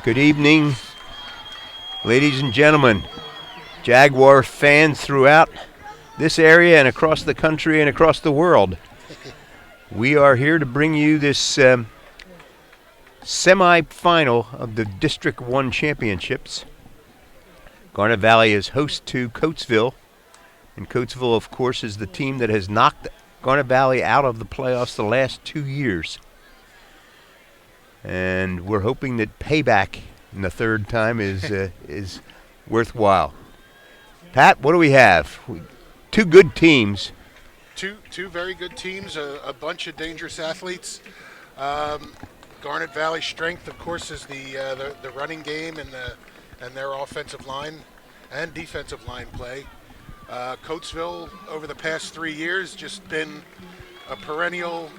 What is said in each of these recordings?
Good evening, ladies and gentlemen, Jaguar fans throughout this area and across the country and across the world. We are here to bring you this semi-final of the District 1 championships. Garnet Valley is host to Coatesville, and Coatesville, of course, is the team that has knocked Garnet Valley out of the playoffs the last 2 years. And we're hoping that payback in the third time is worthwhile. Pat, what do we have? Two good teams. Two very good teams, a bunch of dangerous athletes. Garnet Valley's strength, of course, is the running game and their offensive line and defensive line play. Coatesville, over the past 3 years, just been a perennial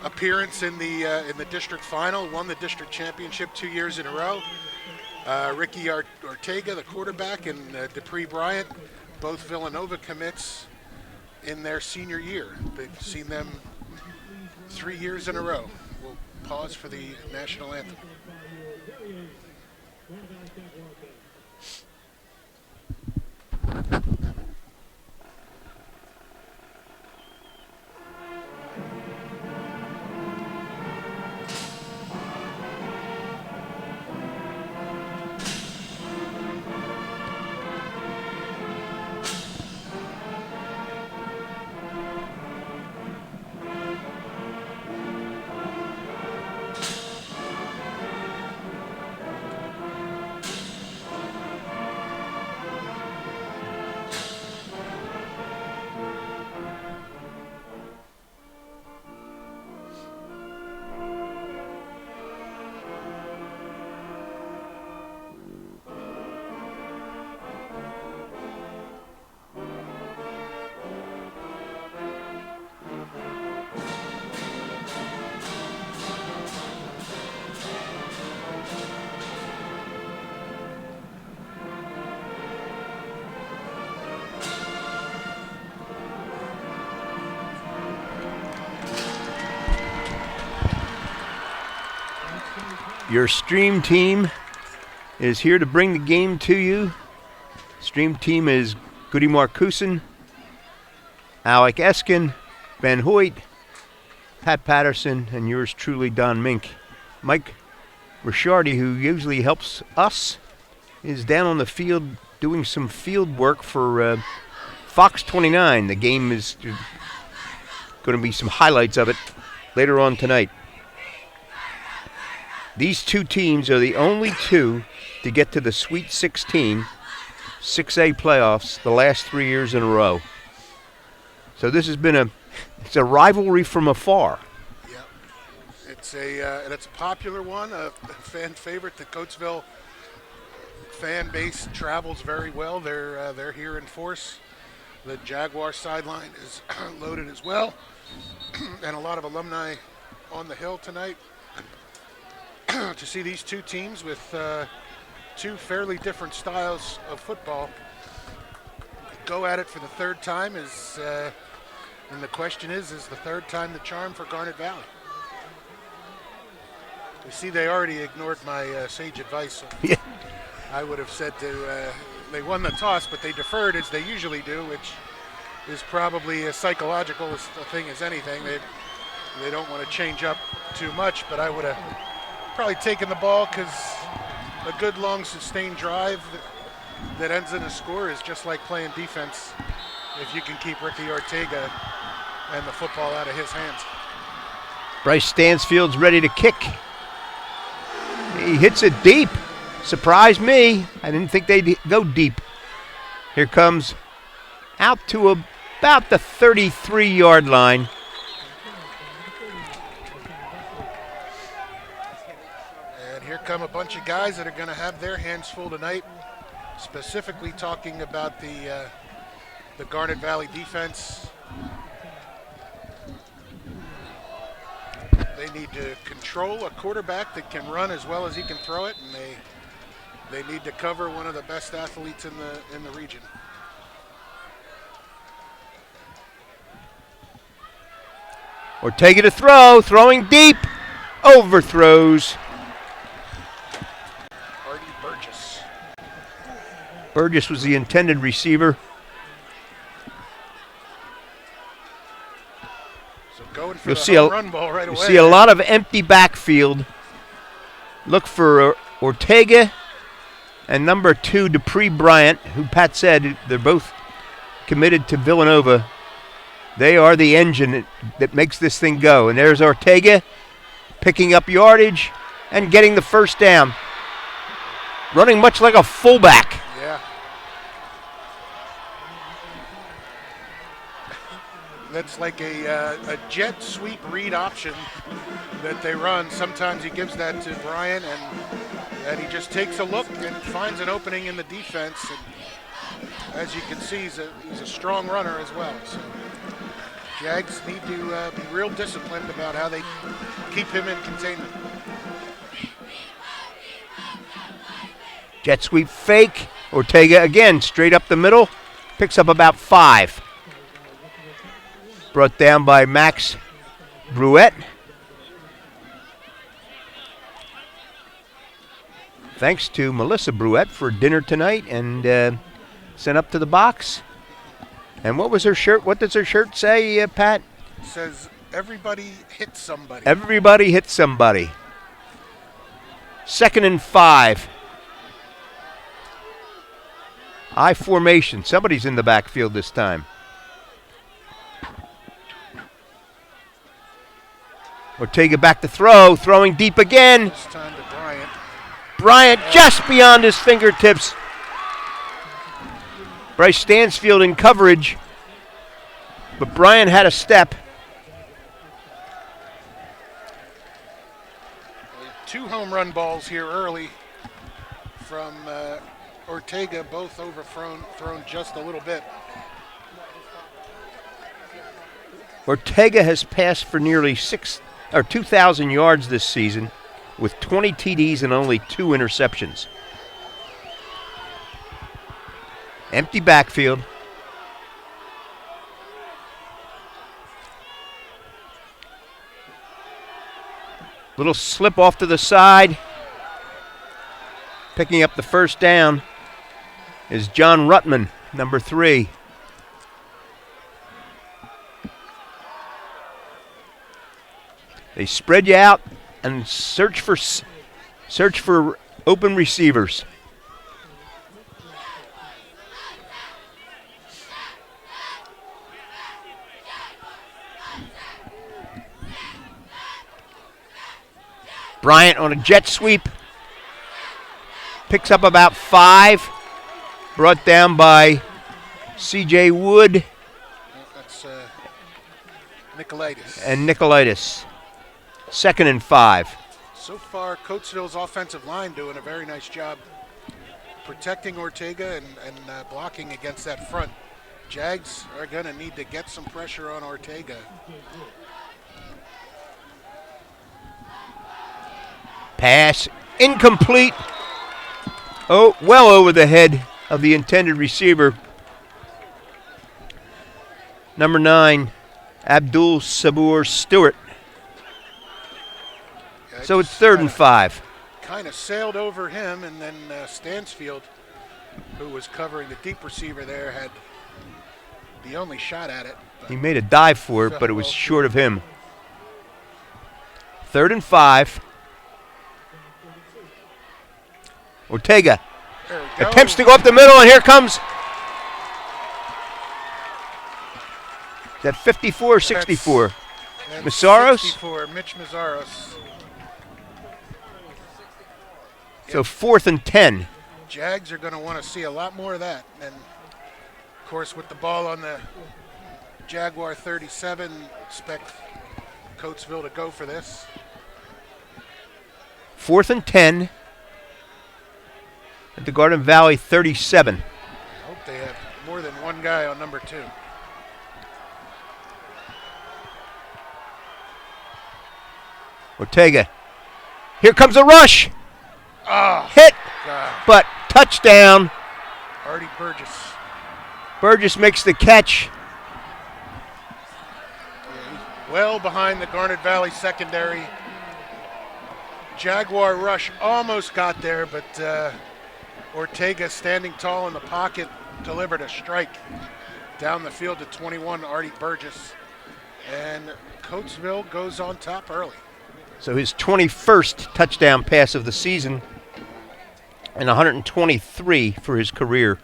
appearance in the district final, won the district championship 2 years in a row. Ricky Ortega, the quarterback, and Dupree Bryant, both Villanova commits in their senior year. They've seen them 3 years in a row. We'll pause for the national anthem. Your stream team is here to bring the game to you. Stream team is Goody Marcuson, Alec Eskin, Ben Hoyt, Pat Patterson, and yours truly, Don Mink. Mike Risciardi, who usually helps us, is down on the field doing some field work for Fox 29. The game is going to be some highlights of it later on tonight. These two teams are the only two to get to the Sweet 16, 6A playoffs the last 3 years in a row. So this has been it's a rivalry from afar. Yeah, and it's a popular one, a fan favorite. The Coatesville fan base travels very well. They're here in force. The Jaguar sideline is loaded as well, and a lot of alumni on the hill tonight. To see these two teams with two fairly different styles of football go at it for the third time and the question is the third time the charm for Garnet Valley? You see, they already ignored my sage advice. Yeah. I would have said they won the toss, but they deferred as they usually do, which is probably as psychological a thing as anything. They don't want to change up too much, but I would have probably taken the ball, because a good long sustained drive that ends in a score is just like playing defense if you can keep Ricky Ortega and the football out of his hands. Bryce Stansfield's ready to kick. He hits it deep. Surprised me. I didn't think they'd go deep. Here comes out to about the 33-yard line. Here come a bunch of guys that are going to have their hands full tonight, specifically talking about the Garnet Valley defense. They need to control a quarterback that can run as well as he can throw it, and they need to cover one of the best athletes in the region. Ortega to throw, throwing deep, overthrows. Burgess was the intended receiver. So going for You'll the see home run ball right away. You see a lot of empty backfield. Look for Ortega and number 2, Dupree Bryant, who Pat said they're both committed to Villanova. They are the engine that makes this thing go. And there's Ortega picking up yardage and getting the first down. Running much like a fullback. Yeah. That's like a jet sweep read option that they run. Sometimes he gives that to Bryant, and he just takes a look and finds an opening in the defense. And as you can see, he's a strong runner as well. So Jags need to be real disciplined about how they keep him in containment. Jet sweep fake. Ortega again straight up the middle. Picks up about 5. Brought down by Max Bruette. Thanks to Melissa Bruette for dinner tonight and sent up to the box. And what was her shirt? What does her shirt say, Pat? It says, everybody hit somebody. Everybody hit somebody. 2nd and 5. I formation. Somebody's in the backfield this time. Ortega back to throw. Throwing deep again. This time to Bryant. Bryant just beyond his fingertips. Bryce Stansfield in coverage. But Bryant had a step. 2 home run balls here early from Ortega, both overthrown just a little bit. Ortega has passed for nearly 2,000 yards this season with 20 TDs and only 2 interceptions. Empty backfield. Little slip off to the side. Picking up the first down is John Ruttman, number 3. They spread you out and search for open receivers. Bryant on a jet sweep. Picks up about 5. Brought down by C.J. Wood. That's Nicolaitis. And Nicolaitis. 2nd and 5. So far, Coatesville's offensive line doing a very nice job protecting Ortega and blocking against that front. Jags are going to need to get some pressure on Ortega. Pass incomplete. Oh, well over the head of the intended receiver. Number 9, Abdul Sabur Stewart. Yeah, so it's 3rd and 5. Kind of sailed over him, and then Stansfield, who was covering the deep receiver there, had the only shot at it. He made a dive for it, but it was short of him. 3rd and 5. Ortega attempts to go up the middle, and here comes that 54 or 64. Mazzaros? 64, Mitch Mazzaros. So 4th and 10. Jags are going to want to see a lot more of that. And, of course, with the ball on the Jaguar 37, expect Coatesville to go for this. 4th and 10 at the Garnet Valley 37. I hope they have more than one guy on number 2. Ortega. Here comes a rush. Hit, God. but touchdown. Artie Burgess. Burgess makes the catch. Yeah, he's well behind the Garnet Valley secondary. Jaguar rush almost got there, but Ortega, standing tall in the pocket, delivered a strike down the field to 21, Artie Burgess. And Coatesville goes on top early. So his 21st touchdown pass of the season and 123 for his career.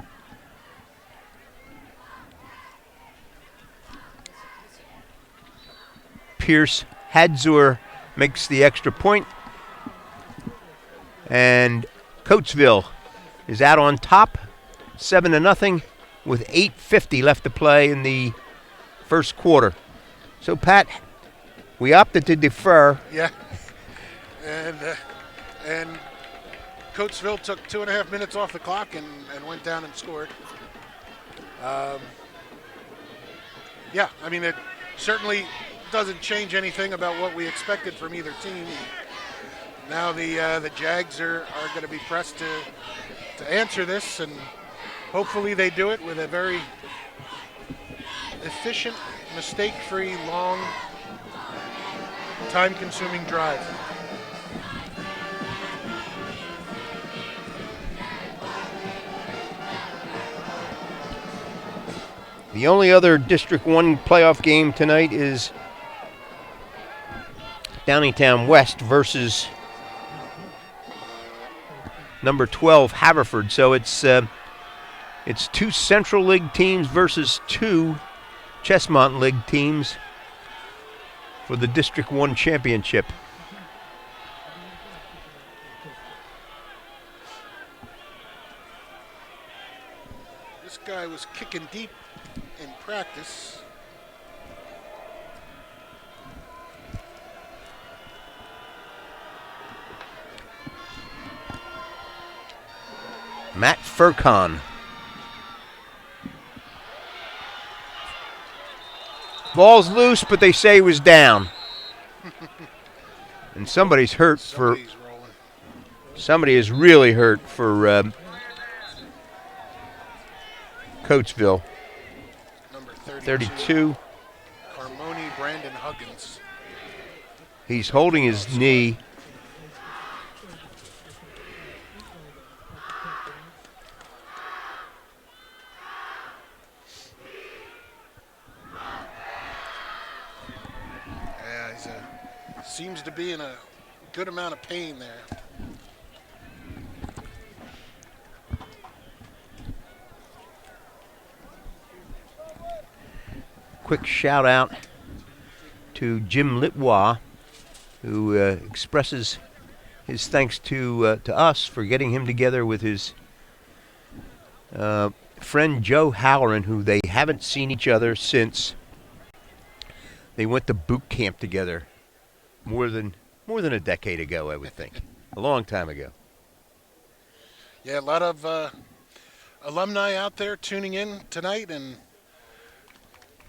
Pierce Hadzur makes the extra point. And Coatesville is out on top, 7-0, with 8:50 left to play in the first quarter. So, Pat, we opted to defer. Yeah, and Coatesville took 2.5 minutes off the clock and went down and scored. Yeah, I mean, it certainly doesn't change anything about what we expected from either team. Now the Jags are going to be pressed to answer this, and hopefully they do it with a very efficient, mistake-free, long, time-consuming drive. The only other District 1 playoff game tonight is Downingtown West versus number 12 Haverford. So it's 2 Central League teams versus 2 Chesmont League teams for the District 1 championship. This guy was kicking deep in practice. Matt Furcon. Ball's loose, but they say he was down. And somebody's hurt Somebody's rolling. somebody is really hurt for Coatesville. Number 32. Carmoni Brandon Huggins. He's holding his knee. Yeah, seems to be in a good amount of pain there. Quick shout out to Jim Litwa, who expresses his thanks to us for getting him together with his friend Joe Halloran, who they haven't seen each other since they went to boot camp together more than a decade ago, I would think. A long time ago. Yeah, a lot of alumni out there tuning in tonight, and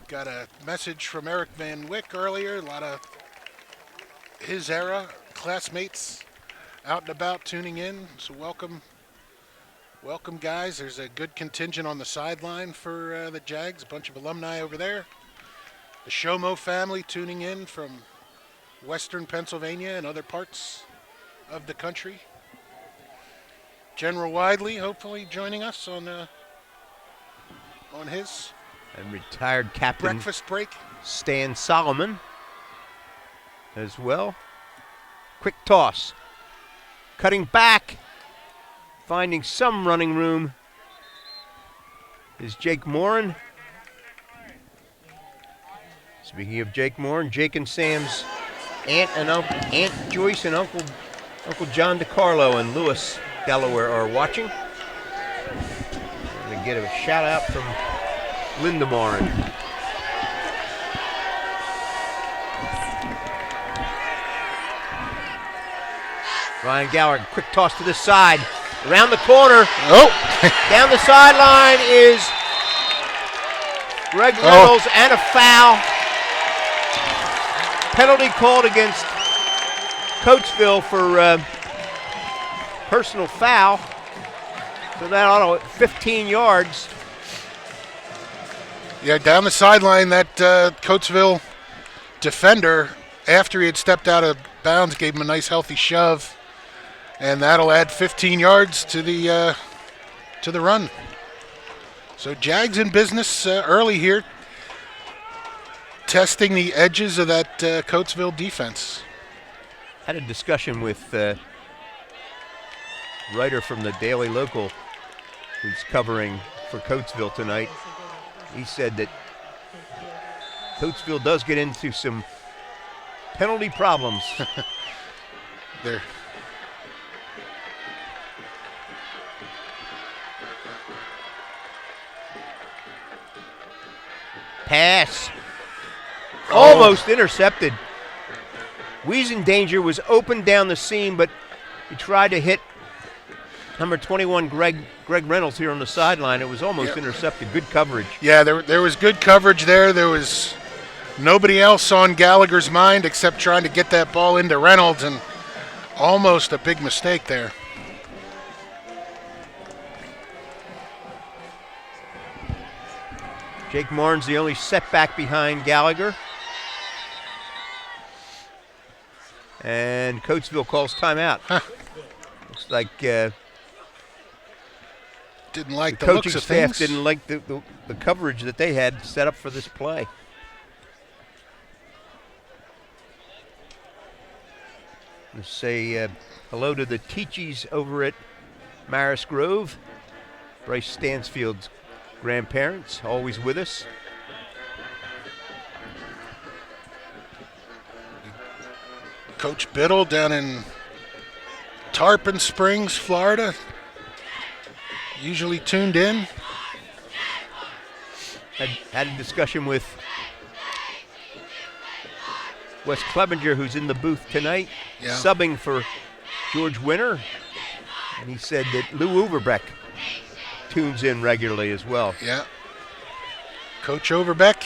got a message from Eric Van Wyck earlier. A lot of his era classmates out and about tuning in. So welcome, guys. There's a good contingent on the sideline for the Jags. A bunch of alumni over there. The Shomo family tuning in from Western Pennsylvania and other parts of the country. General Widley, hopefully joining us on his And retired Captain breakfast break. Stan Solomon as well. Quick toss. Cutting back. Finding some running room is Jake Morin. Speaking of Jake Morin, Jake and Sam's Aunt Joyce and Uncle John DiCarlo in Lewis, Delaware are watching. I'm going to get a shout out from Linda Morin. Ryan Gallagher, quick toss to the side. Around the corner. Oh! Down the sideline is Greg Reynolds and a foul. Penalty called against Coatesville for personal foul. So that ought to 15 yards. Yeah, down the sideline, that Coatesville defender, after he had stepped out of bounds, gave him a nice healthy shove. And that'll add 15 yards to the to the run. So Jags in business early here, testing the edges of that Coatesville defense. Had a discussion with writer from the Daily Local who's covering for Coatesville tonight. He said that Coatesville does get into some penalty problems. There. Pass. Almost intercepted. Danger was open down the seam, but he tried to hit number 21, Greg Reynolds, here on the sideline. It was almost intercepted. Good coverage. Yeah, there was good coverage there. There was nobody else on Gallagher's mind except trying to get that ball into Reynolds, and almost a big mistake there. Jake Martin's the only setback behind Gallagher. And Coatesville calls timeout. Looks like didn't like the coaching looks of staff things. didn't like the coverage that they had set up for this play. Let's say hello to the Teachies over at Maris Grove. Bryce Stansfield's grandparents, always with us. Coach Biddle down in Tarpon Springs, Florida, usually tuned in. Had a discussion with Wes Clevenger, who's in the booth tonight, subbing for George Winter. And he said that Lou Overbeck tunes in regularly as well. Yeah. Coach Overbeck.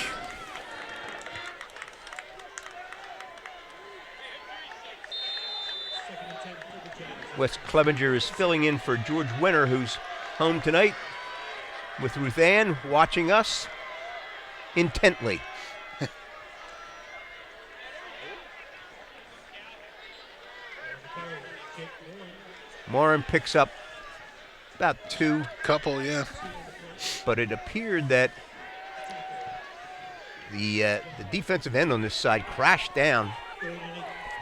Wes Clevenger is filling in for George Winter, who's home tonight with Ruth Ann, watching us intently. Morin picks up about 2. Couple, yeah. But it appeared that the defensive end on this side crashed down.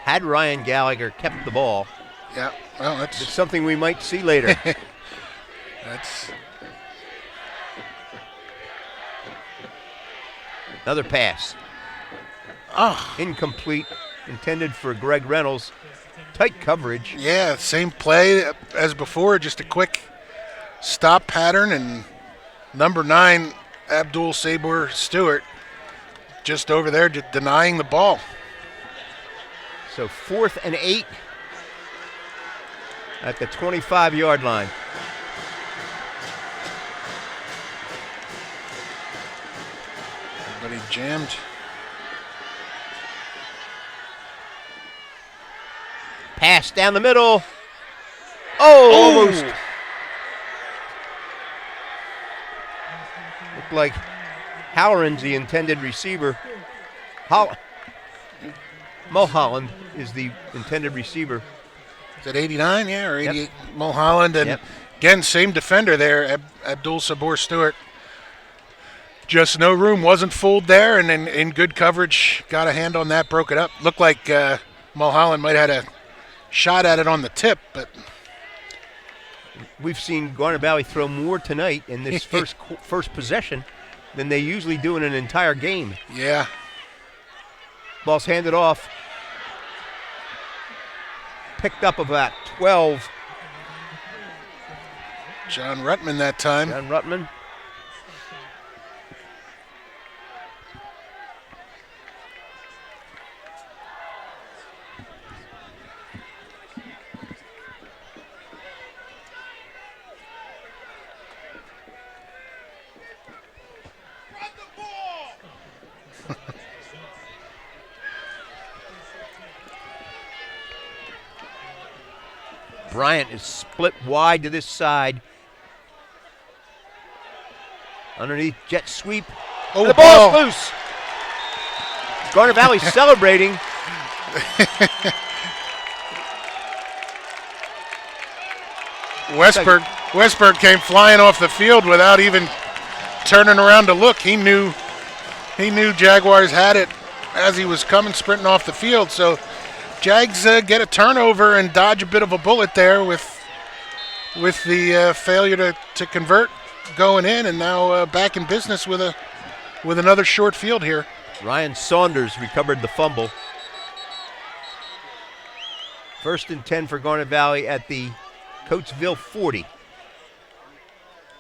Had Ryan Gallagher kept the ball, Yeah, well, it's something we might see later. that's Another pass. Incomplete, intended for Greg Reynolds. Tight coverage. yeah, same play as before, just a quick stop pattern, and number 9, Abdul Sabor Stewart, just over there denying the ball. So 4th and 8 at the 25-yard line. Everybody jammed. Pass down the middle. Almost. Looked like Halloran's the intended receiver. Mulholland is the intended receiver. Is that 89, yeah, or 88? Mulholland, and again, same defender there, Abdul Sabor Stewart. Just no room, wasn't fooled there, and then in good coverage, got a hand on that, broke it up. Looked like Mulholland might have had a shot at it on the tip, but we've seen Garnet Valley throw more tonight in this first possession than they usually do in an entire game. Yeah. Ball's handed off. Picked up about 12. John Ruttman that time. John Ruttman. Bryant is split wide to this side. Underneath, jet sweep. Oh, the ball's loose. Garnet Valley celebrating. Westberg Westberg came flying off the field without even turning around to look. He knew Jaguars had it as he was coming sprinting off the field. So Jags get a turnover and dodge a bit of a bullet there with the failure to convert going in, and now back in business with another short field here. Ryan Saunders recovered the fumble. 1st and 10 for Garnet Valley at the Coatesville 40.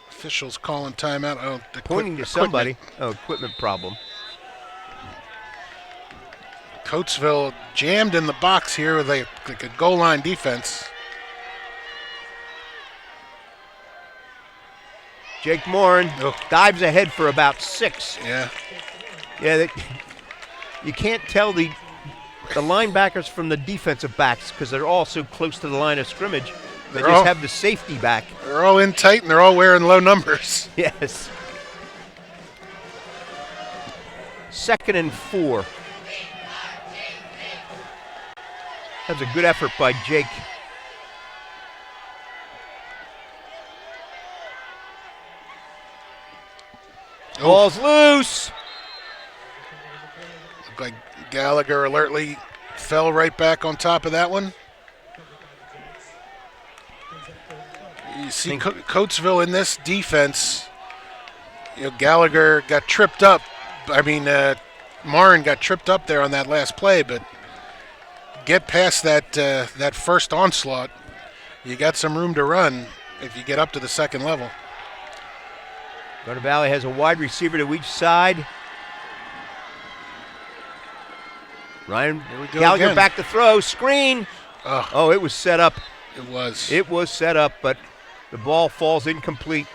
Officials calling timeout. Oh, pointing to somebody. Oh, equipment problem. Coatesville jammed in the box here with like a goal line defense. Jake Morin dives ahead for about 6. Yeah. Yeah, you can't tell the linebackers from the defensive backs because they're all so close to the line of scrimmage. They just have the safety back. They're all in tight and they're all wearing low numbers. Yes. 2nd and 4. That's a good effort by Jake. Ball's loose. Looked like Gallagher alertly fell right back on top of that one. You see Coatesville in this defense. Gallagher got tripped up. Morin got tripped up there on that last play, but get past that first onslaught, you got some room to run if you get up to the second level. Garnet Valley has a wide receiver to each side. Ryan Gallagher again. Back to throw. Screen. Oh, it was set up. It was. It was set up, but the ball falls incomplete.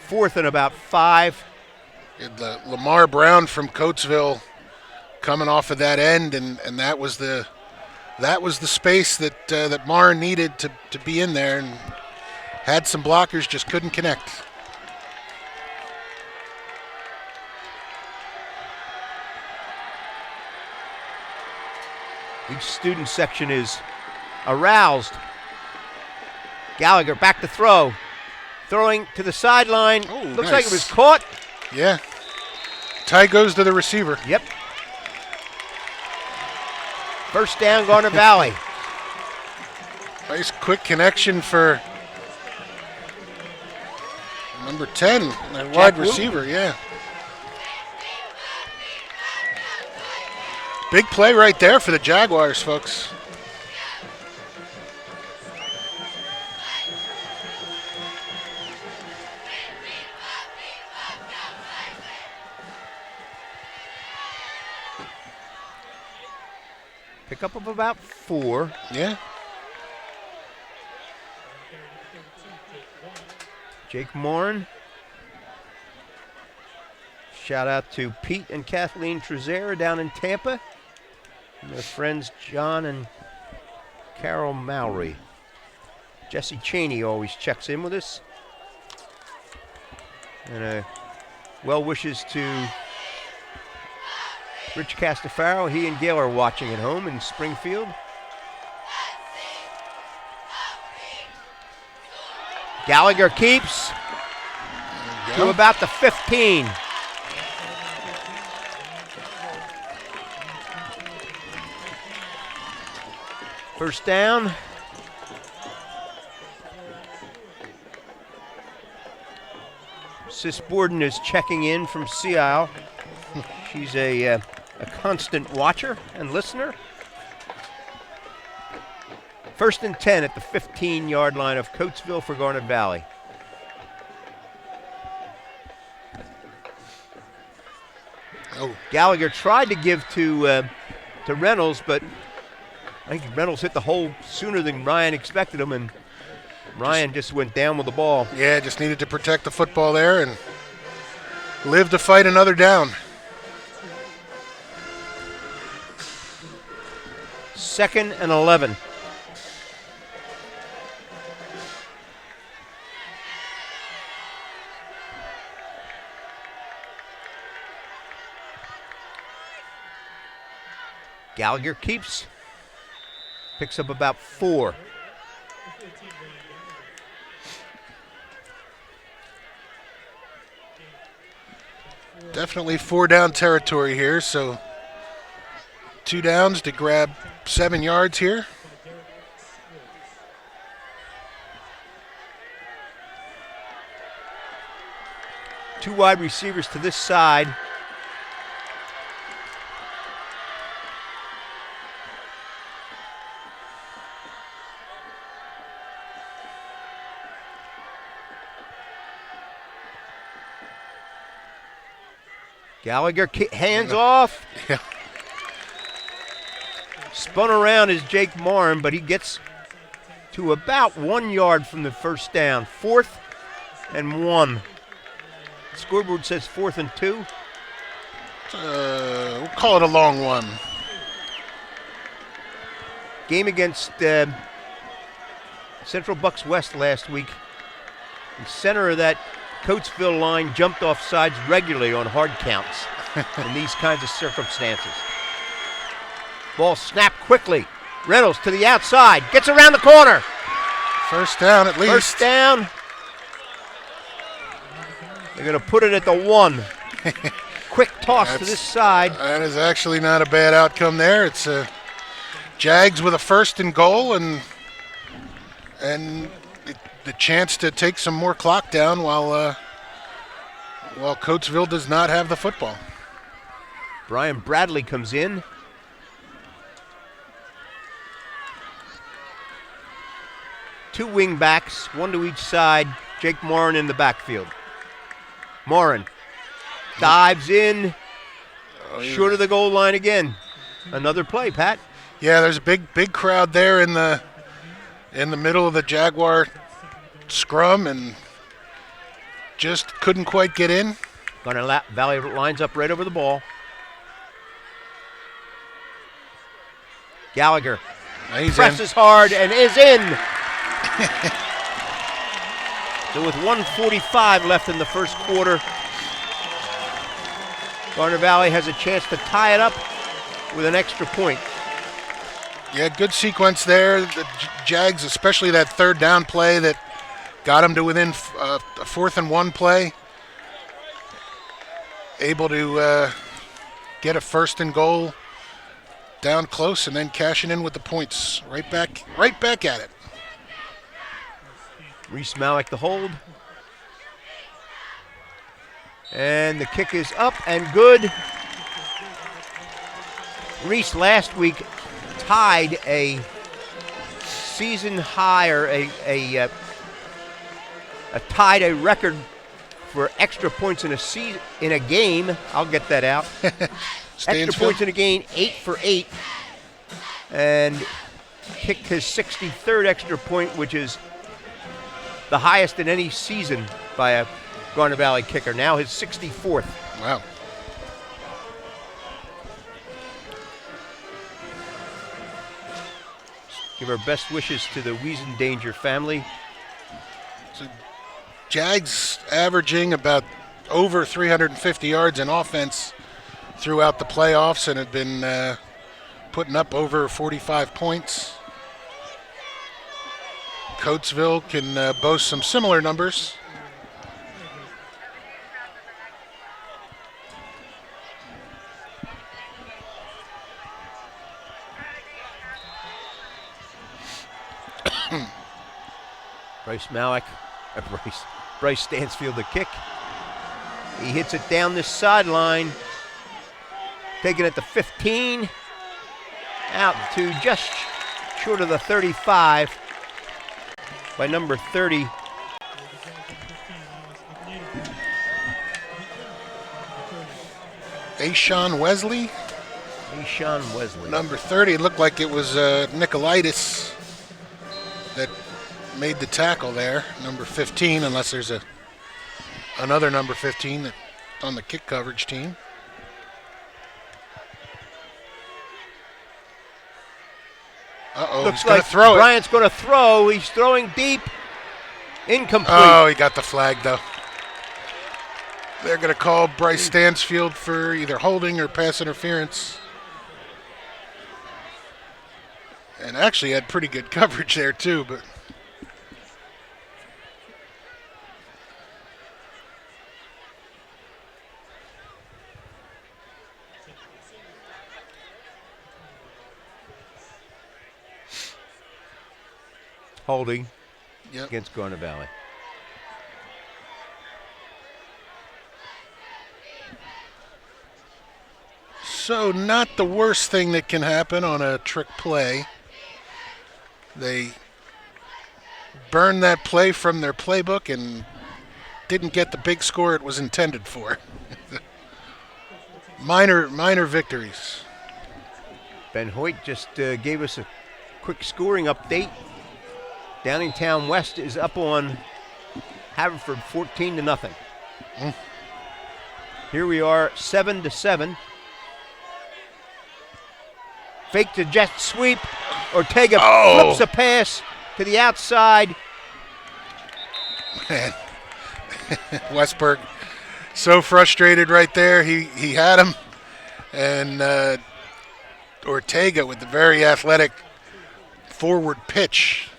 4th and about 5. Lamar Brown from Coatesville coming off of that end, and that was the space that Morin needed to be in there, and had some blockers, just couldn't connect. Each student section is aroused. Gallagher back to throw. Throwing to the sideline. Looks nice. like it was caught. Yeah. Tie goes to the receiver. Yep. 1st down, Garnet Valley. Nice quick connection for number 10, that wide receiver, yeah. Big play right there for the Jaguars, folks. Pick up of about 4. Yeah. Jake Morin. Shout out to Pete and Kathleen Trezera down in Tampa. And their friends John and Carol Mowry. Jesse Cheney always checks in with us. And well wishes to Rich Castafaro. He and Gail are watching at home in Springfield. Gallagher keeps to about the 15. First down. Sis Borden is checking in from Sea Isle. She's a constant watcher and listener. 1st and 10 at the 15-yard line of Coatesville for Garnet Valley. Gallagher tried to give to Reynolds, but I think Reynolds hit the hole sooner than Ryan expected him, and Ryan just went down with the ball. Yeah, just needed to protect the football there and live to fight another down. 2nd and 11. Gallagher keeps. Picks up about 4. Definitely 4-down territory here, so 2 downs to grab 7 yards here. Two wide receivers to this side. Gallagher hands off. Yeah. Spun around is Jake Morin, but he gets to about 1 yard from the first down. 4th and 1. Scoreboard says 4th and 2. We'll call it a long one. Game against Central Bucks West last week. The center of that Coatesville line jumped off sides regularly on hard counts in these kinds of circumstances. Ball snapped quickly. Reynolds to the outside. Gets around the corner. First down at least. First down. They're going to put it at the 1. Quick toss to this side. That is actually not a bad outcome there. It's Jags with a 1st and goal and the chance to take some more clock down while Coatesville does not have the football. Brian Bradley comes in. Two wing backs, one to each side. Jake Morin in the backfield. Morin dives in, short of the goal line again. Another play, Pat. Yeah, there's a big crowd there in the middle of the Jaguar scrum and just couldn't quite get in. Garnet Valley lines up right over the ball. Gallagher presses hard and is in. So with 1:45 left in the first quarter, Garnet Valley has a chance to tie it up with an extra point. Yeah, good sequence there. The Jags, especially that 3rd down play that got them to within a 4th and 1 play. Able to get a 1st and goal down close and then cashing in with the points. Right back at it. Reese Malik the hold. And the kick is up and good. Reese last week tied a season high or tied a record for extra points in a game. I'll get that out. Extra points in a game, 8 for 8. And kicked his 63rd extra point, which is the highest in any season by a Garnet Valley kicker. Now his 64th. Wow. Give our best wishes to the Wiesen Danger family. So Jags averaging about over 350 yards in offense throughout the playoffs and have been putting up over 45 points. Coatesville can boast some similar numbers. Bryce Stansfield the kick. He hits it down this sideline. Taking it to 15. Out to just short of the 35 by number 30. Ashawn Wesley. Number 30. It looked like it was Nicolaitis that made the tackle there. Number 15, unless there's another number 15 that on the kick coverage team. Looks like Bryant's going to throw. He's throwing deep. Incomplete. Oh, he got the flag, though. They're going to call Bryce Stansfield for either holding or pass interference. And actually had pretty good coverage there, too. But Holding Yep. against Garnet Valley. So not the worst thing that can happen on a trick play. They burned that play from their playbook and didn't get the big score it was intended for. minor victories. Ben Hoyt just gave us a quick scoring update. Downingtown West is up on Haverford 14-0. Here we are 7-7. Fake the jet sweep. Ortega flips a pass to the outside. Man. Westberg so frustrated right there. He had him. And Ortega with the very athletic forward pitch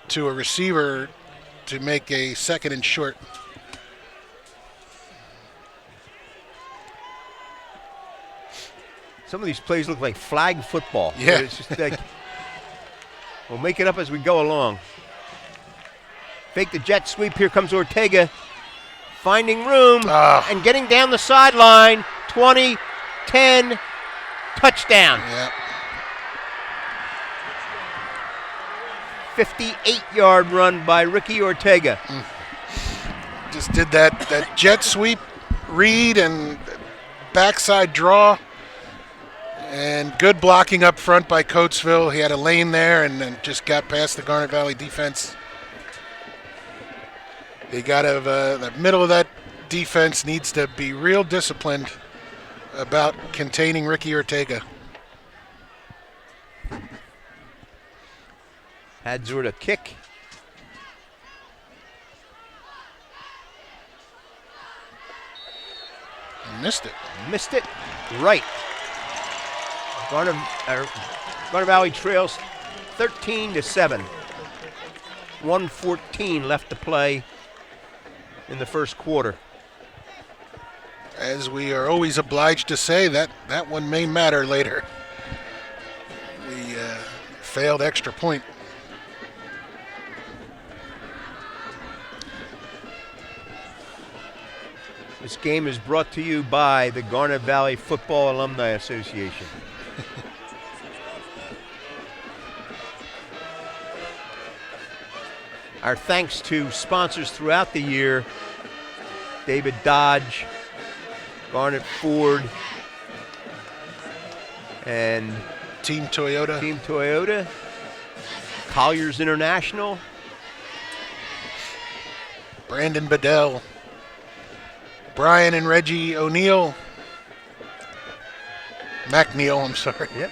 to a receiver to make a 2nd and short. Some of these plays look like flag football. Yeah. It's just like, we'll make it up as we go along. Fake the jet sweep. Here comes Ortega. Finding room and getting down the sideline. 20, 10, touchdown. Yeah. 58-yard run by Ricky Ortega. Just did that jet sweep read and backside draw. And good blocking up front by Coatesville. He had a lane there and then just got past the Garnet Valley defense. They got to the middle of that defense needs to be real disciplined about containing Ricky Ortega. Hadzor to kick. Missed it. Missed it. Right. Garnet Valley trails 13-7. 1:14 left to play in the first quarter. As we are always obliged to say, that one may matter later. We failed extra point. This game is brought to you by the Garnet Valley Football Alumni Association. Our thanks to sponsors throughout the year: David Dodge, Garnet Ford, and Team Toyota, Colliers International, Brandon Bedell, Brian and Reggie O'Neill, McNeil, I'm sorry. Yep.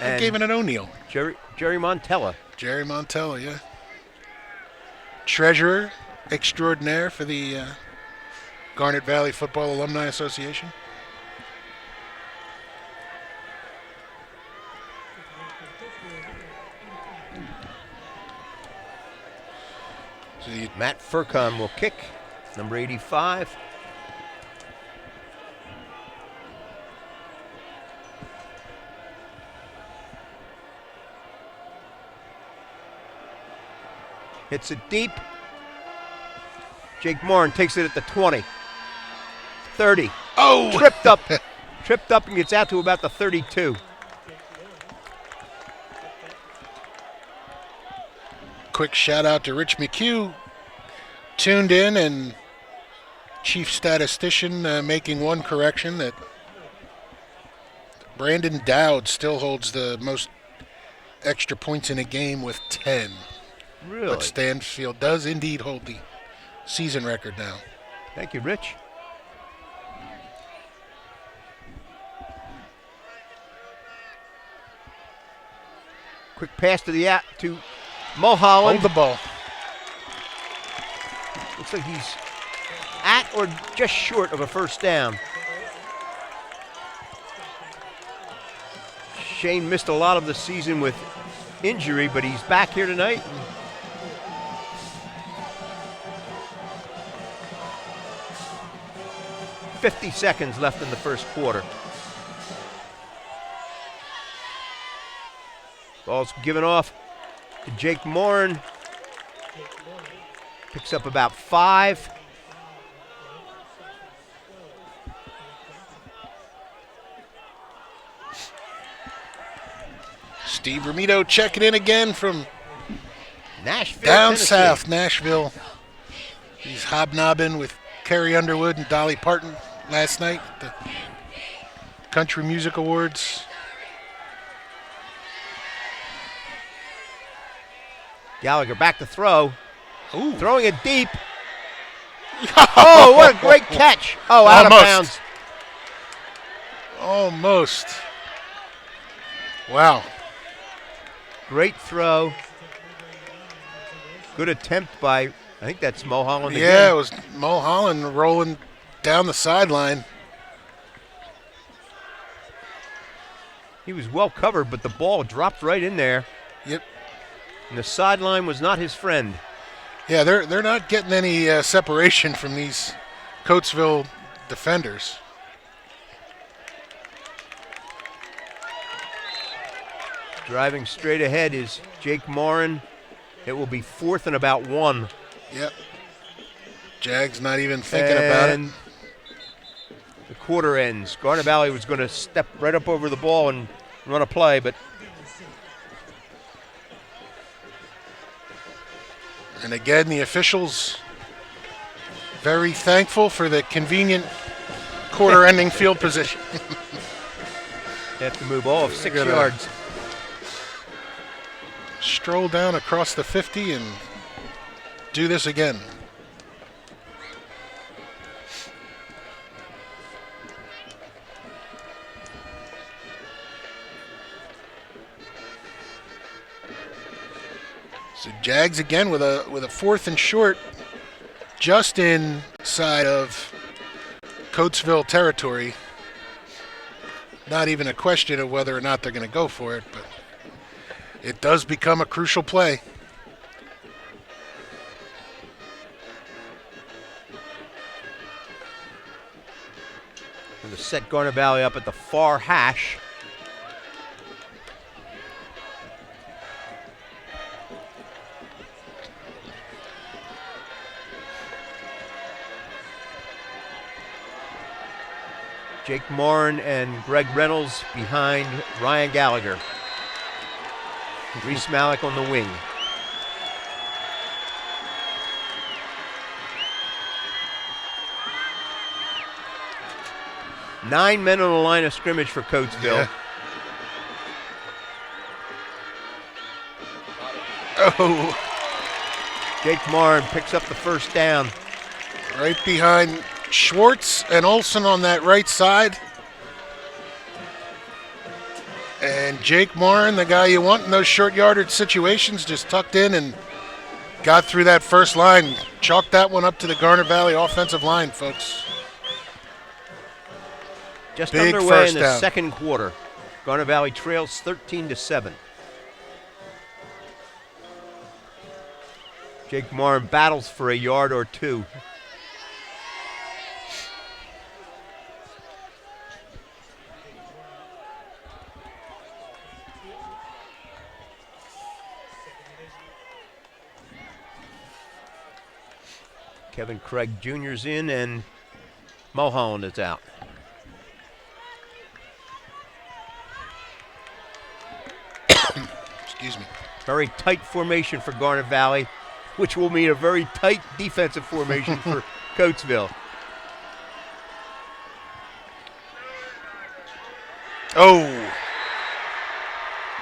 I gave it an O'Neill. Jerry Montella. Jerry Montella, yeah. Treasurer extraordinaire for the Garnet Valley Football Alumni Association. Matt Furcon will kick, number 85. Hits it deep. Jake Morin takes it at the 20. 30. Oh! Tripped up and gets out to about the 32. Quick shout out to Rich McHugh, tuned in, and chief statistician making one correction that Brandon Dowd still holds the most extra points in a game with 10. Really? But Stansfield does indeed hold the season record now. Thank you, Rich. Quick pass to Mulholland. Hold the ball. Looks like he's at or just short of a first down. Shane missed a lot of the season with injury, but he's back here tonight. 50 seconds left in the first quarter. Ball's given off. to Jake Morin. Picks up about 5. Steve Ramito checking in again from Nashville, down Tennessee. south, Nashville. He's hobnobbing with Carrie Underwood and Dolly Parton last night at the Country Music Awards. Gallagher back to throw. Ooh. Throwing it deep. Oh, what a great catch. Oh, out of bounds. Almost. Wow. Great throw. Good attempt by, I think that's Mulholland again. Yeah, it was Mulholland rolling down the sideline. He was well covered, but the ball dropped right in there. Yep. And the sideline was not his friend. Yeah, they're not getting any separation from these Coatesville defenders. Driving straight ahead is Jake Morin. It will be 4th and about 1. Yep. Jags not even thinking about it. The quarter ends. Garnet Valley was going to step right up over the ball and run a play, but and again, the officials very thankful for the convenient quarter-ending field position. they have to move all of 6 Gotta yards. Stroll down across the 50 and do this again. So Jags again with a 4th and short, just inside of Coatesville territory. Not even a question of whether or not they're going to go for it, but it does become a crucial play. Going to set Garnet Valley up at the far hash. Jake Morin and Greg Reynolds behind Ryan Gallagher. Reese Malik on the wing. Nine men on the line of scrimmage for Coatesville. Yeah. Oh, Jake Morin picks up the first down. right behind Schwartz and Olson on that right side. And Jake Morin, the guy you want in those short yardage situations, just tucked in and got through that first line. Chalked that one up to the Garnet Valley offensive line, folks. Just Big underway first in the down. second quarter. Garnet Valley trails 13-7. Jake Morin battles for a yard or two. Kevin Craig Jr.'s in and Mulholland is out. Excuse me. Very tight formation for Garnet Valley, which will mean a very tight defensive formation for Coatesville. Oh,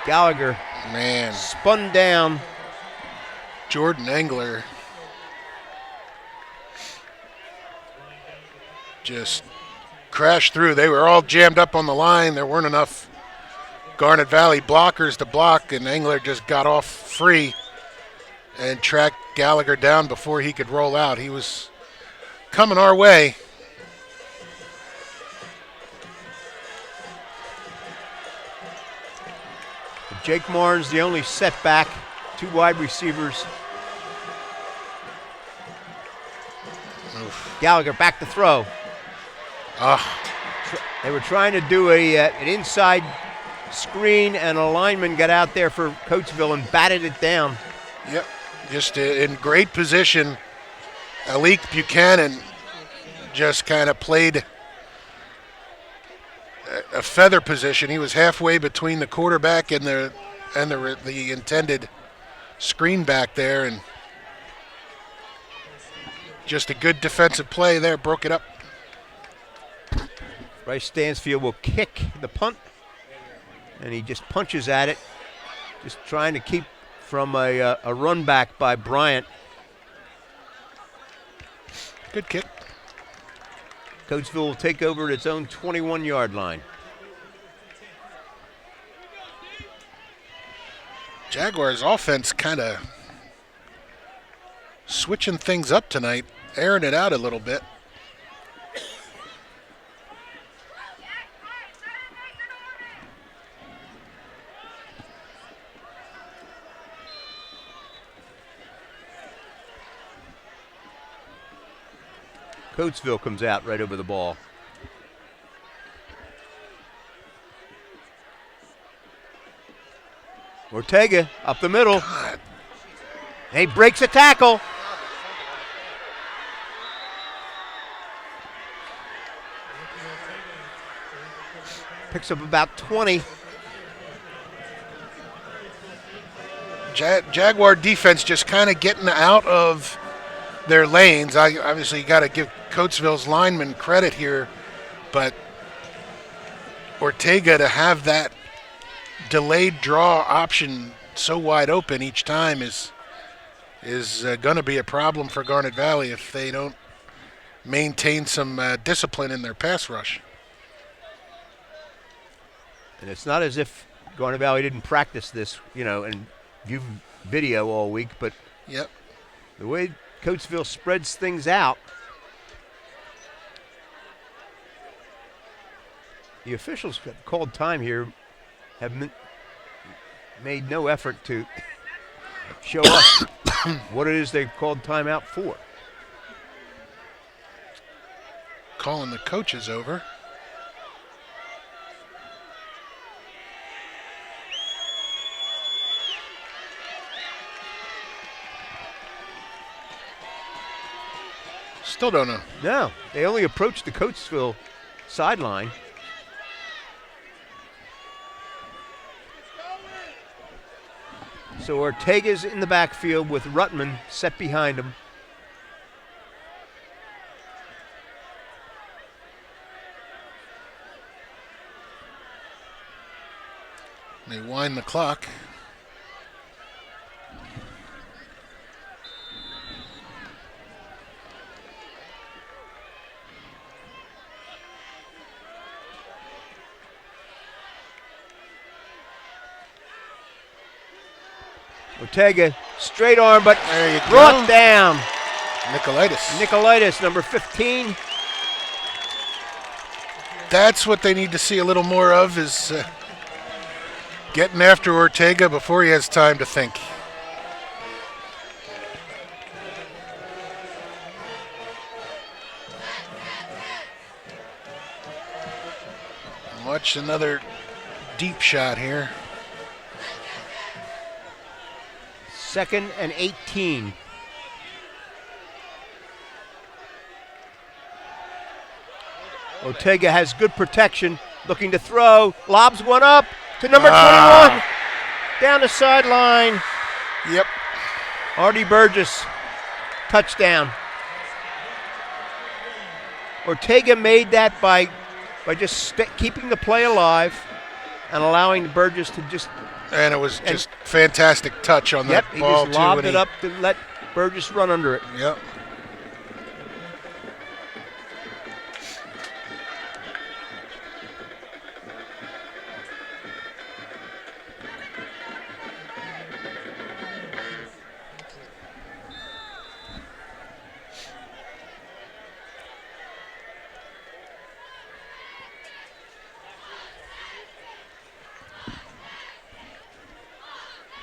Gallagher man. spun down. Jordan Engler just crashed through. They were all jammed up on the line. There weren't enough Garnet Valley blockers to block, and Engler just got off free and tracked Gallagher down before he could roll out. He was coming our way. Jake Morin's the only setback. Two wide receivers. Oof. Gallagher back to throw. Ah, They were trying to do an inside screen, and a lineman got out there for Coatesville and batted it down. Yep, just in great position. Alec Buchanan just kind of played a feather position. He was halfway between the quarterback and the intended screen back there, and just a good defensive play there, broke it up. Bryce Stansfield will kick the punt, and he just punches at it, just trying to keep from a run back by Bryant. Good kick. Coatesville will take over at its own 21-yard line. Jaguars offense kind of switching things up tonight, airing it out a little bit. Coatesville comes out right over the ball. Ortega up the middle. God. He breaks a tackle. Picks up about 20. Jaguar defense just kind of getting out of their lanes. Obviously got to give Coatesville's linemen credit here, but Ortega to have that delayed draw option so wide open each time is going to be a problem for Garnet Valley if they don't maintain some discipline in their pass rush. And it's not as if Garnet Valley didn't practice this, and view video all week, but yep, the way Coatesville spreads things out, the officials that called time here have made no effort to show us what it is they called timeout for. Calling the coaches over. Still don't know. No, they only approached the Coatesville sideline. So Ortega's in the backfield with Ruttman set behind him. They wind the clock. Ortega, straight arm, but there you brought go. Down. Nicolaitis, number 15. That's what they need to see a little more of, is getting after Ortega before he has time to think. Watch another deep shot here. 2nd and 18. Ortega has good protection, looking to throw, lobs one up to number 21, down the sideline. Yep. Artie Burgess, touchdown. Ortega made that by just keeping the play alive and allowing Burgess to just. And it was just fantastic touch on that ball, he just lobbed too. it up to let Burgess run under it. Yep.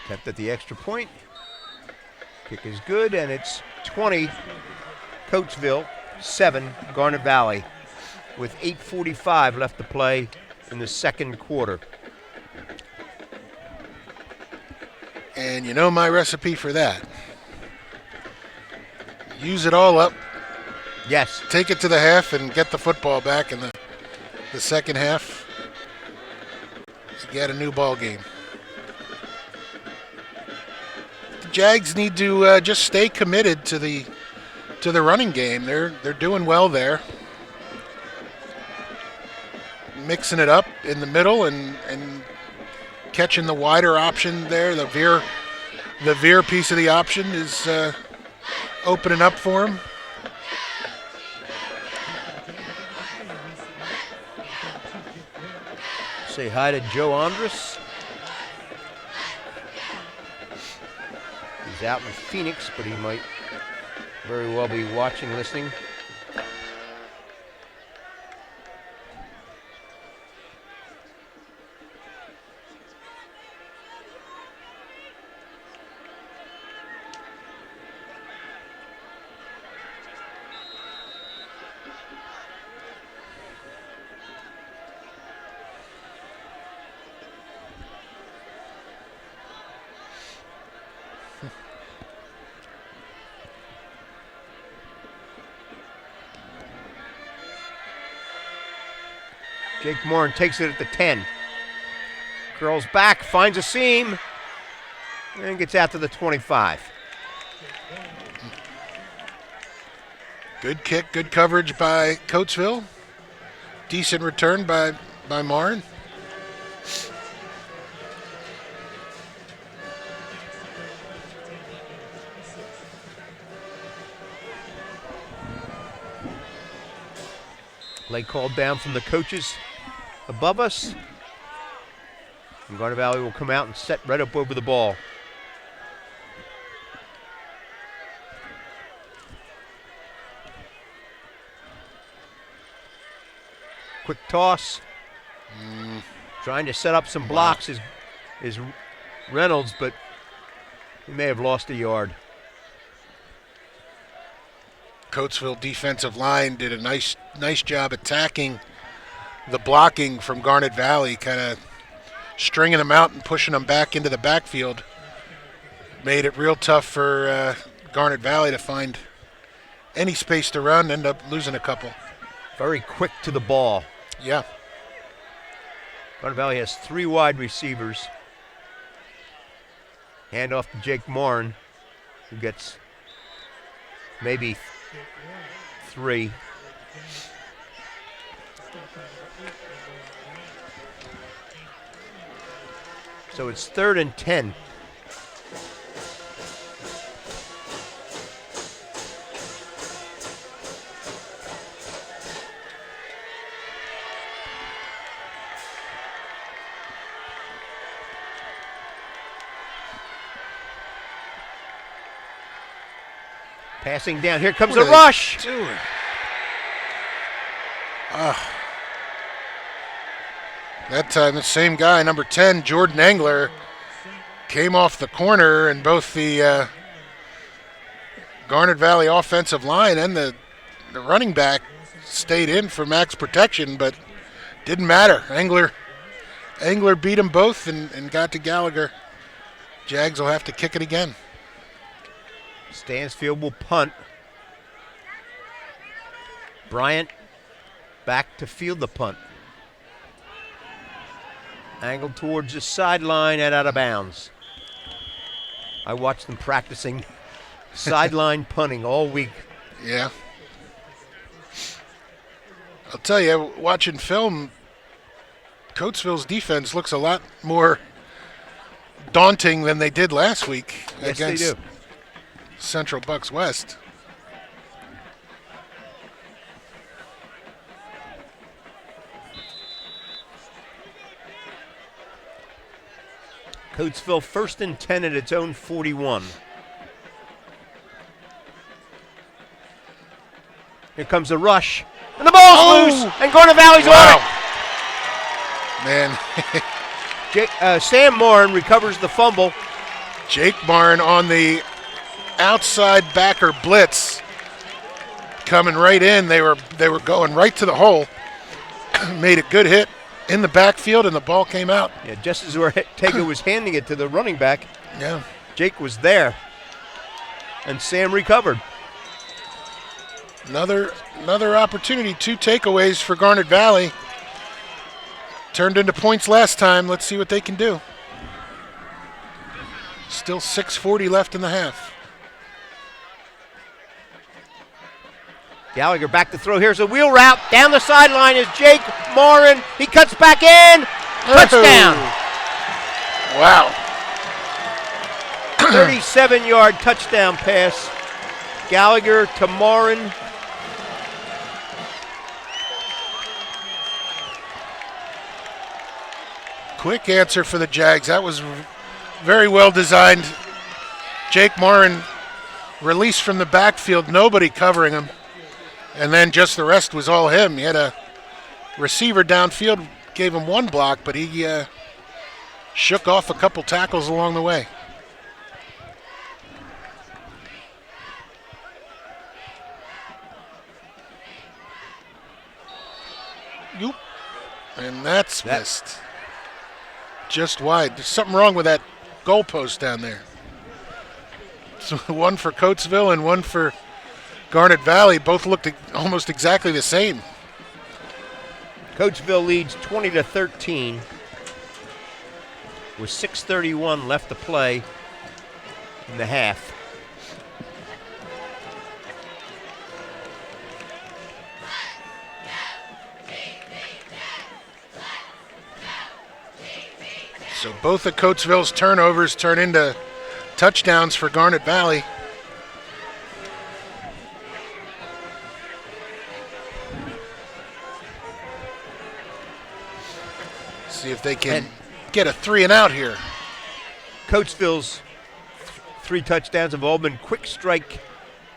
Kept at the extra point. Kick is good, and it's 20 Coatesville, 7 Garnet Valley, with 8:45 left to play in the second quarter. And you know my recipe for that. Use it all up. Yes. Take it to the half and get the football back in the second half. You get a new ball game. The Jags need to just stay committed to the running game. They're doing well there. Mixing it up in the middle and catching the wider option there. The veer piece of the option is opening up for him. Say hi to Joe Andres. He's out in Phoenix, but he might very well be watching, listening. Jake Morin takes it at the 10. Curls back, finds a seam, and gets out to the 25. Good kick, good coverage by Coatesville. Decent return by Morin. Play called down from the coaches above us. And Garnet Valley will come out and set right up over the ball. Quick toss. Trying to set up some blocks is Reynolds, but he may have lost a yard. Coatesville defensive line did a nice job attacking the blocking from Garnet Valley, kind of stringing them out and pushing them back into the backfield. Made it real tough for Garnet Valley to find any space to run, end up losing a couple. Very quick to the ball. Yeah. Garnet Valley has 3 wide receivers. Hand off to Jake Morin, who gets maybe 3. So it's 3rd and 10. Passing down. Here comes a rush. That time, the same guy, number 10, Jordan Engler, came off the corner, and both the Garnet Valley offensive line and the running back stayed in for max protection, but didn't matter. Engler beat them both and got to Gallagher. Jags will have to kick it again. Stansfield will punt. Bryant back to field the punt. Angled towards the sideline and out of bounds. I watched them practicing sideline punting all week. Yeah. I'll tell you, watching film, Coatesville's defense looks a lot more daunting than they did last week Yes, against they do. Central Bucks West. Coatesville 1st and 10 at its own 41. Here comes the rush. And the ball's loose. And Garnet Valley's on it. Man. Sam Morin recovers the fumble. Jake Barn on the outside backer blitz. Coming right in. They were going right to the hole. Made a good hit in the backfield, and the ball came out. Yeah, just as Ortega was handing it to the running back, Yeah. Jake was there, and Sam recovered. Another opportunity. 2 takeaways for Garnet Valley. Turned into points last time. Let's see what they can do. Still 6:40 left in the half. Gallagher back to throw. Here's a wheel route. Down the sideline is Jake Morin. He cuts back in. Touchdown. Wow. 37-yard touchdown pass. Gallagher to Morin. Quick answer for the Jags. That was very well designed. Jake Morin released from the backfield, nobody covering him. And then just the rest was all him. He had a receiver downfield, gave him 1 block, but he shook off a couple tackles along the way. Yoop. And that's missed. Just wide. There's something wrong with that goalpost down there. So one for Coatesville and one for Garnet Valley. Both looked almost exactly the same. Coatesville leads 20-13 with 6:31 left to play in the half. So both of Coatesville's turnovers turn into touchdowns for Garnet Valley. See if they can get a 3 and out here. Coatesville's 3 touchdowns have all been quick strike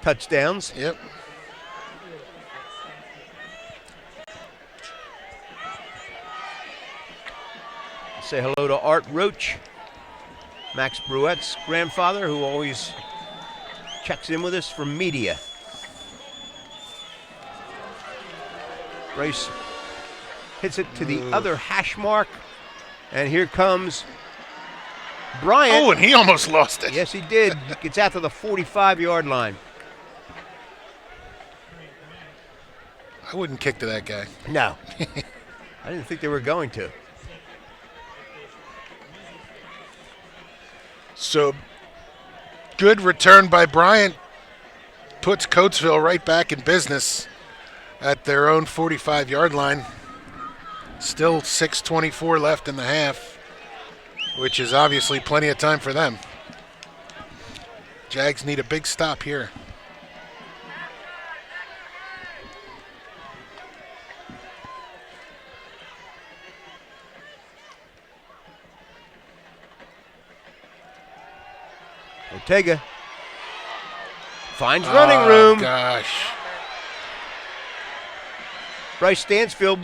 touchdowns. Yep. Say hello to Art Roach, Max Bruette's grandfather, who always checks in with us from media. Bryce hits it to the other hash mark, and here comes Bryant. Oh, and he almost lost it. Yes, he did. Gets out to the 45-yard line. I wouldn't kick to that guy. No. I didn't think they were going to. So, good return by Bryant. Puts Coatesville right back in business at their own 45-yard line. Still 6:24 left in the half, which is obviously plenty of time for them. Jags need a big stop here. Ortega finds running room. Oh, gosh. Bryce Stansfield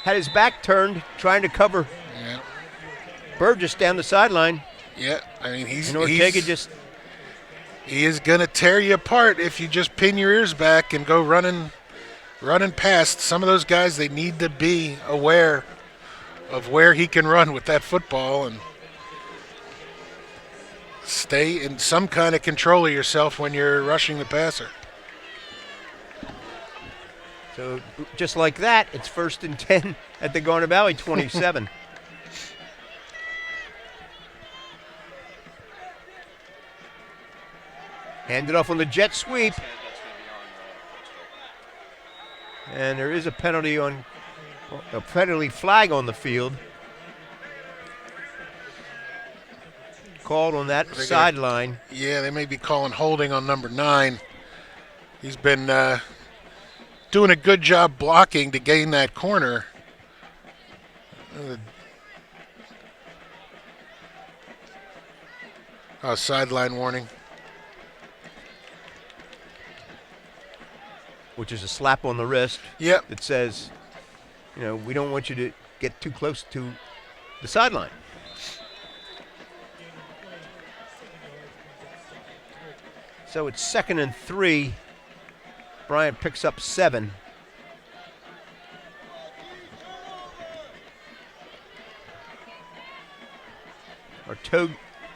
had his back turned, trying to cover Burgess down the sideline. Yeah, I mean, and Ortega he is going to tear you apart if you just pin your ears back and go running past. Some of those guys, they need to be aware of where he can run with that football and stay in some kind of control of yourself when you're rushing the passer. So just like that, it's 1st and 10 at the Garnet Valley 27. Handed off on the jet sweep. And there is a penalty flag on the field. Called on that sideline. Yeah, they may be calling holding on number 9. He's been doing a good job blocking to gain that corner. Sideline warning. Which is a slap on the wrist. Yep. That says, we don't want you to get too close to the sideline. So it's 2nd and 3. Bryant picks up 7.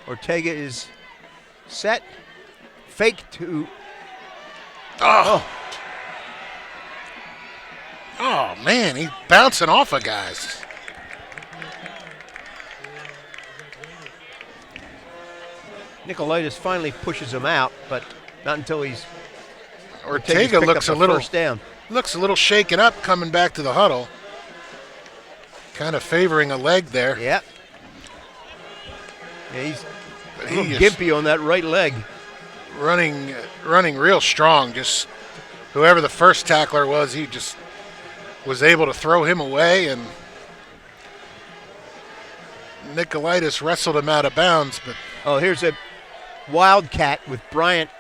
Ortega is set. Fake to. Oh. Oh, man, he's bouncing off of guys. Nicolaitis finally pushes him out, but not until he's. Ortega looks a little first down. Looks a little shaken up coming back to the huddle. Kind of favoring a leg there. Yep. Yeah, he's a little gimpy on that right leg. Running real strong. Just whoever the first tackler was, he just was able to throw him away, and Nicolaitis wrestled him out of bounds. But here's a wildcat with Bryant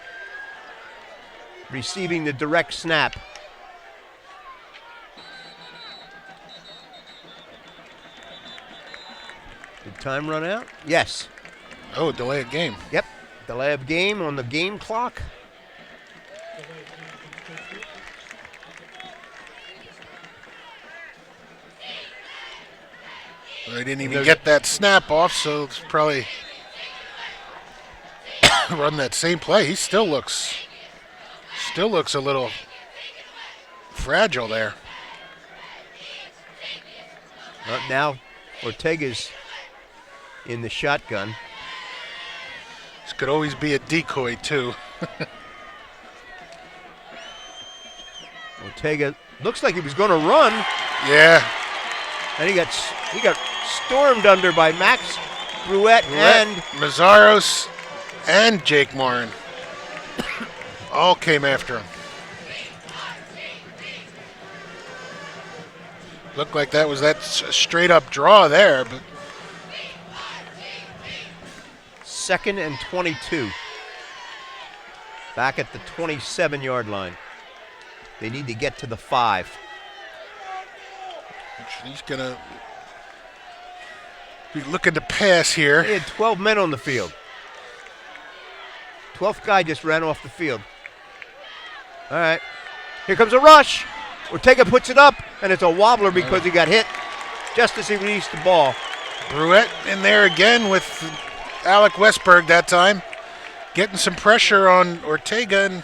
receiving the direct snap. Did time run out? Yes. Oh, delay of game. Yep. Delay of game on the game clock. They didn't even get that snap off, so it's probably run that same play. He still looks a little fragile there. Now Ortega's in the shotgun. This could always be a decoy too. Ortega looks like he was going to run. Yeah. And he got stormed under by Max Bruette and Mazzaros and Jake Morin. All came after him. Looked like that was that straight up draw there, but 2nd and 22. Back at the 27-yard line. They need to get to the 5. He's going to be looking to pass here. He had 12 men on the field. 12th guy just ran off the field. All right. Here comes a rush. Ortega puts it up, and it's a wobbler because he got hit just as he released the ball. Bruette in there again with Alec Westberg that time. Getting some pressure on Ortega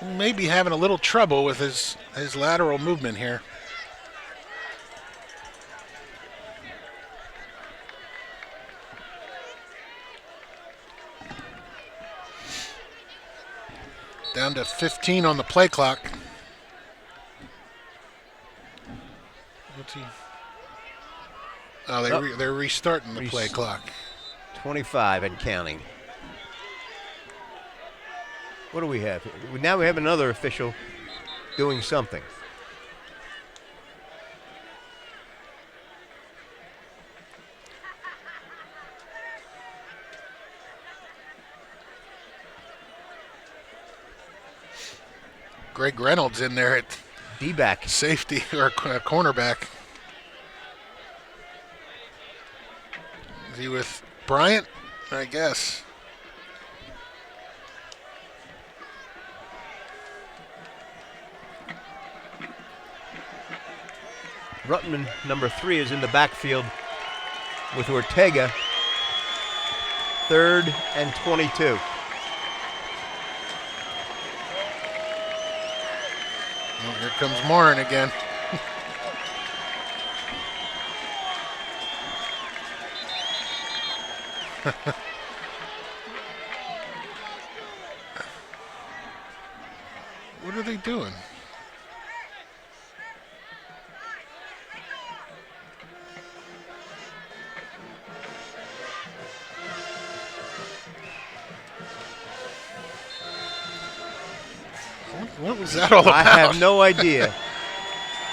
and maybe having a little trouble with his lateral movement here. Down to 15 on the play clock. What's he? Oh, they're restarting the play clock. 25 and counting. What do we have? Now we have another official doing something. Greg Reynolds in there at D-back. Safety or cornerback. Is he with Bryant? I guess. Ruttman, number 3, is in the backfield with Ortega. 3rd and 22. Well, here comes Morin again. What are they doing? What was that all about? I have no idea.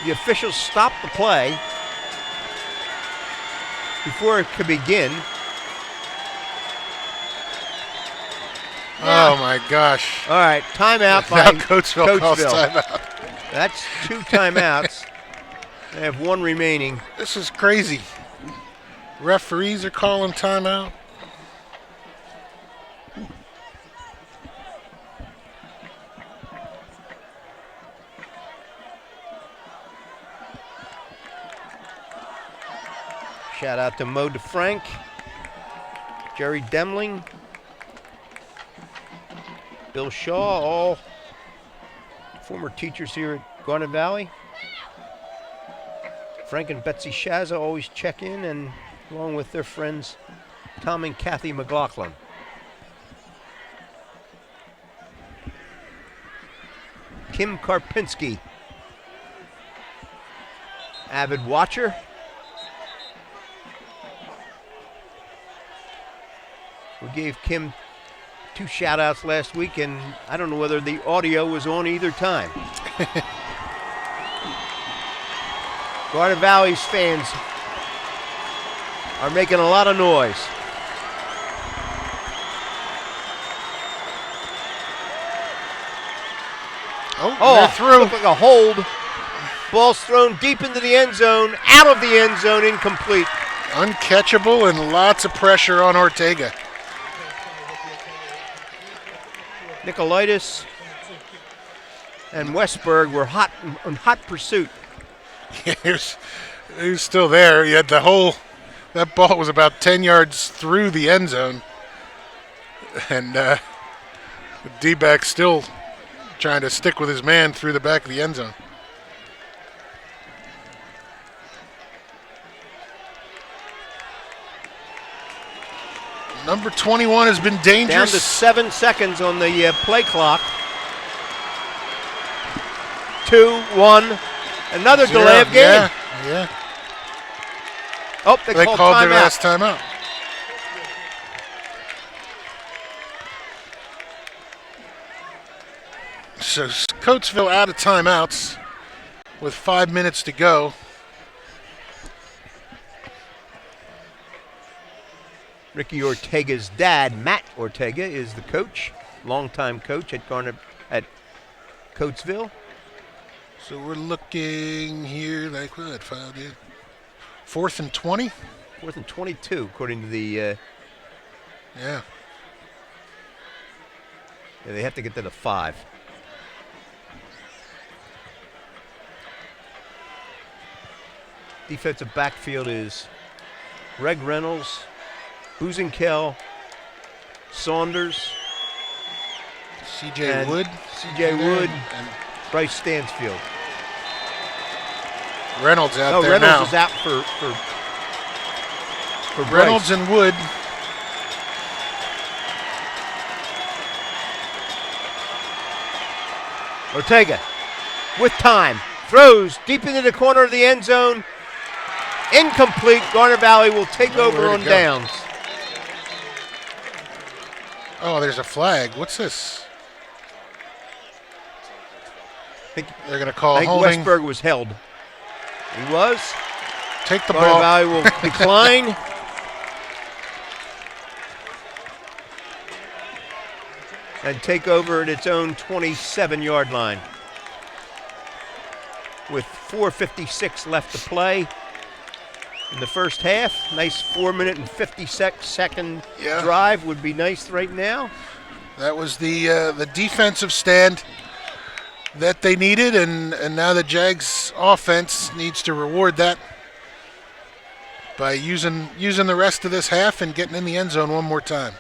The officials stopped the play before it could begin. Oh, my gosh. All right, timeout by Now Coatesville calls timeout. That's 2 timeouts. They have 1 remaining. This is crazy. Referees are calling timeout. Shout out to Mo DeFrank, Jerry Demling, Bill Shaw, all former teachers here at Garnet Valley. Frank and Betsy Shaza always check in, and along with their friends Tom and Kathy McLaughlin. Kim Karpinski, avid watcher. We gave Kim 2 shout-outs last week, and I don't know whether the audio was on either time. Garnet Valley's fans are making a lot of noise. They're through. Looked like a hold. Ball's thrown deep into the end zone, out of the end zone, incomplete. Uncatchable and lots of pressure on Ortega. Nicolaitis and Westberg were in hot pursuit. He was still there. You had that ball was about 10 yards through the end zone. And the D-back still trying to stick with his man through the back of the end zone. Number 21 has been dangerous. Down to 7 seconds on the play clock. 2, 1. Another 0. delay of game. Yeah. Oh, they called their timeout. last timeout. So Coatesville out of timeouts with 5 minutes to go. Ricky Ortega's dad, Matt Ortega, is the coach, longtime coach at Coatesville. So we're looking here like what? 4th and 20? 4th and 22, according to the. Yeah, They have to get to the 5. Defensive backfield is Greg Reynolds, Buzenkel, Saunders, C.J. Wood, and Bryce Stansfield. Reynolds out there Reynolds now. is out for Reynolds Bryce. and Wood. Ortega with time, throws deep into the corner of the end zone. Incomplete. Garnet Valley will take over on downs. Oh, there's a flag. What's this? They're going to call holding. Westberg was held. He was. Take the Garnet ball. Valley will decline. And take over at its own 27-yard line. With 4:56 left to play in the first half. Nice 4-minute and 50-second drive would be nice right now. That was the defensive stand that they needed, and now the Jags offense needs to reward that by using the rest of this half and getting in the end zone one more time.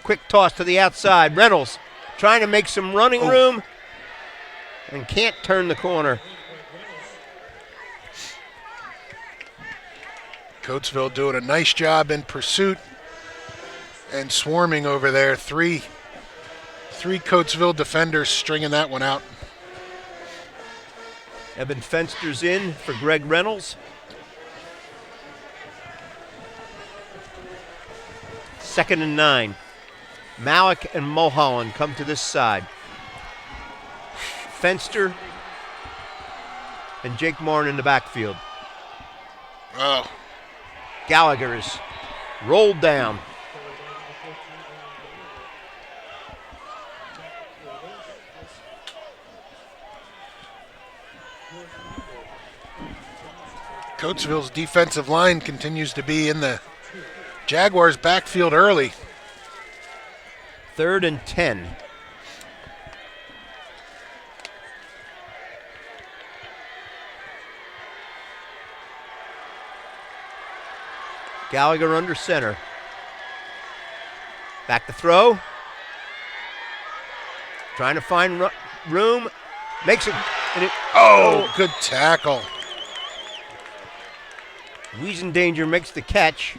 Quick toss to the outside. Reynolds trying to make some running room and can't turn the corner. Coatesville doing a nice job in pursuit and swarming over there. Three Coatesville defenders stringing that one out. Evan Fenster's in for Greg Reynolds. 2nd and 9. Malik and Mulholland come to this side. Fenster and Jake Martin in the backfield. Oh, Gallagher is rolled down. Coatesville's defensive line continues to be in the Jaguars' backfield early. 3rd and 10. Gallagher under center. Back to throw. Trying to find room. Makes it. And good tackle. Wiesendanger makes the catch.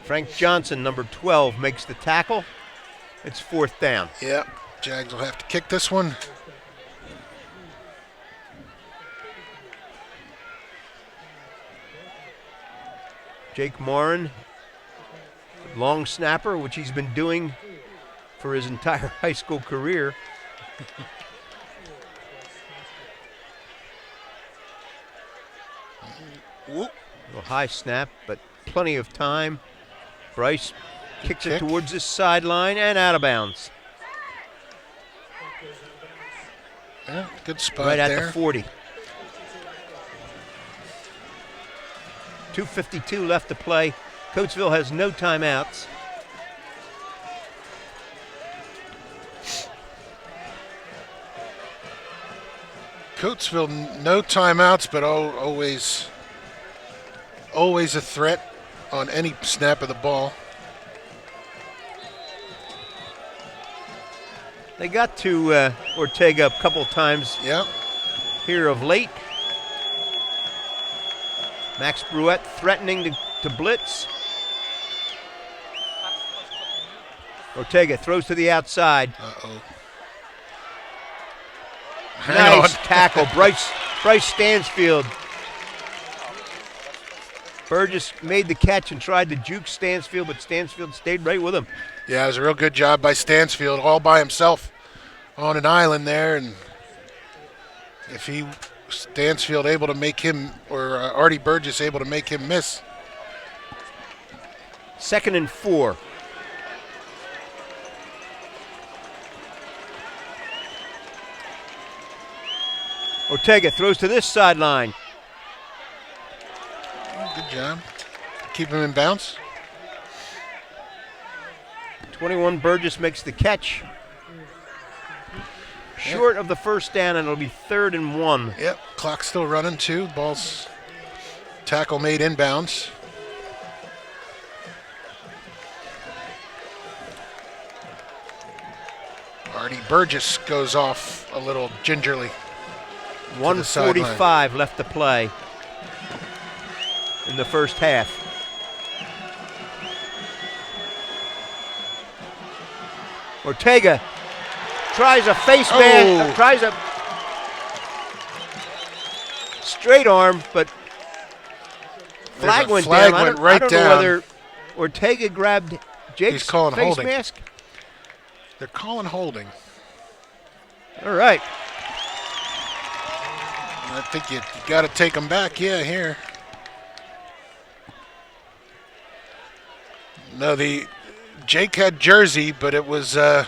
Frank Johnson, number 12, makes the tackle. It's 4th down. Yep. Jags will have to kick this one. Jake Morin, long snapper, which he's been doing for his entire high school career. A little high snap, but plenty of time. Bryce kicks it towards this sideline and out of bounds. Yeah, good spot right there. At the 40. 2:52 left to play. Coatesville has no timeouts. Coatesville, no timeouts, but always a threat on any snap of the ball. They got to Ortega a couple times here of late. Max Bruette threatening to blitz. Ortega throws to the outside. Nice tackle. Bryce Stansfield. Burgess made the catch and tried to juke Stansfield, but Stansfield stayed right with him. Yeah, it was a real good job by Stansfield, all by himself on an island there. And if Stansfield able to make him, or Artie Burgess able to make him miss. 2nd and 4. Ortega throws to this sideline. Good job. Keep him in bounds. 21 Burgess makes the catch. Short of the 1st down, and it'll be 3rd and 1. Yep, clock's still running too. Ball's tackle made inbounds. Artie Burgess goes off a little gingerly. 1:45 left to play in the first half. Ortega tries a face man, tries a straight arm, but flag went down. I don't know whether Ortega grabbed Jake's face holding. mask. They're calling holding. All right. I think you got to take him back. Yeah, here. No, Jake had jersey, but it was that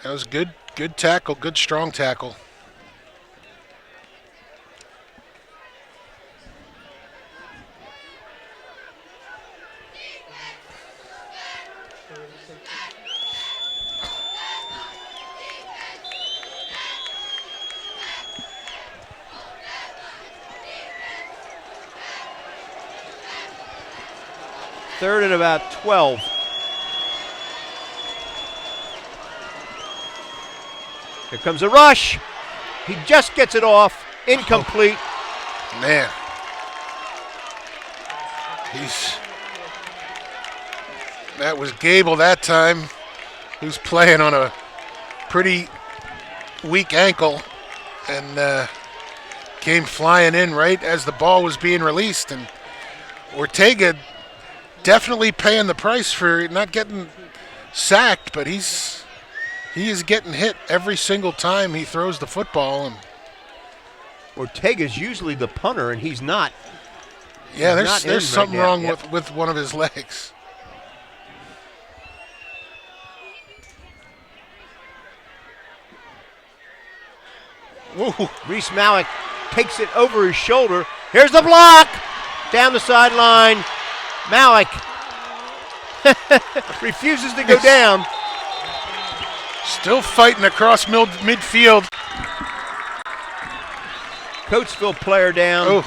was good tackle, good strong tackle. Third and about 12. Here comes a rush. He just gets it off. Incomplete. Man. That was Gable that time, who's playing on a pretty weak ankle, and came flying in right as the ball was being released. And Ortega definitely paying the price for not getting sacked, but he is getting hit every single time he throws the football. And Ortega's usually the punter, and he's not. Yeah, there's something wrong with one of his legs. Whoa. Reese Malik takes it over his shoulder. Here's the block! Down the sideline. Malik refuses to go down. Still fighting across midfield. Coatesville player down. Oh.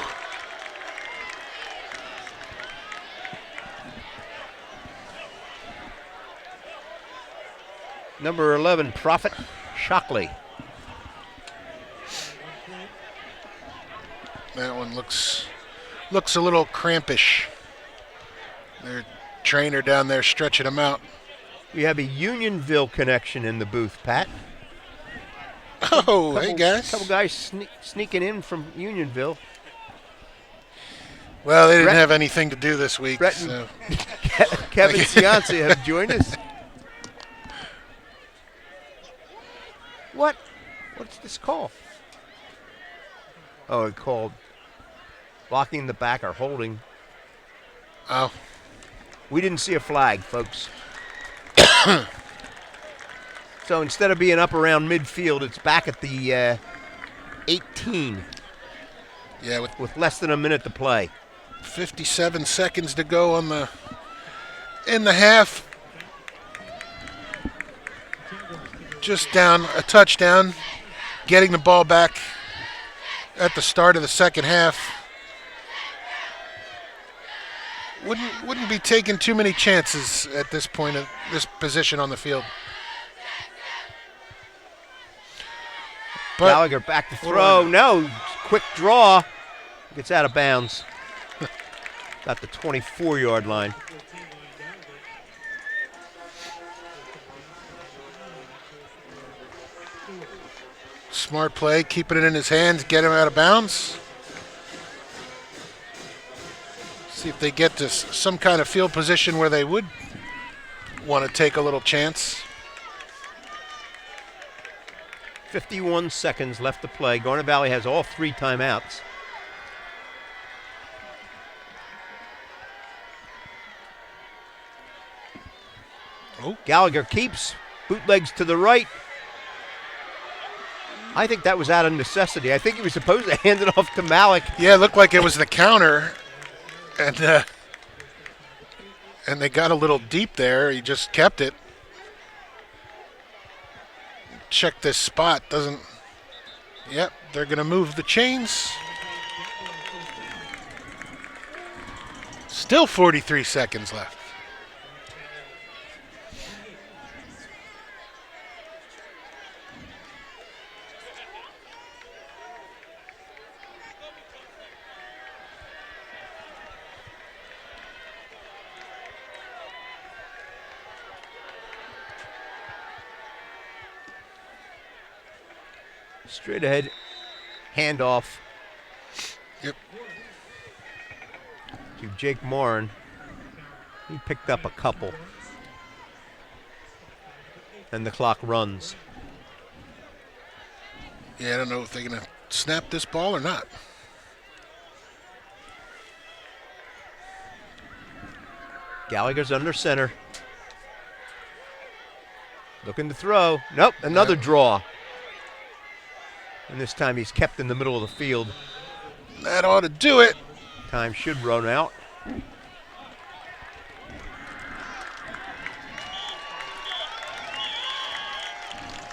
number 11, Prophet Shockley. That one looks a little crampish. Their trainer down there stretching him out. We have a Unionville connection in the booth, Pat. Oh, hey guys. Couple guys sneaking in from Unionville. Well, they didn't have anything to do this week. Brett So. Kevin Cianci have joined us. What? What's this call? Oh, it called blocking the back or holding. Oh. We didn't see a flag, folks. So instead of being up around midfield, it's back at the 18. Yeah, with less than a minute to play. 57 seconds to go in the half. Just down a touchdown, getting the ball back at the start of the second half. Wouldn't be taking too many chances at this point of this position on the field. But Gallagher back to throw. No, quick draw. Gets out of bounds. About the 24-yard line. Smart play, keeping it in his hands, get him out of bounds. See if they get to some kind of field position where they would want to take a little chance. 51 seconds left to play. Garnet Valley has all 3 timeouts. Oh. Gallagher keeps. Bootlegs to the right. I think that was out of necessity. I think he was supposed to hand it off to Malik. Yeah, it looked like it was the counter. And they got a little deep there. He just kept it. Check this spot. Doesn't. Yep, they're going to move the chains. Still 43 seconds left. Straight ahead, handoff. Yep. To Jake Morin. He picked up a couple. And the clock runs. Yeah, I don't know if they're going to snap this ball or not. Gallagher's under center. Looking to throw. Nope, another draw. And this time he's kept in the middle of the field. That ought to do it. Time should run out.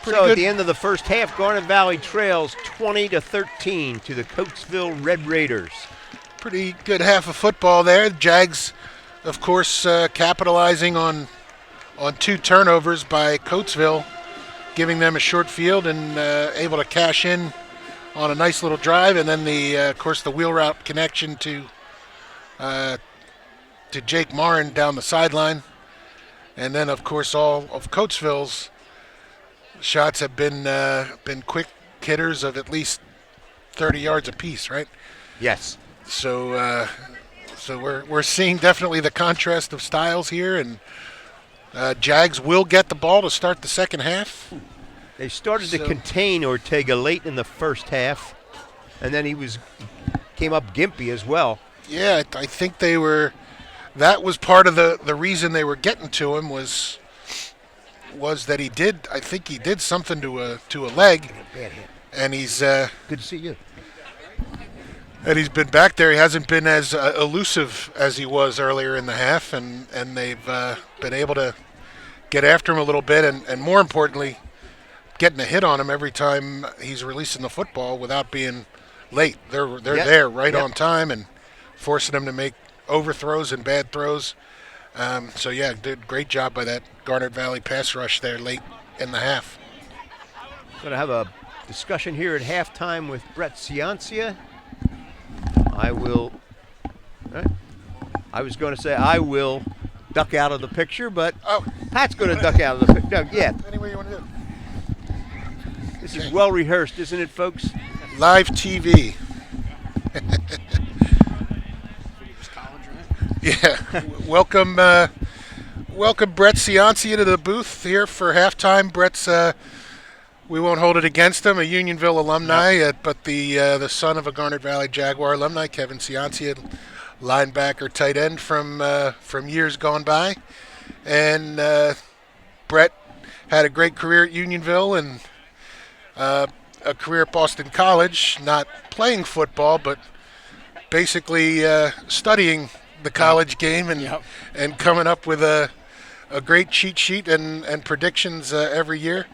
At the end of the first half, Garnet Valley trails 20-13 to the Coatesville Red Raiders. Pretty good half of football there. Jags, of course, capitalizing on 2 turnovers by Coatesville, giving them a short field and able to cash in on a nice little drive, and then of course the wheel route connection to Jake Morin down the sideline, and then of course all of Coatesville's shots have been quick hitters of at least 30 yards apiece, right? Yes. So we're seeing definitely the contrast of styles here, and Jags will get the ball to start the second half. They started to contain Ortega late in the first half, and then he came up gimpy as well. Yeah, I think that was part of the reason they were getting to him was that he did something to a leg, and he's good to see you. And he's been back there. He hasn't been as elusive as he was earlier in the half, and they've been able to get after him a little bit, and more importantly, getting a hit on him every time he's releasing the football without being late. They're there right on time and forcing him to make overthrows and bad throws. Did great job by that Garnet Valley pass rush there late in the half. Going to have a discussion here at halftime with Brett Ciancia. I was going to say I will duck out of the picture, but Pat's going to duck out of the picture. No, yeah. Any way you want to do it. This is well rehearsed, isn't it, folks? Live TV. Yeah. Welcome Brett Ciancia to the booth here for halftime. Brett's we won't hold it against him, a Unionville alumni, but the son of a Garnet Valley Jaguar alumni, Kevin Ciancia, linebacker, tight end from years gone by. And Brett had a great career at Unionville and a career at Boston College, not playing football, but basically studying the college game and coming up with a great cheat sheet and predictions every year.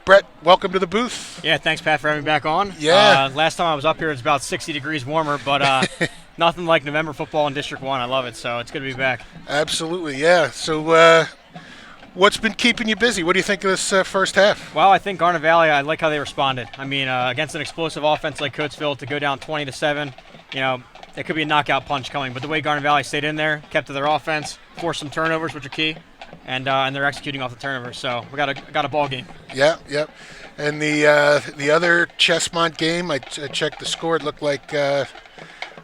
Brett, welcome to the booth. Yeah, thanks, Pat, for having me back on. Yeah. Last time I was up here, it was about 60 degrees warmer, but nothing like November football in District 1. I love it, so it's good to be back. Absolutely, yeah. So what's been keeping you busy? What do you think of this first half? Well, I think Garnet Valley, I like how they responded. I mean, against an explosive offense like Coatesville to go down 20-7, it could be a knockout punch coming. But the way Garnet Valley stayed in there, kept to their offense, forced some turnovers, which are key, and they're executing off the turnovers. So we got a ball game. Yeah. And the other Chesmont game, I checked the score. It looked like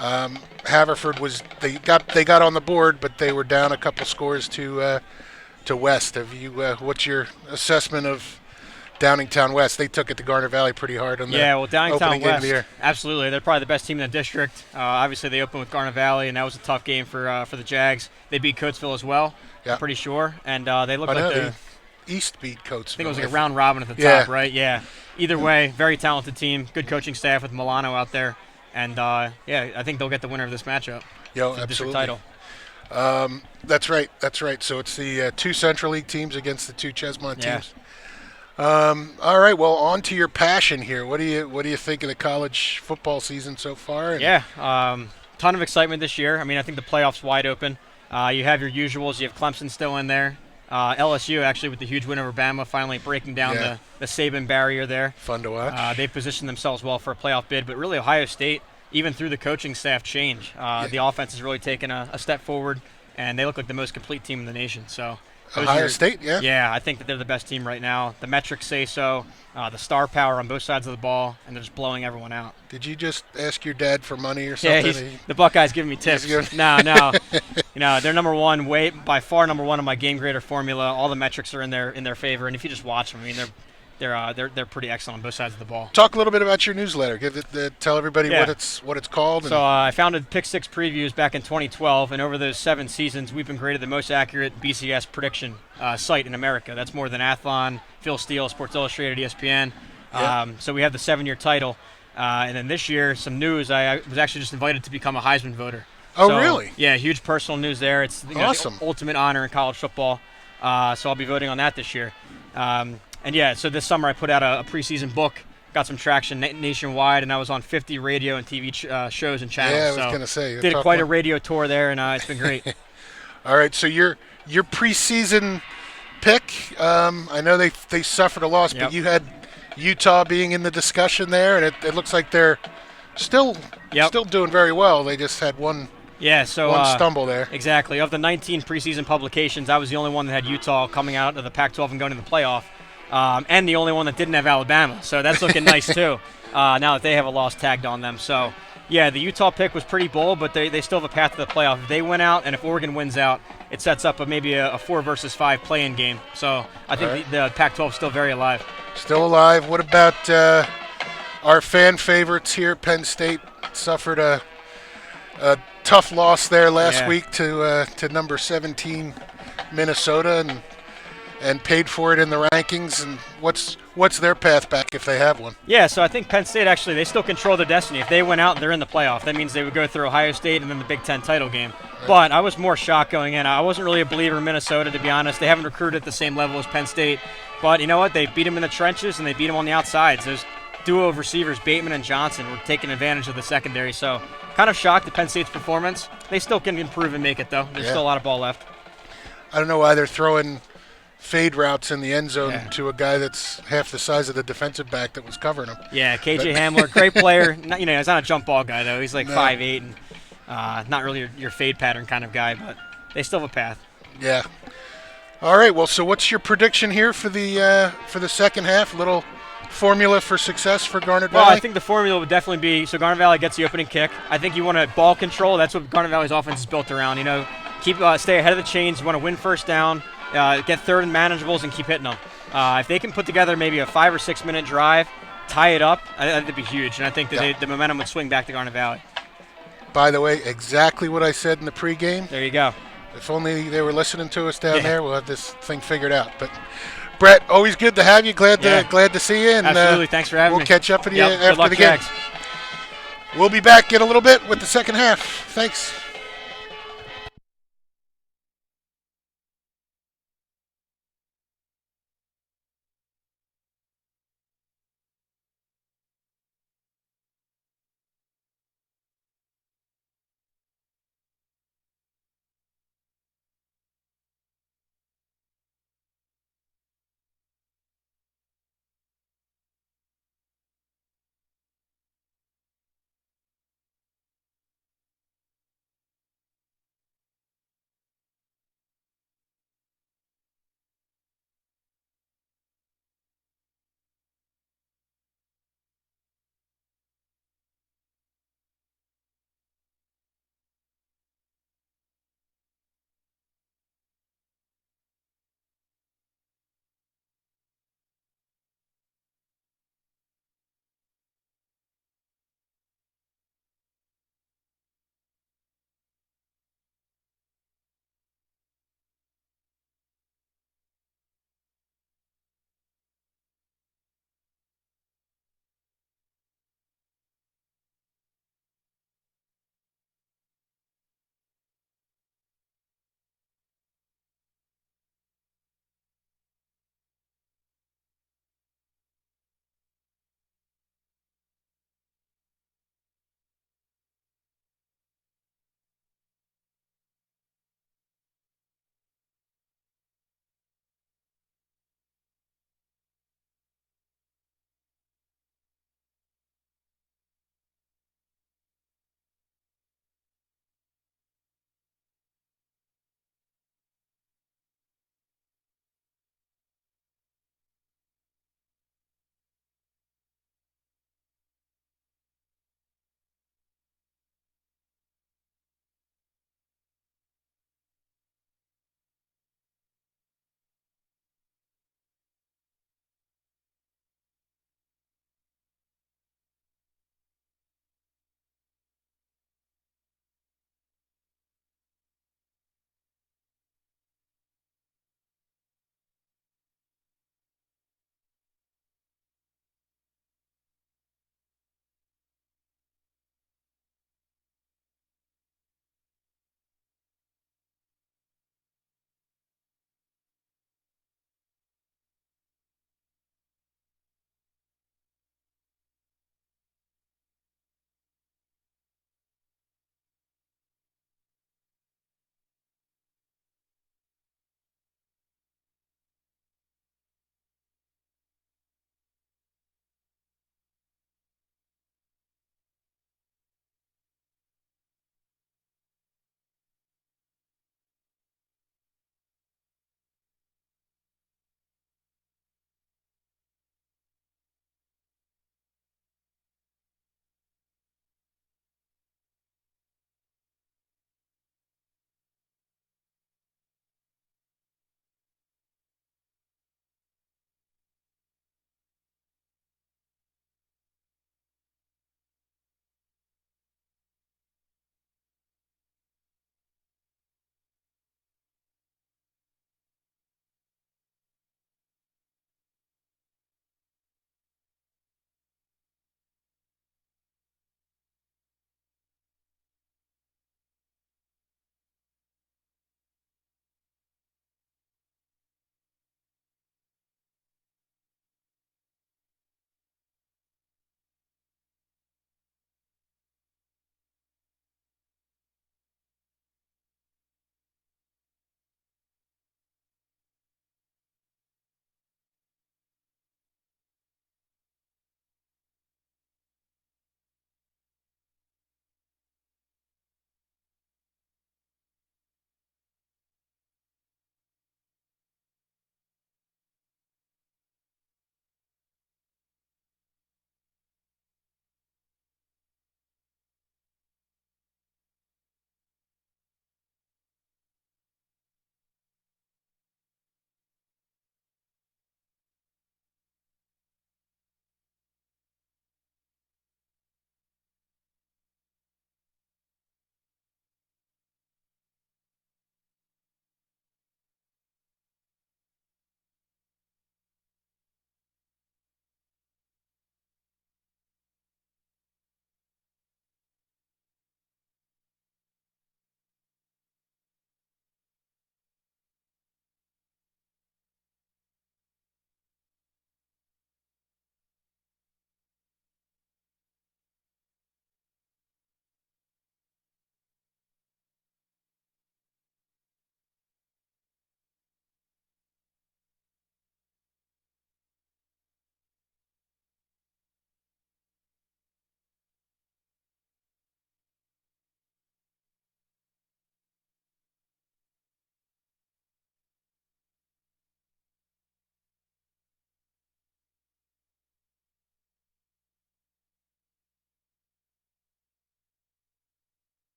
Haverford they got on the board, but they were down a couple scores to West. Have you? What's your assessment of Downingtown West? They took it to Garnet Valley pretty hard on the Downingtown opening game of the year. Absolutely. They're probably the best team in the district. Obviously, they opened with Garnet Valley, and that was a tough game for the Jags. They beat Coatesville as well, I'm pretty sure, and they looked like the East beat Coatesville. I think it was like a round robin at the top, right? Yeah. Either way, very talented team, good coaching staff with Milano out there, and I think they'll get the winner of this matchup. Absolutely. District title. That's right. So it's the two Central League teams against the two Chesmont teams. All right. Well, on to your passion here. What do you think of the college football season so far? Ton of excitement this year. I mean, I think the playoffs wide open. You have your usuals. You have Clemson still in there. LSU actually with the huge win over Bama, finally breaking down the Saban barrier there. Fun to watch. They've positioned themselves well for a playoff bid, but really Ohio State, even through the coaching staff change, the offense has really taken a step forward, and they look like the most complete team in the nation. So Ohio State, Yeah, I think that they're the best team right now. The metrics say so. The star power on both sides of the ball, and they're just blowing everyone out. Did you just ask your dad for money or something? Yeah, the Buckeyes giving me tips. No. They're number one, by far number one in my game grader formula. All the metrics are in their favor, and if you just watch them, I mean, they're pretty excellent on both sides of the ball. Talk a little bit about your newsletter. Tell everybody what it's called. So I founded Pick 6 Previews back in 2012, and over those 7 seasons, we've been graded the most accurate BCS prediction site in America. That's more than Athlon, Phil Steele, Sports Illustrated, ESPN. So we have the 7-year title. And then this year, some news. I was actually just invited to become a Heisman voter. Oh, really? Yeah, huge personal news there. It's awesome. The ultimate honor in college football. So I'll be voting on that this year. So this summer I put out a preseason book, got some traction nationwide, and I was on 50 radio and TV shows and channels. Yeah, I was going to say. Did quite a radio tour there, and it's been great. All right, so your preseason pick, I know they suffered a loss, but you had Utah being in the discussion there, and it looks like they're still doing very well. They just had one stumble there. Exactly. Of the 19 preseason publications, I was the only one that had Utah coming out of the Pac-12 and going to the playoff. And the only one that didn't have Alabama. So that's looking nice, too, now that they have a loss tagged on them. So, the Utah pick was pretty bold, but they still have a path to the playoff. If they win out, and if Oregon wins out, it sets up maybe a 4 versus 5 play-in game. So I think the Pac-12 is still very alive. Still alive. What about our fan favorites here? Penn State suffered a tough loss there last week to number 17 Minnesota, and paid for it in the rankings. And what's their path back if they have one? Yeah, so I think Penn State actually, they still control their destiny. If they went out and they're in the playoff, that means they would go through Ohio State and then the Big Ten title game. Right. But I was more shocked going in. I wasn't really a believer in Minnesota, to be honest. They haven't recruited at the same level as Penn State. But you know what? They beat them in the trenches and they beat them on the outsides. Those duo of receivers, Bateman and Johnson, were taking advantage of the secondary. So kind of shocked at Penn State's performance. They still can improve and make it, though. There's still a lot of ball left. I don't know why they're throwing fade routes in the end zone Yeah. to a guy that's half the size of the defensive back that was covering him. Yeah, KJ Hamler, great player. Not, he's not a jump ball guy though. He's like No. 5'8" and not really your fade pattern kind of guy, but they still have a path. Yeah. All right. Well, so what's your prediction here for the second half? A little formula for success for Garnet Valley? Well, I think the formula would definitely be so Garnet Valley gets the opening kick. I think you want to ball control. That's what Garnet Valley's offense is built around. Stay ahead of the chains. You want to win first down, get third and manageables, and keep hitting them. If they can put together maybe a 5 or 6 minute drive, tie it up, I think that'd be huge. And I think that the momentum would swing back to Garnet Valley. By the way, exactly what I said in the pregame. There you go. If only they were listening to us down there, we'll have this thing figured out. But Brett, always good to have you. Glad to see you. And, absolutely. Thanks for having me. We'll catch up with you Good after luck, the game. Jags. We'll be back in a little bit with the second half. Thanks.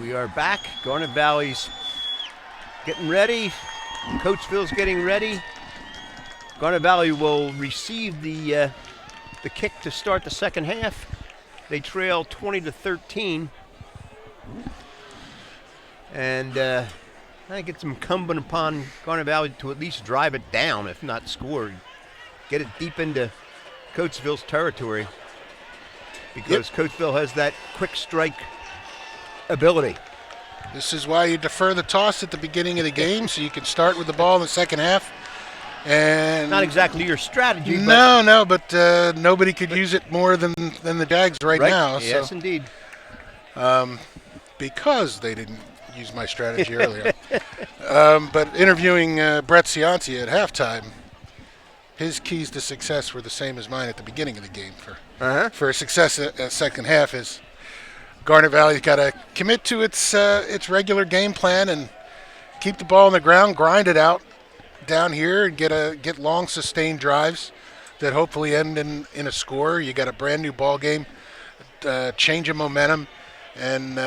We are back. Garnet Valley's getting ready. Coatesville's getting ready. Garnet Valley will receive the kick to start the second half. They trail 20-13. And I think it's incumbent upon Garnet Valley to at least drive it down, if not score. Get it deep into Coatesville's territory. Because Coatesville has that quick strike ability. This is why you defer the toss at the beginning of the game, so you can start with the ball in the second half. And not exactly your strategy. But nobody could use it more than the Jags right now. Yes, so, indeed. Because they didn't use my strategy earlier. But interviewing Brett Cianci at halftime, his keys to success were the same as mine at the beginning of the game. For success at second half is Garnet Valley's got to commit to its regular game plan and keep the ball on the ground, grind it out down here, and get long sustained drives that hopefully end in a score. You got a brand new ball game, change of momentum, and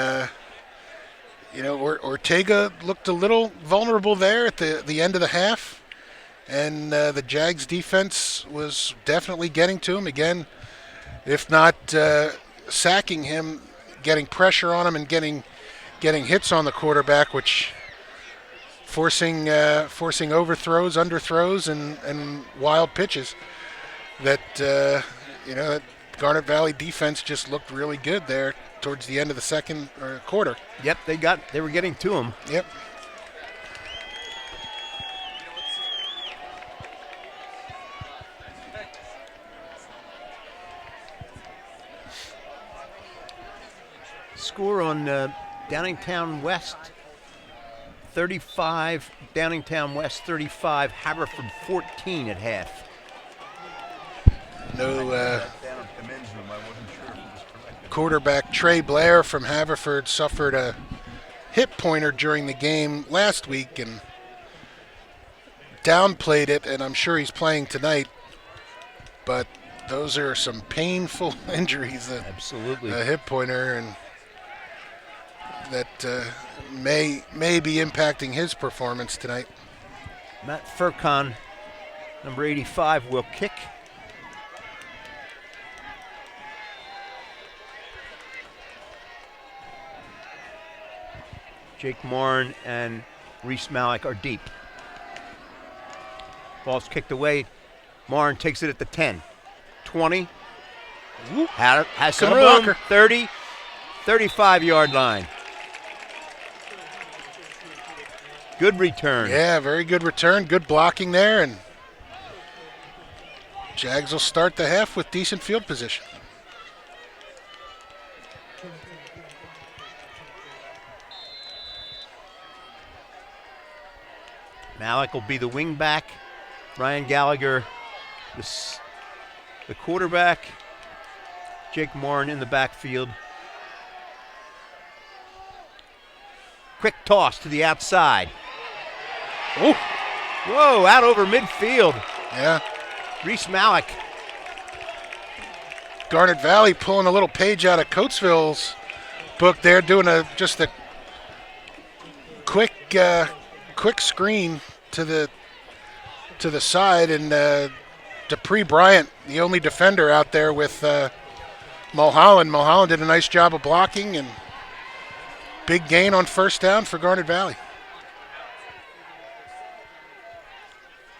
Ortega looked a little vulnerable there at the end of the half, and the Jags defense was definitely getting to him again, if not sacking him, getting pressure on him and getting hits on the quarterback, which forcing overthrows, underthrows, and wild pitches. That Garnet Valley defense just looked really good there towards the end of the second quarter. Yep, they were getting to him. Yep. Score on Downingtown West 35, Downingtown West 35, Haverford 14 at half. Quarterback Trey Blair from Haverford suffered a hip pointer during the game last week and downplayed it, and I'm sure he's playing tonight. But those are some painful injuries. Absolutely. A hip pointer, and that may be impacting his performance tonight. Matt Furcon, number 85, will kick. Jake Morin and Reese Malik are deep. Ball's kicked away. Morin takes it at the 10. 20. Has some room. Blocker. 30. 35-yard line. Good return. Yeah, very good return. Good blocking there, and Jags will start the half with decent field position. Malik will be the wing back. Ryan Gallagher, the quarterback. Jake Morin in the backfield. Quick toss to the outside. Oh, whoa, out over midfield. Yeah. Reese Malik. Garnet Valley pulling a little page out of Coatesville's book there, doing just a quick screen to the side, and Dupree Bryant, the only defender out there with Mulholland. Mulholland did a nice job of blocking, and big gain on first down for Garnet Valley.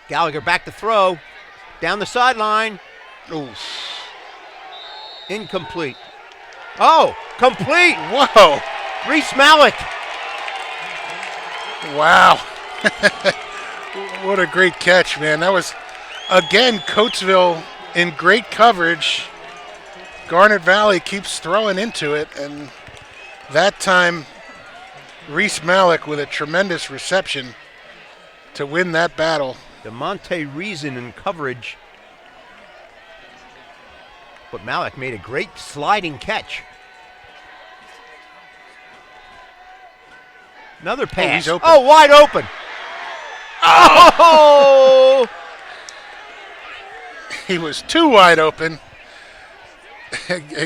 Gallagher back to throw. Down the sideline. Ooh. Incomplete. Oh, complete. Whoa. Reese Malik. Wow. What a great catch, man. That was, again, Coatesville in great coverage. Garnet Valley keeps throwing into it, and that time Reese Malik with a tremendous reception to win that battle. DeMonte Reason in coverage. But Malik made a great sliding catch. Another pass. Oh, he's open. Oh, wide open. Oh! He was too wide open.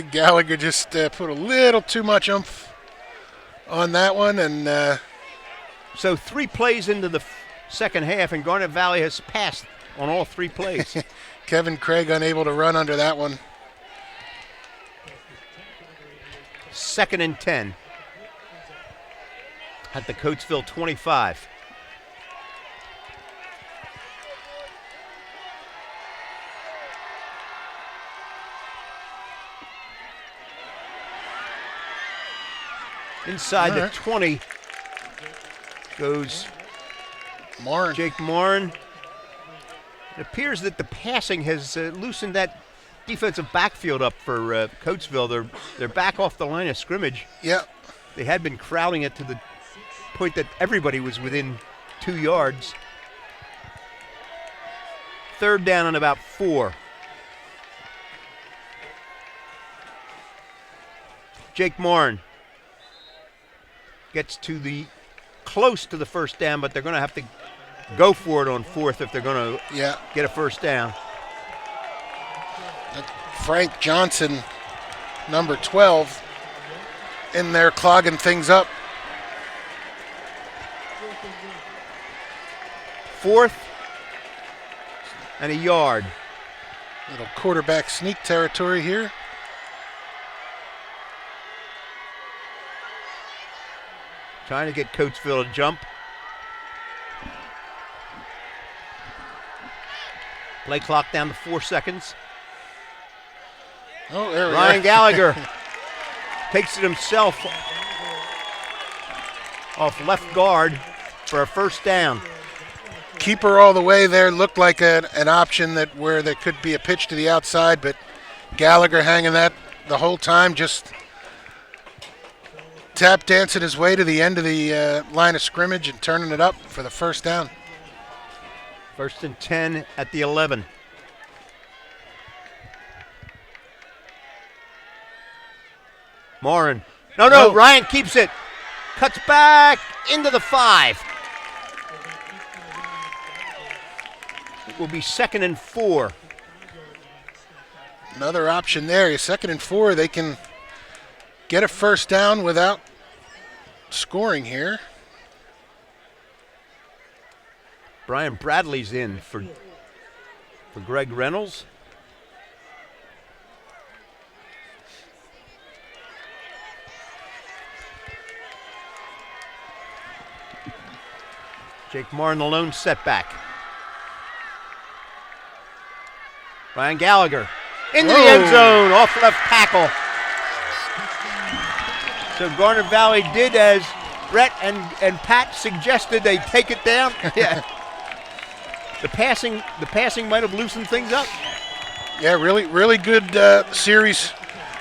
Gallagher just put a little too much oomph on that one, and So 3 plays into the second half, and Garnet Valley has passed on all 3 plays. Kevin Craig unable to run under that one. 2nd and 10 at the Coatesville 25. Inside the 20 goes Morin. Jake Morin. It appears that the passing has loosened that defensive backfield up for Coatesville. They're back off the line of scrimmage. Yep. They had been crowding it to the point that everybody was within 2 yards. 3rd down and about 4. Jake Morin gets close to the first down, but they're going to have to go for it on 4th if they're going to get a first down. Frank Johnson, number 12, in there clogging things up. 4th and a yard. Little quarterback sneak territory here. Trying to get Coatesville to jump. Play clock down to 4 seconds. Oh, there we Ryan are. Gallagher takes it himself off left guard for a first down. Keeper all the way there looked like an option where there could be a pitch to the outside, but Gallagher hanging that the whole time, just tap dancing his way to the end of the line of scrimmage and turning it up for the first down. 1st and 10 at the 11. Morin. No, Ryan keeps it. Cuts back into the 5. It will be 2nd and 4. Another option there. 2nd and 4. They can get a first down without scoring here. Brian Bradley's in for Greg Reynolds. Jake Morin, the lone setback. Ryan Gallagher into the end zone, off left tackle. So Garnet Valley did as Brett and Pat suggested. They take it down. Yeah. The passing might have loosened things up. Yeah, really good series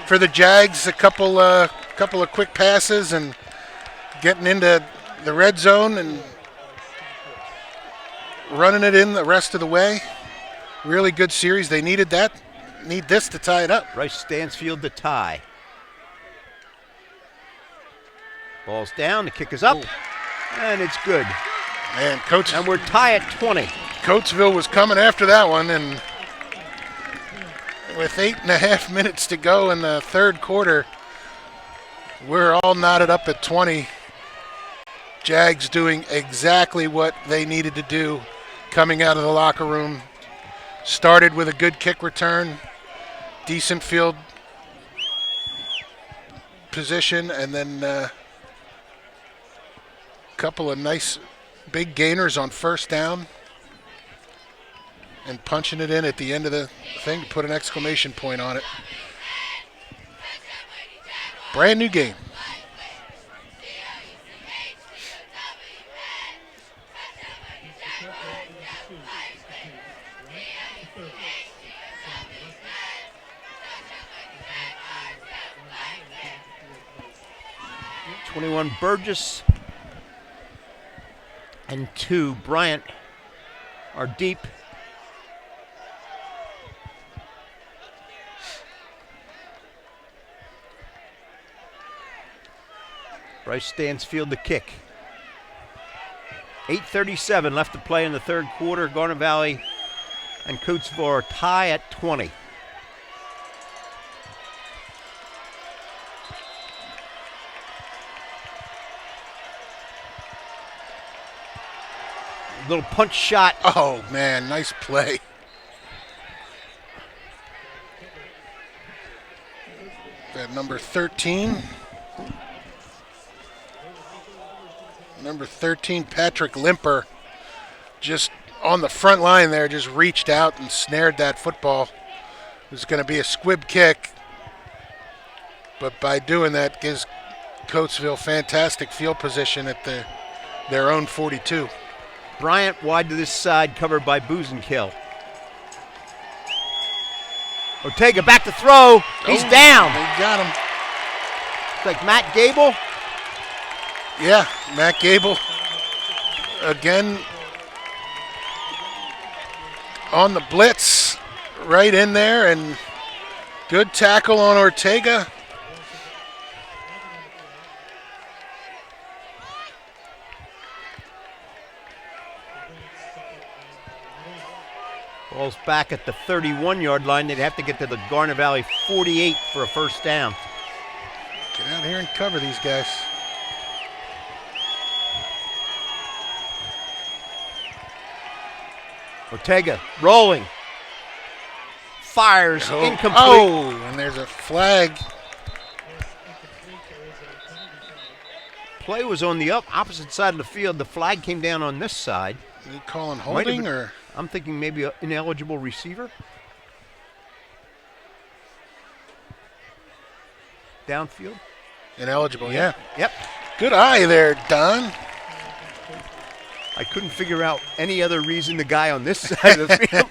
for the Jags. A couple of quick passes and getting into the red zone and running it in the rest of the way. Really good series. They needed that. Need this to tie it up. Bryce Stansfield to tie. Ball's down. The kick is up, and it's good. And we're tied at 20. Coatesville was coming after that one, and with 8.5 minutes to go in the third quarter, we're all knotted up at 20. Jags doing exactly what they needed to do coming out of the locker room. Started with a good kick return, decent field position, and then a couple of nice big gainers on first down and punching it in at the end of the thing to put an exclamation point on it. Brand new game. #21 Burgess and 2 Bryant are deep. Bryce Stansfield the kick. 8:37 left to play in the third quarter. Garnet Valley and Coatesville are tie at 20. Little punch shot. Oh, man, nice play. That number 13. Number 13, Patrick Limper, just on the front line there, just reached out and snared that football. It was going to be a squib kick, but by doing that gives Coatesville fantastic field position at their own 42. Bryant wide to this side, covered by Boozenkill. Ortega back to throw. He's down. They got him. It's like Matt Gable. Yeah, Matt Gable again on the blitz, right in there, and good tackle on Ortega. Ball's back at the 31-yard line. They'd have to get to the Garnet Valley 48 for a first down. Get out here and cover these guys. Ortega rolling. Fires. Incomplete. Oh, and there's a flag. Play was on the opposite side of the field. The flag came down on this side. Are you calling holding or? I'm thinking maybe an ineligible receiver. Downfield. Ineligible, yeah. Yep. Good eye there, Don. I couldn't figure out any other reason the guy on this side of the field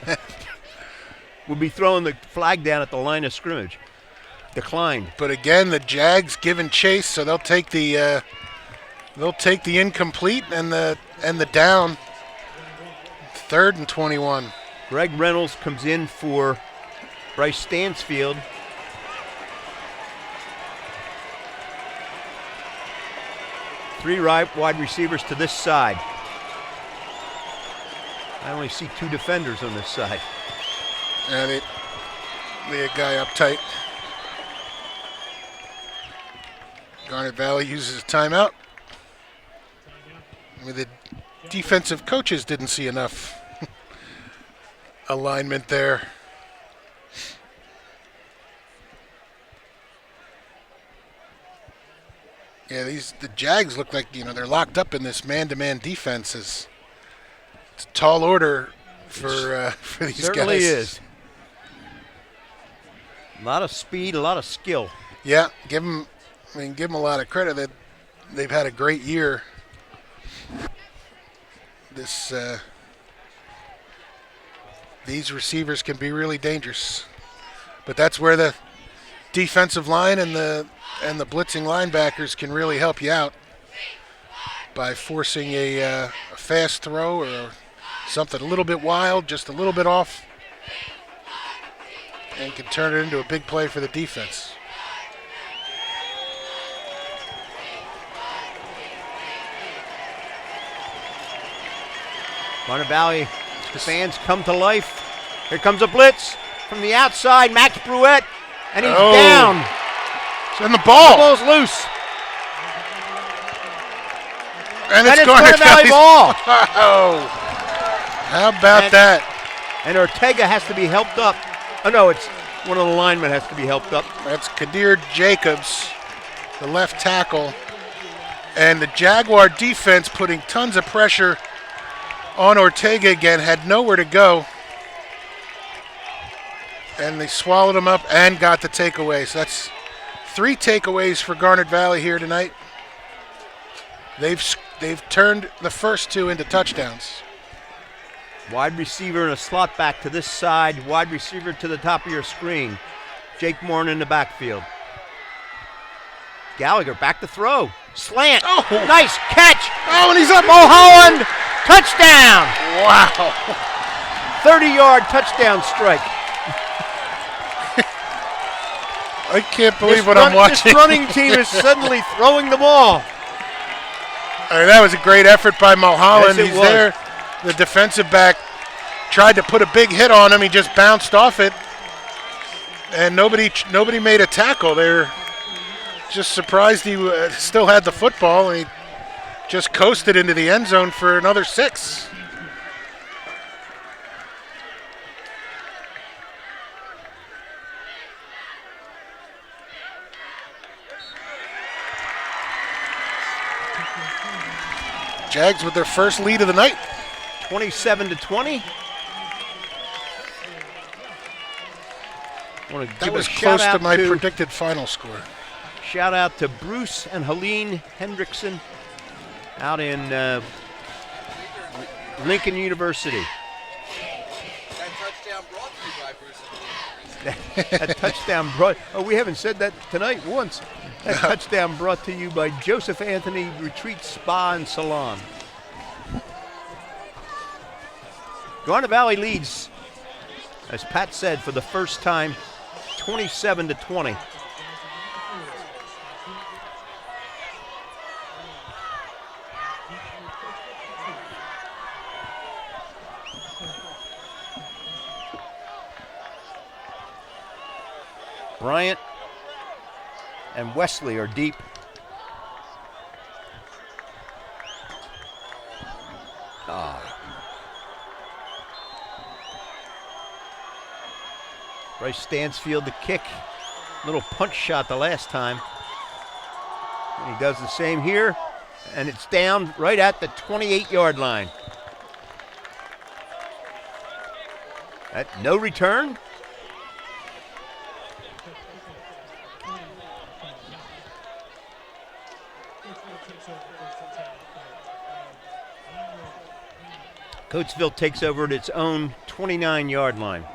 would be throwing the flag down at the line of scrimmage. Declined. But again, the Jags giving chase, so they'll take the incomplete and the down. 3rd and 21. Greg Reynolds comes in for Bryce Stansfield. Three wide receivers to this side. I only see 2 defenders on this side. And the guy up tight. Garnet Valley uses a timeout. The defensive coaches didn't see enough alignment there. Yeah, the Jags look like, they're locked up in this man-to-man defense. It's a tall order for these guys. Certainly is. A lot of speed, a lot of skill. Yeah, give them a lot of credit. They've had a great year. These receivers can be really dangerous, but that's where the defensive line and the blitzing linebackers can really help you out by forcing a fast throw or something a little bit wild, just a little bit off, and can turn it into a big play for the defense. Garnet Valley fans come to life. Here comes a blitz from the outside. Max Bruette, and he's down. And the ball. The ball's loose. And it's Garnet Valley ball. Oh, how about that? And Ortega has to be helped up. Oh, no, it's one of the linemen has to be helped up. That's Kadir Jacobs, the left tackle. And the Jaguar defense putting tons of pressure on Ortega again, had nowhere to go. And they swallowed him up and got the takeaway. So that's 3 takeaways for Garnet Valley here tonight. They've turned the first 2 into touchdowns. Wide receiver and a slot back to this side. Wide receiver to the top of your screen. Jake Moore in the backfield. Gallagher back to throw. Slant. Oh. Nice catch. Oh, and he's up. Mulholland. Touchdown. Wow. 30-yard touchdown strike. I can't believe what I'm watching. This running team is suddenly throwing the ball. That was a great effort by Mulholland. Yes, it He's was. there. The defensive back tried to put a big hit on him. He just bounced off it. And nobody made a tackle. They're just surprised he still had the football, and he just coasted into the end zone for another 6. Jags with their first lead of the night. 27-20. That was close to my predicted final score. Shout out to Bruce and Helene Hendrickson out in Lincoln University. That touchdown brought to you by Bruce. That touchdown brought, we haven't said that tonight once. That touchdown brought to you by Joseph Anthony Retreat Spa and Salon. Garnet Valley leads, as Pat said, for the first time, 27-20. Bryant and Wesley are deep. Bryce Stansfield the kick. Little punch shot the last time. And he does the same here. And it's down right at the 28-yard line. No return. Coatesville takes over at its own 29-yard line.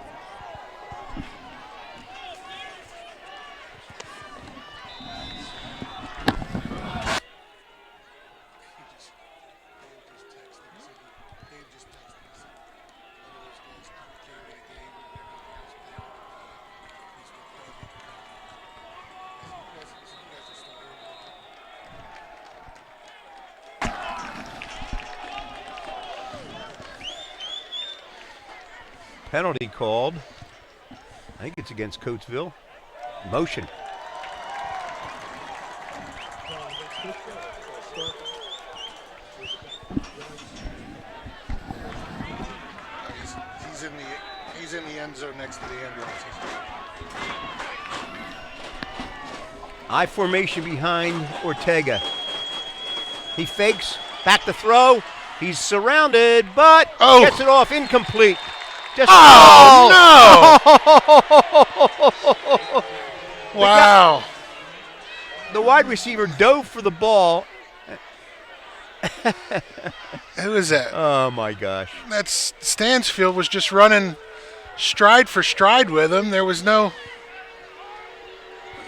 Penalty called. I think it's against Coatesville. Motion. He's in the end zone next to the ambulance. I formation behind Ortega. He fakes, back to throw. He's surrounded, but gets it off incomplete. Just no! Wow. The wide receiver dove for the ball. Who is that? Oh, my gosh. That's Stansfield was just running stride for stride with him. There was no...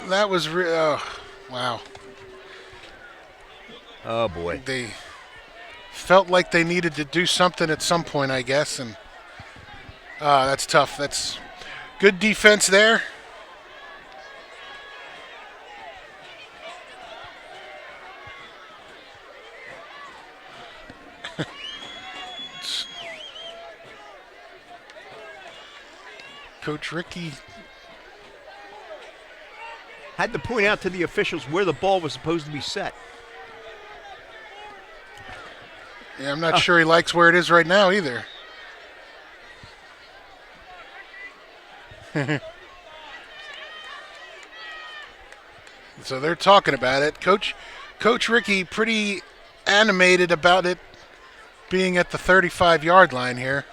That was... wow. Oh, boy. They felt like they needed to do something at some point, I guess, and... that's tough. That's good defense there. Coach Ricky had to point out to the officials where the ball was supposed to be set. Yeah, I'm not sure he likes where it is right now either. So they're talking about it. Coach Ricky pretty animated about it being at the 35-yard line here.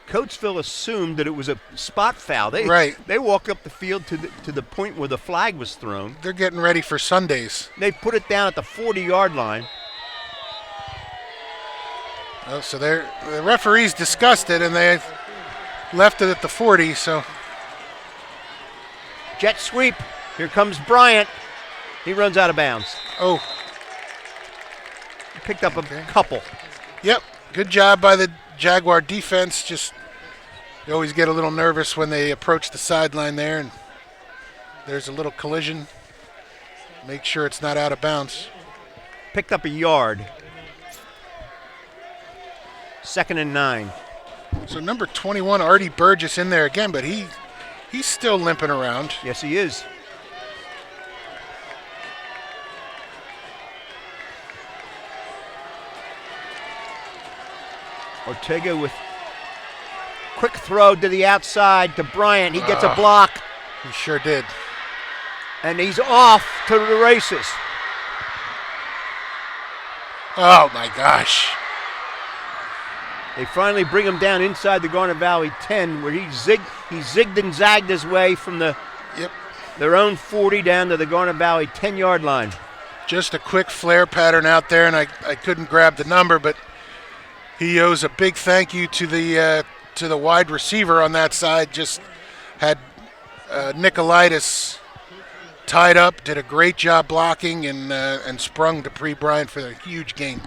Coatesville assumed that it was a spot foul. They walked up the field to the point where the flag was thrown. They're getting ready for Sundays. They put it down at the 40-yard line. Oh, so the referees discussed it, and they left it at the 40, so. Jet sweep. Here comes Bryant. He runs out of bounds. Oh. He picked up a couple. Yep. Good job by the Jaguar defense. Just, you always get a little nervous when they approach the sideline there, and there's a little collision. Make sure it's not out of bounds. Picked up a yard. 2nd and 9. So number 21, Artie Burgess, in there again, but he's still limping around. Yes, he is. Ortega with quick throw to the outside to Bryant. He gets a block. He sure did. And he's off to the races. Oh, my gosh. They finally bring him down inside the Garnet Valley 10, where he zigged and zagged his way from their own 40 down to the Garnet Valley 10-yard line. Just a quick flare pattern out there, and I couldn't grab the number, but he owes a big thank you to the wide receiver on that side. Just had Nicolaitis tied up, did a great job blocking, and sprung Dupree Bryant for a huge gain.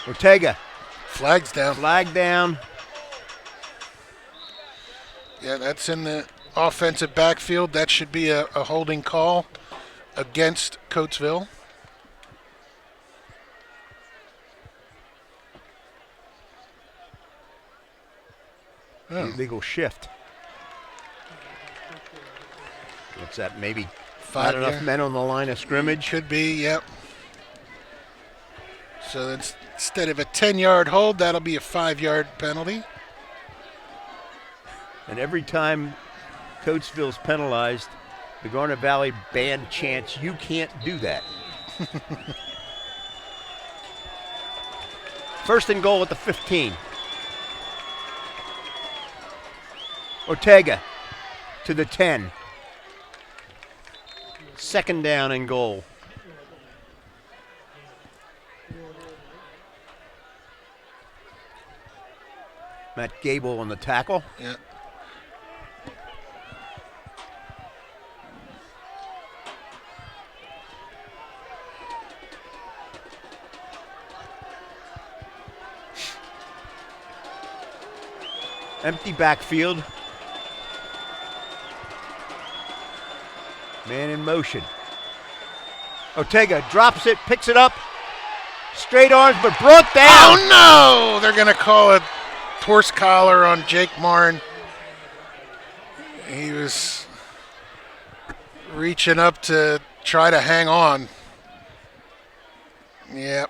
Ortega. Flag's down. Flag down. Yeah, that's in the offensive backfield. That should be a holding call against Coatesville. Illegal shift. What's that, maybe Five, not enough men on the line of scrimmage? Could be, yep. So instead of a 10-yard hold, that'll be a 5-yard penalty. And every time Coatesville's penalized, the Garnet Valley band chants, "You can't do that." First and goal at the 15. Ortega to the 10. Second down and goal. Matt Gable on the tackle. Yeah. Empty backfield. Man in motion. Ortega drops it, picks it up. Straight arms, but brought down. Oh, no! They're going to call a horse collar on Jake Marn. He was reaching up to try to hang on. Yep.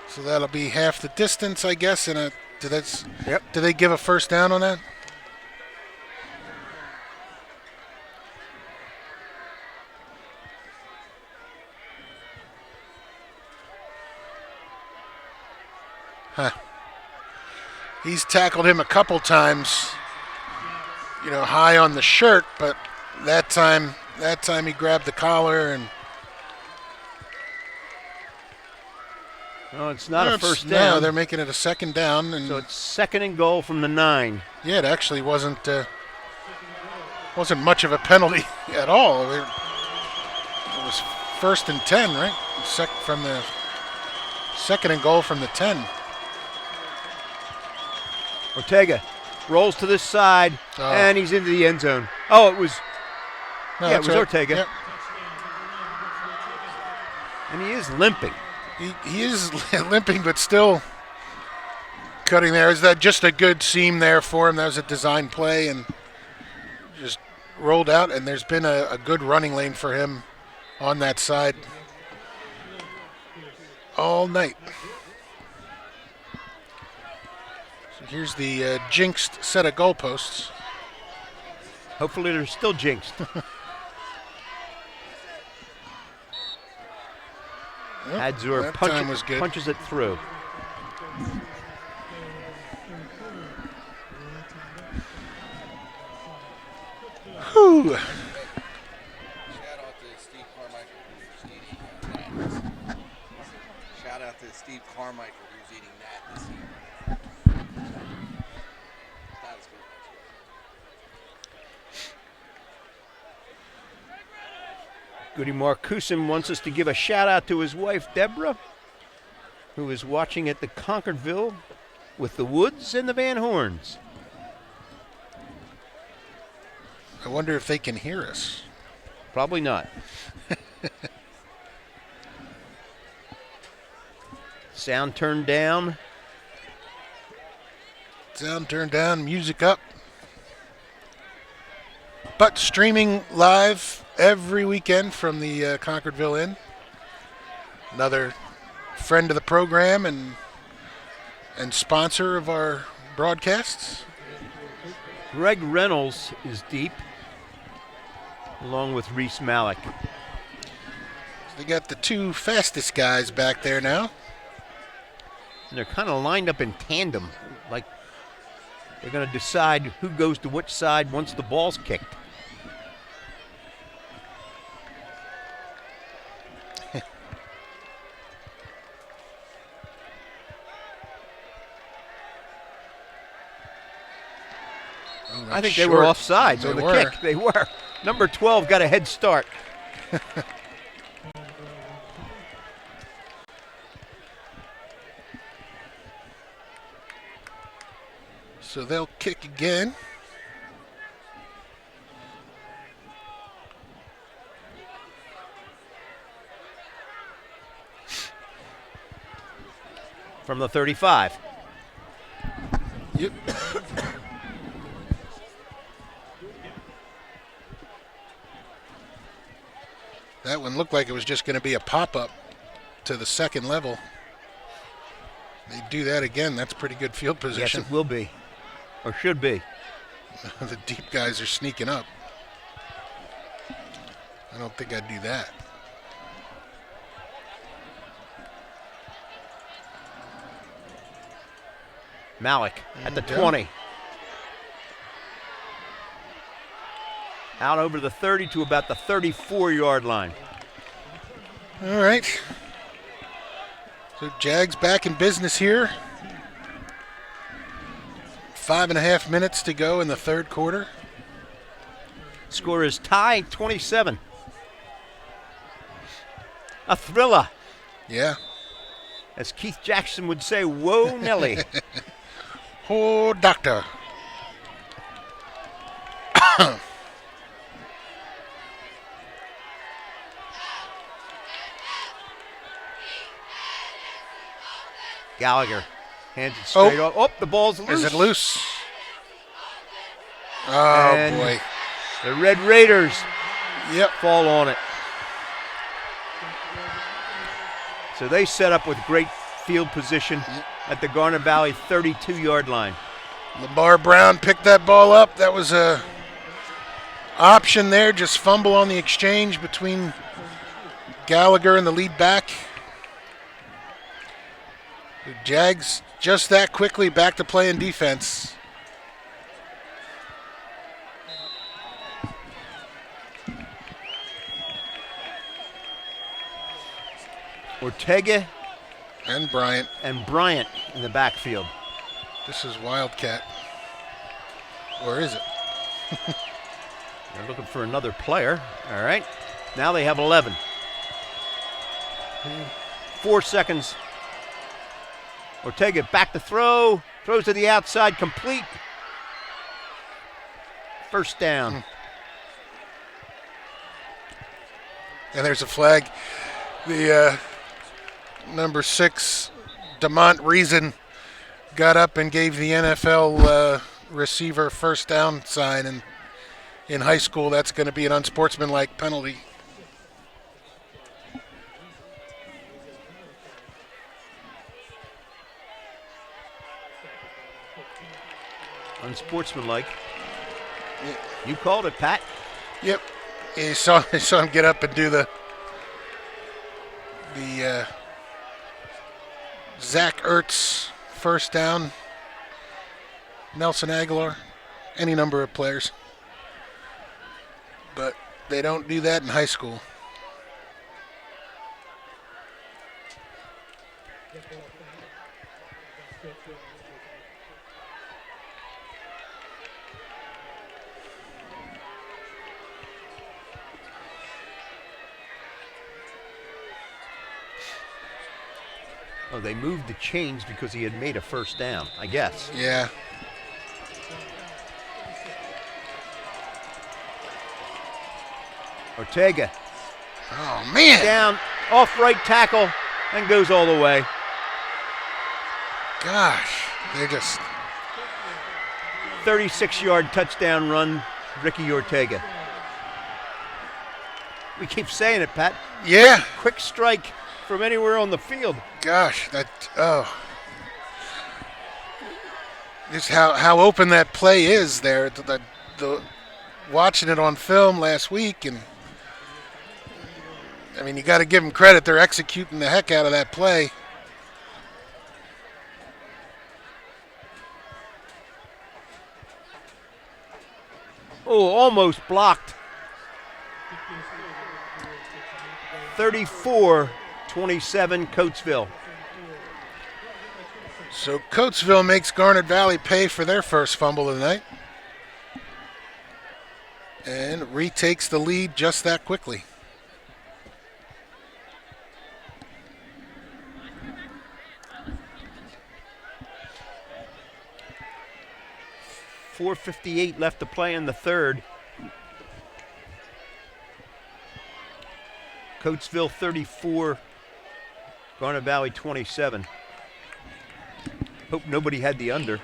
So that'll be half the distance, I guess. Did they give a first down on that? Huh. He's tackled him a couple times, high on the shirt, but that time he grabbed the collar and. No, it's not a first down. No, they're making it a second down, and so it's second and goal from the 9. Yeah, it actually wasn't much of a penalty at all. It was first and 10, right? From the second and goal from the 10. Ortega rolls to this side, and he's into the end zone. Oh, it was right. Ortega. Yep. And he is limping. He is limping, but still cutting there. Is that just a good seam there for him? That was a design play and just rolled out, and there's been a good running lane for him on that side all night. So here's the jinxed set of goalposts. Hopefully they're still jinxed. Hadzor punches it through. Whew. Shout out to Steve Carmichael who's eating gnats. Shout out to Steve Carmichael who's eating gnat this year. Not as good as Goody Marcuson wants us to give a shout out to his wife, Deborah, who is watching at the Concordville with the Woods and the Van Horns. I wonder if they can hear us. Probably not. Sound turned down. Sound turned down, music up. But streaming live every weekend from the Concordville Inn. Another friend of the program and and sponsor of our broadcasts. Greg Reynolds is deep, along with Reese Malik. They got the two fastest guys back there now. And they're kind of lined up in tandem, like they're going to decide who goes to which side once the ball's kicked. I think they were offsides on the kick. They were. Number 12 got a head start. So they'll kick again. From the 35. Yep. That one looked like it was just going to be a pop-up to the second level. They do that again. That's pretty good field position. Yes, it will be. Or should be. The deep guys are sneaking up. I don't think I'd do that. Malik at the 20. Out over the 30 to about the 34-yard line. All right. So Jags back in business here. 5.5 minutes to go in the third quarter. Score is tie 27. A thriller. Yeah. As Keith Jackson would say, whoa, Nelly. Oh, doctor. Gallagher hands it straight off. Oh, the ball's loose. Is it loose? Oh, And boy. The Red Raiders fall on it. So they set up with great field position at the Garnet Valley 32-yard line. LeBar Brown picked that ball up. That was a option there. Just fumble on the exchange between Gallagher and the lead back. The Jags just that quickly back to playing defense. Ortega And Bryant. and Bryant in the backfield. This is Wildcat. Or is it? They're looking for another player. All right. Now they have 11. 4 seconds. Ortega back to throw. Throws to the outside, complete. First down. And there's a flag. The number 6, DeMont Reason, got up and gave the NFL receiver first down sign. And in high school, that's going to be an unsportsmanlike penalty. Unsportsmanlike. You called it, Pat. Yep. You saw him get up and do the Zach Ertz first down. Nelson Aguilar. Any number of players. But they don't do that in high school. Oh, they moved the chains because he had made a first down, I guess. Yeah. Ortega. Oh, man. Down, off right tackle, and goes all the way. Gosh. They're just... 36-yard touchdown run, Ricky Ortega. We keep saying it, Pat. Yeah. Quick strike from anywhere on the field. Gosh. That... Oh. just how open that play is there. The watching it on film last week, and I mean, you got to give them credit. They're executing the heck out of that play. Oh, almost blocked. 34-27 Coatesville. So Coatesville makes Garnet Valley pay for their first fumble of the night and retakes the lead just that quickly. .458 left to play in the third. Coatesville 34, Garnet Valley 27. Hope nobody had the under.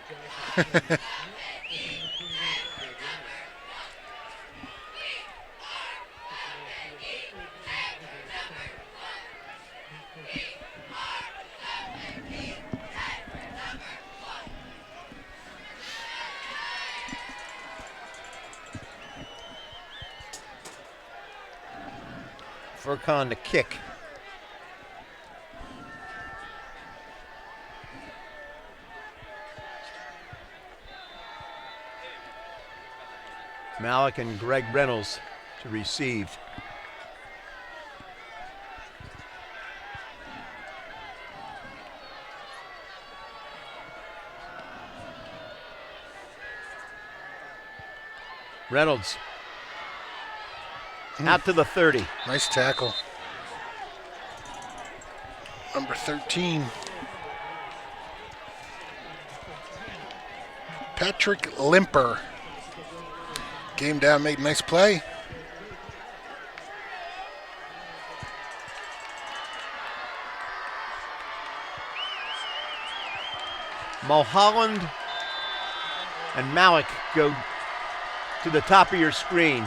Furcon to kick. Malik and Greg Reynolds to receive. Reynolds out to the 30. Nice tackle. Number 13. Patrick Limper. Came down, made a nice play. Mulholland and Malik go to the top of your screen.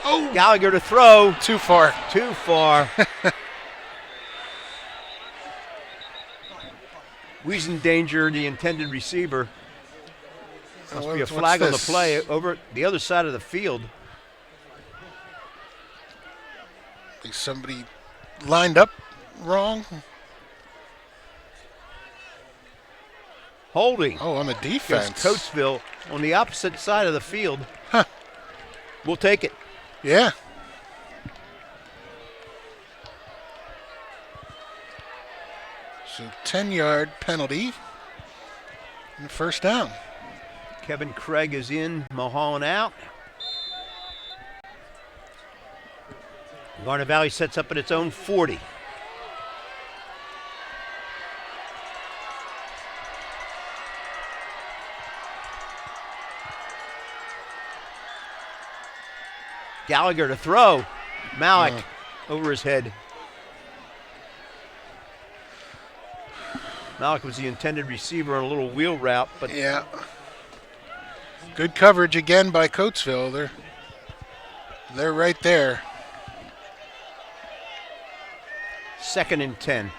Oh, Gallagher to throw. too far. Too far. Wiesendanger, the intended receiver. Must be a flag on the play over the other side of the field. Is somebody lined up wrong? Holding. Oh, on the defense. Against Coatesville on the opposite side of the field. Huh. We'll take it. Yeah. So 10-yard penalty and first down. Kevin Craig is in, Mulholland out. Garnet Valley sets up at its own 40. Gallagher to throw. Malik over his head. Malik was the intended receiver on a little wheel route, but Yeah. Good coverage again by Coatesville. They're right there. 2nd and 10.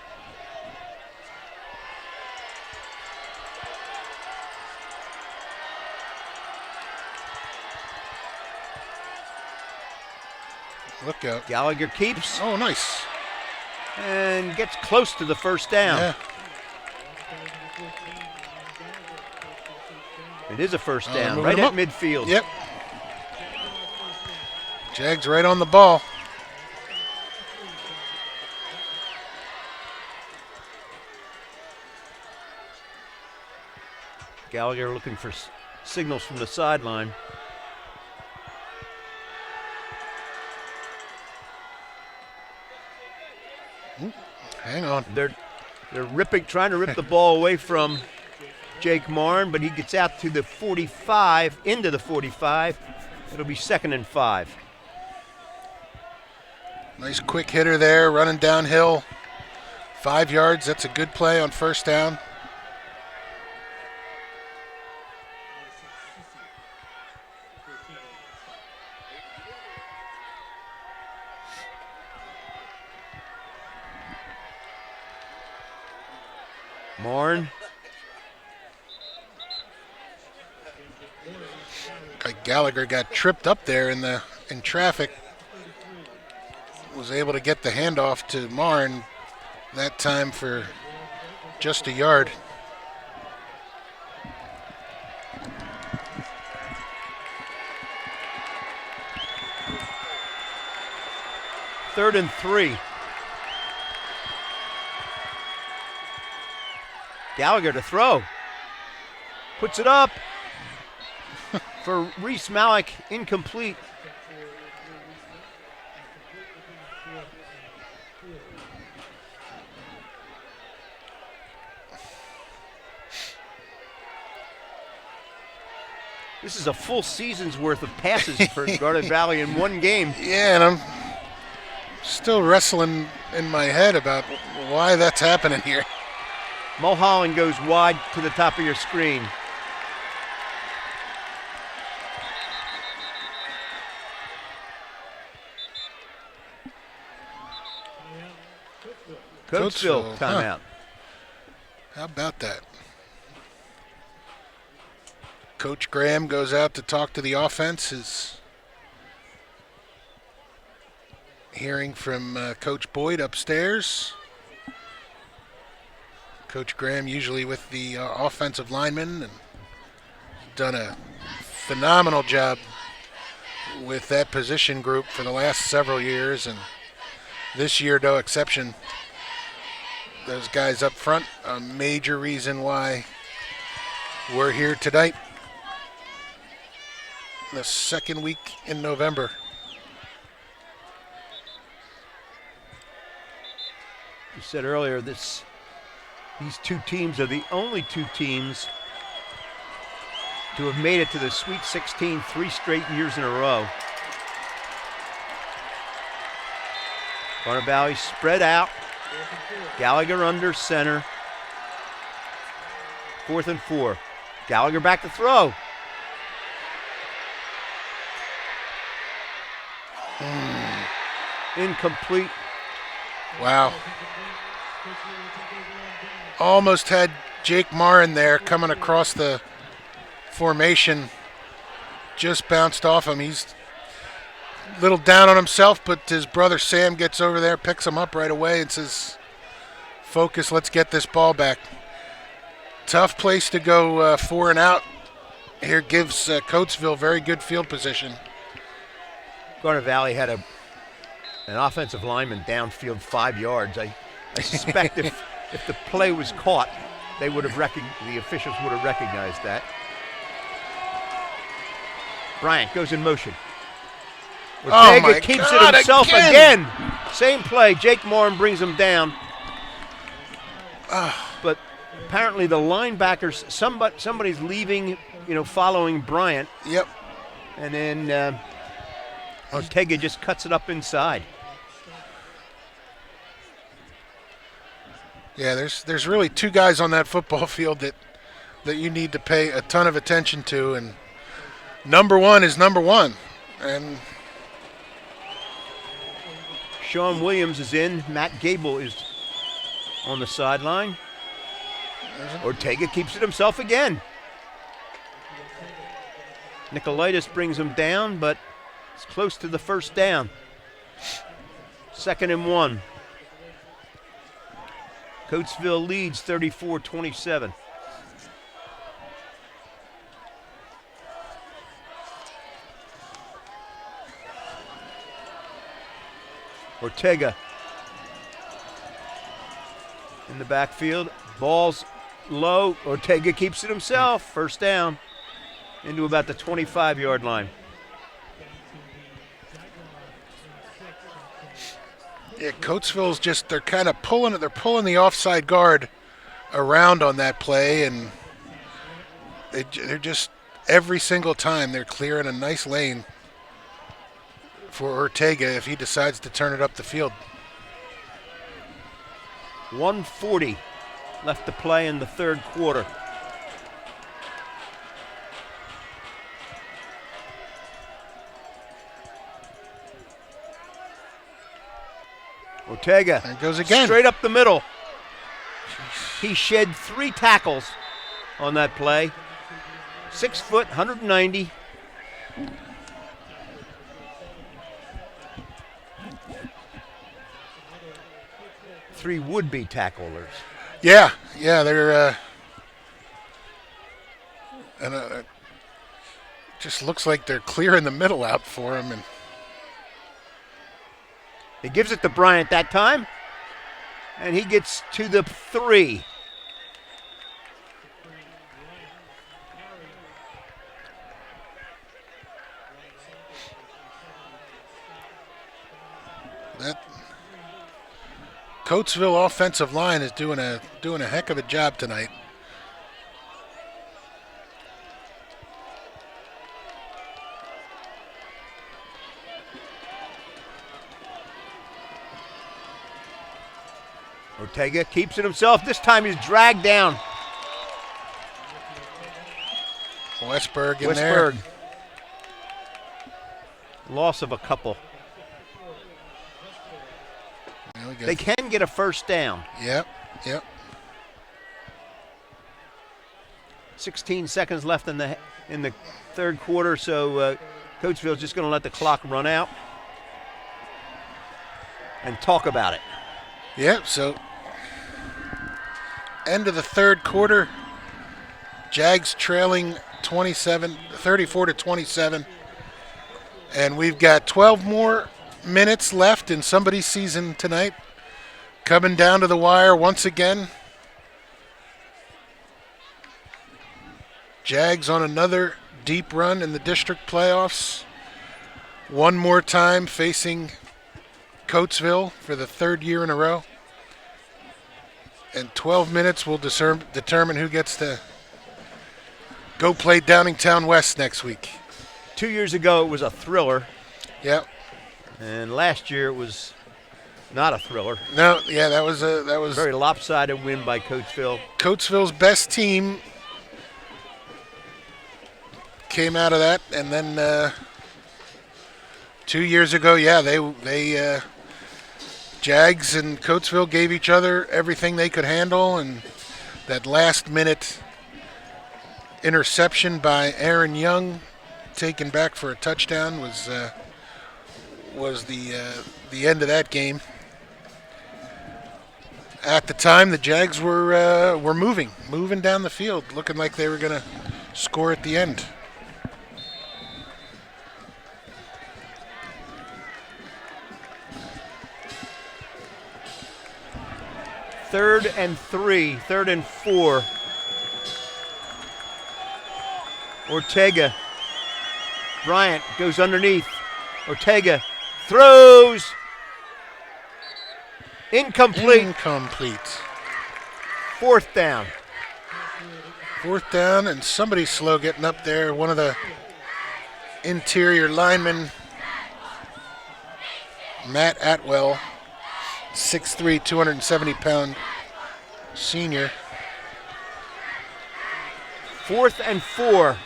Look out. Gallagher keeps Oh, nice. and gets close to the first down. Yeah. It is a first down, moving right them at up. midfield. Yep. Jags right on the ball. Gallagher looking for signals from the sideline. Hang on. They're trying to rip the ball away from Jake Marn, but he gets out to the 45, into the 45. It'll be 2nd and 5. Nice quick hitter there, running downhill. 5 yards. That's a good play on first down. Morin. Gallagher got tripped up there in traffic. Was able to get the handoff to Morin that time for just a yard. Third and 3. Gallagher to throw. Puts it up for Reese Malik, incomplete. This is a full season's worth of passes for Garnet Valley in one game. Yeah, and I'm still wrestling in my head about why that's happening here. Mulholland goes wide to the top of your screen. Coatesville timeout. How about that? Coach Graham goes out to talk to the offense. Is hearing from Coach Boyd upstairs. Coach Graham usually with the offensive linemen and done a phenomenal job with that position group for the last several years, and this year no exception. Those guys up front, a major reason why we're here tonight. The second week in November. You said earlier these two teams are the only two teams to have made it to the Sweet 16 3 straight years in a row. Garnet Valley spread out. Gallagher under center. 4th and 4. Gallagher back to throw. Incomplete. Wow. Almost had Jake Morin there coming across the formation. Just bounced off him. He's a little down on himself, but his brother Sam gets over there, picks him up right away and says, focus, let's get this ball back. Tough place to go 4 and out. Here gives Coatesville very good field position. Garnet Valley had an offensive lineman downfield 5 yards. I suspect if the play was caught, they would have the officials would have recognized that. Bryant goes in motion. Ortega keeps it himself again. Same play. Jake Morin brings him down. But apparently the linebackers, somebody's leaving, following Bryant. Yep. And then Ortega just cuts it up inside. Yeah, there's really two guys on that football field that you need to pay a ton of attention to, and number one is number one. And Sean Williams is in. Matt Gable is on the sideline. Ortega keeps it himself again. Nicolaitis brings him down, but it's close to the first down. 2nd and 1. Coatesville leads 34-27. Ortega in the backfield. Ball's low. Ortega keeps it himself. First down into about the 25-yard line. Yeah, Coatesville's they're kind of pulling the offside guard around on that play, and they're just every single time they're clearing a nice lane for Ortega if he decides to turn it up the field. 1:40 left to play in the third quarter. Ortega. There it goes again. Straight up the middle. He shed 3 tackles on that play. 6 foot, 190. Three would-be tacklers. Yeah, they're just looks like they're clearing the middle out for him, and He gives it to Bryant that time, and he gets to the 3. that Coatesville offensive line is doing a heck of a job tonight. Ortega keeps it himself. This time he's dragged down. Westberg in there. Loss of a couple. There we go. They can get a first down. Yep. 16 seconds left in the third quarter, so Coatesville's just going to let the clock run out and talk about it. Yep, so end of the third quarter, Jags trailing 34 to 27, and we've got 12 more minutes left in somebody's season tonight. Coming down to the wire once again. Jags on another deep run in the district playoffs. One more time facing Coatesville for the third year in a row. And 12 minutes will determine who gets to go play Downingtown West next week. 2 years ago, it was a thriller, Yep. and last year it was not a thriller. No, yeah, that was Very lopsided win by Coatesville. Coatesville's best team came out of that, and then 2 years ago, yeah, they Jags and Coatesville gave each other everything they could handle, and that last-minute interception by Aaron Young, taken back for a touchdown, was the end of that game. At the time, the Jags were moving down the field, looking like they were going to score at the end. Third and 4. Ortega. Bryant goes underneath. Ortega throws. Incomplete. Fourth down. Fourth down, and somebody's slow getting up there. One of the interior linemen, Matt Atwell, 6'3", 270-pound senior. 4th and 4.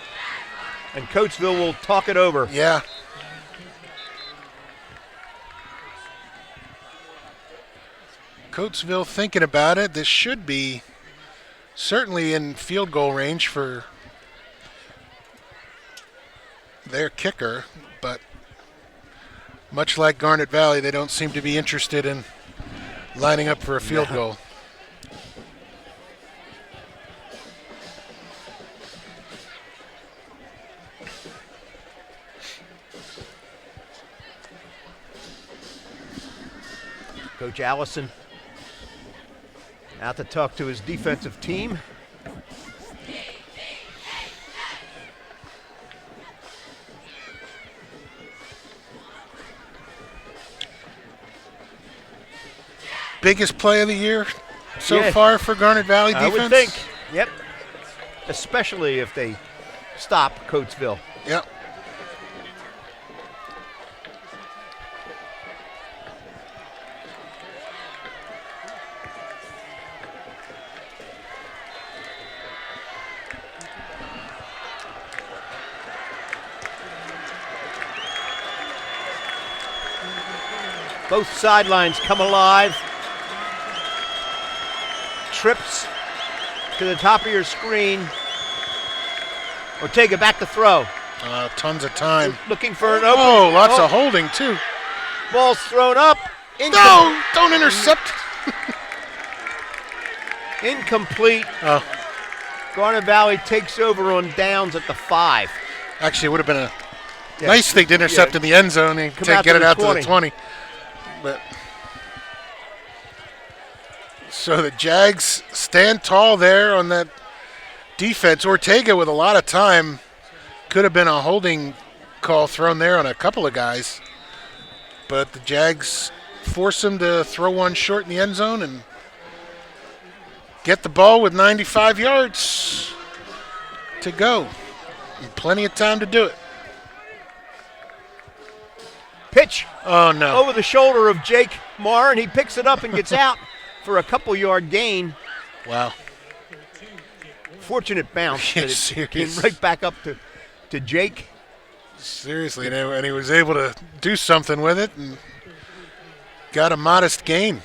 And Coatesville will talk it over. Yeah. Coatesville thinking about it. This should be certainly in field goal range for their kicker, but much like Garnet Valley, they don't seem to be interested in lining up for a field goal. Coach Allison out to talk to his defensive team. Biggest play of the year so far for Garnet Valley defense? I would think. Yep. Especially if they stop Coatesville. Yep. Both sidelines come alive. Trips to the top of your screen. Ortega back to throw. Tons of time. Looking for an open. Oh, lots of holding, too. Ball's thrown up. No, don't intercept. Incomplete. Oh, Garnet Valley takes over on downs at the 5. actually, it would have been a Yeah. nice thing to intercept in the end zone and Come out get to it the out 20. to the 20. But so the Jags stand tall there on that defense. Ortega with a lot of time. Could have been a holding call thrown there on a couple of guys. But the Jags force him to throw one short in the end zone and get the ball with 95 yards to go. And plenty of time to do it. Pitch Oh, no. over the shoulder of Jake Marr, and he picks it up and gets out for a couple-yard gain. Wow. Fortunate bounce. Yeah, that it came serious. right back up to Jake. Seriously, and he was able to do something with it and got a modest gain.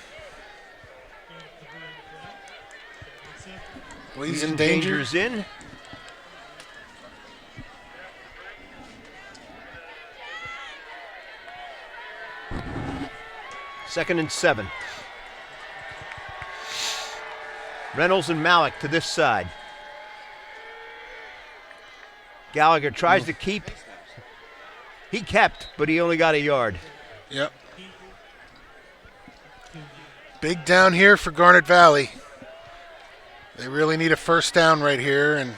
Well, he's in danger. Danger's in. Second and 7. Reynolds and Malik to this side. Gallagher tries to keep. He kept, but he only got a yard. Yep. Big down here for Garnet Valley. They really need a first down right here and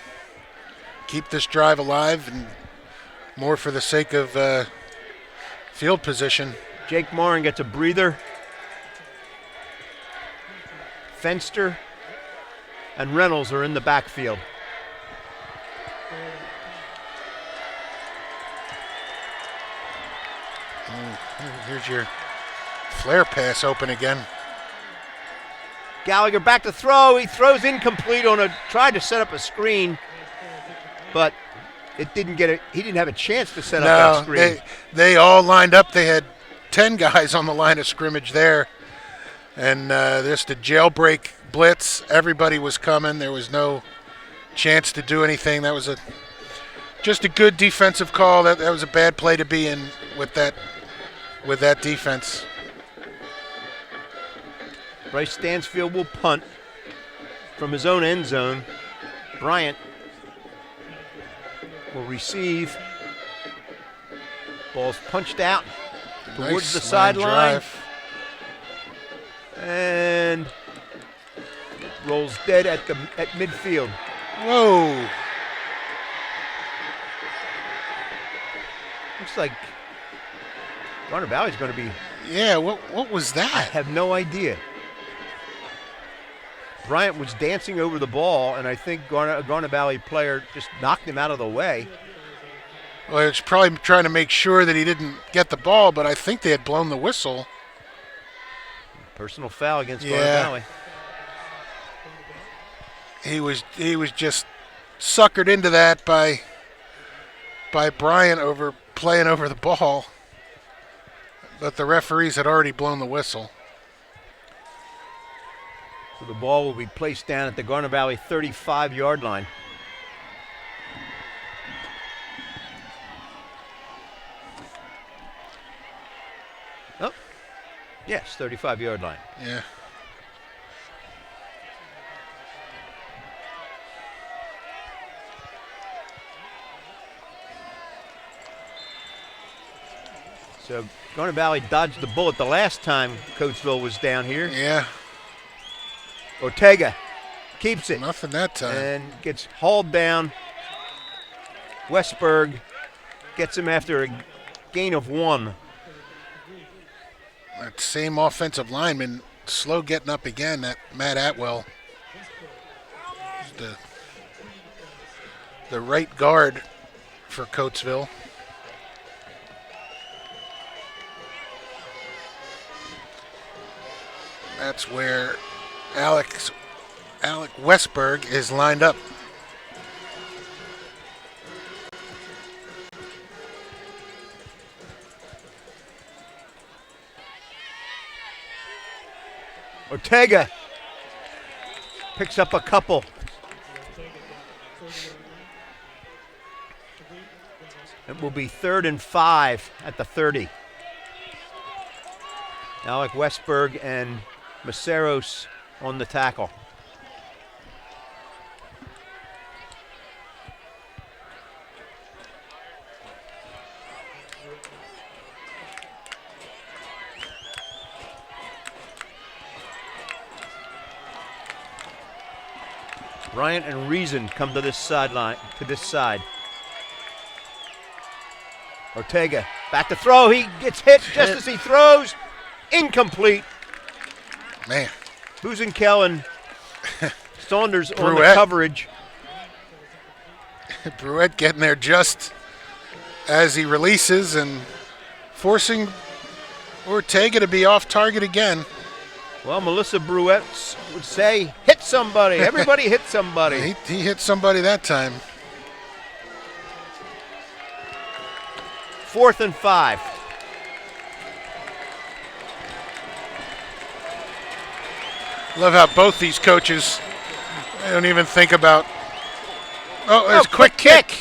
keep this drive alive, and more for the sake of field position. Jake Morin gets a breather. Fenster and Reynolds are in the backfield. Here's your flare pass open again. Gallagher back to throw. He throws incomplete on tried to set up a screen, but it didn't get it. He didn't have a chance to set up that screen. They all lined up. They had 10 guys on the line of scrimmage there, and just a jailbreak blitz. Everybody was coming. There was no chance to do anything. That was just a good defensive call. That was a bad play to be in with that defense. Bryce Stansfield will punt from his own end zone. Bryant will receive. Ball's punched out towards Nice the line sideline. drive. And rolls dead at midfield. Whoa. Looks like Garnet Valley's going to be. Yeah, what was I that? have no idea. Bryant was dancing over the ball, and I think a Garnet Valley player just knocked him out of the way. Well, it's probably trying to make sure that he didn't get the ball, but I think they had blown the whistle. Personal foul against Yeah. Garnet Valley. He was just suckered into that by Bryant playing over the ball, but the referees had already blown the whistle. So the ball will be placed down at the Garnet Valley 35-yard line. Oh, yes, 35-yard line. Yeah. So Garnet Valley dodged the bullet the last time Coatesville was down here. Yeah. Ortega keeps it Nothing that time. and gets hauled down. Westberg gets him after a gain of 1. That same offensive lineman, slow getting up again, that Matt Atwell. The right guard for Coatesville. That's where Alec Westberg is lined up. Ortega picks up a couple It will be 3rd and 5 at the 30. Alec Westberg and Maceros on the tackle. Bryant and Reason come to this sideline, to this side. Ortega back to throw. He gets hit just as he throws. Incomplete. Man. Buzenkel and Saunders on the coverage. Bruette getting there just as he releases and forcing Ortega to be off target again. Well, Melissa Bruette would say, hit somebody. Everybody hit somebody. He hit somebody that time. 4th and 5. Love how both these coaches, they don't even think about, it's quick kick.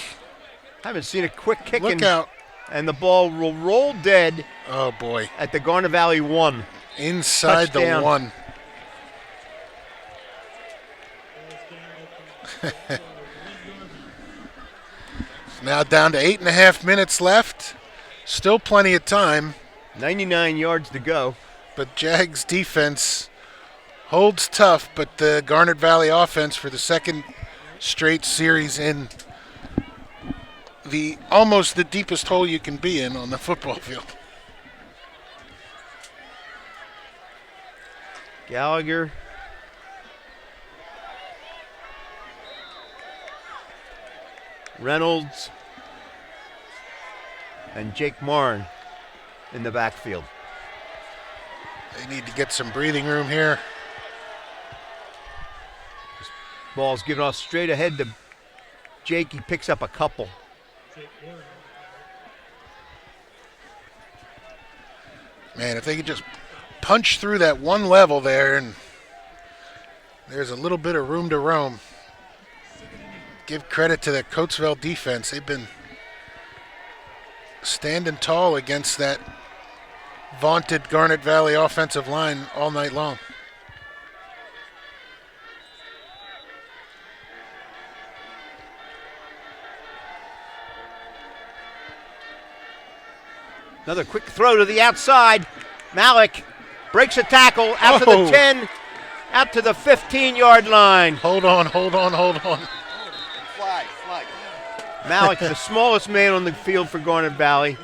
Haven't seen a quick kick. Look out. And the ball will roll dead. Oh, boy. At the Garnet Valley 1. Inside Touchdown. The 1. Now down to 8.5 minutes left. Still plenty of time. 99 yards to go. But Jags defense holds tough, but the Garnet Valley offense for the second straight series in almost the deepest hole you can be in on the football field. Gallagher. Reynolds. And Jake Marn in the backfield. They need to get some breathing room here. Ball's given off straight ahead to Jake. He picks up a couple. Man, if they could just punch through that one level there, and there's a little bit of room to roam. Give credit to the Coatesville defense. They've been standing tall against that vaunted Garnet Valley offensive line all night long. Another quick throw to the outside. Malik breaks a tackle out to the 10, out to the 15-yard line. Hold on. Flag. Malik, the smallest man on the field for Garnet Valley,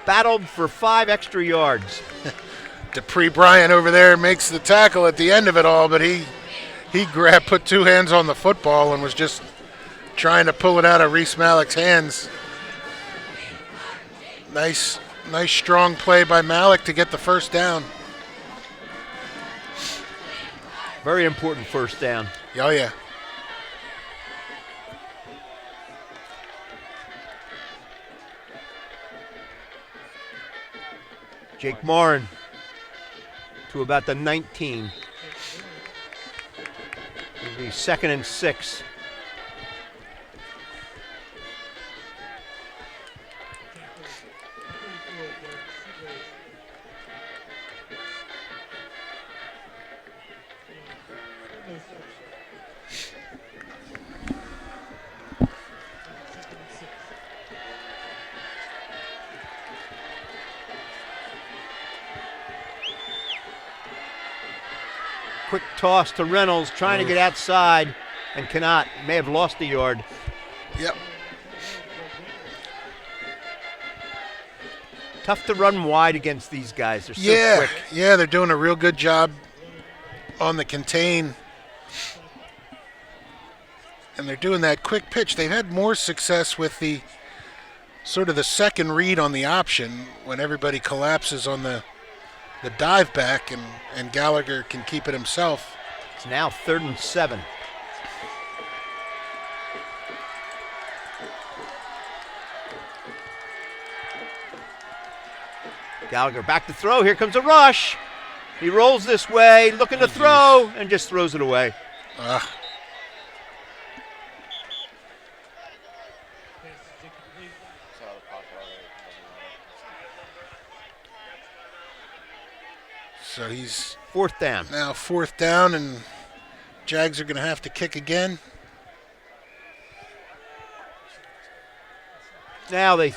battled for 5 extra yards. Dupree Bryant over there makes the tackle at the end of it all, but he put 2 hands on the football and was just trying to pull it out of Reese Malik's hands. Nice strong play by Malik to get the first down. Very important first down. Oh, yeah. Jake Marn to about the 19. It'll be 2nd and 6. Quick toss to Reynolds, trying to get outside and cannot. May have lost a yard. Yep. Tough to run wide against these guys. They're so quick. Yeah, they're doing a real good job on the contain. And they're doing that quick pitch. They've had more success with the sort of the second read on the option when everybody collapses on the dive back and Gallagher can keep it himself. It's now 3rd and 7. Gallagher back to throw. Here comes a rush. He rolls this way, looking to throw, and just throws it away. So he's 4th down. now 4th down, and Jags are going to have to kick again. Now they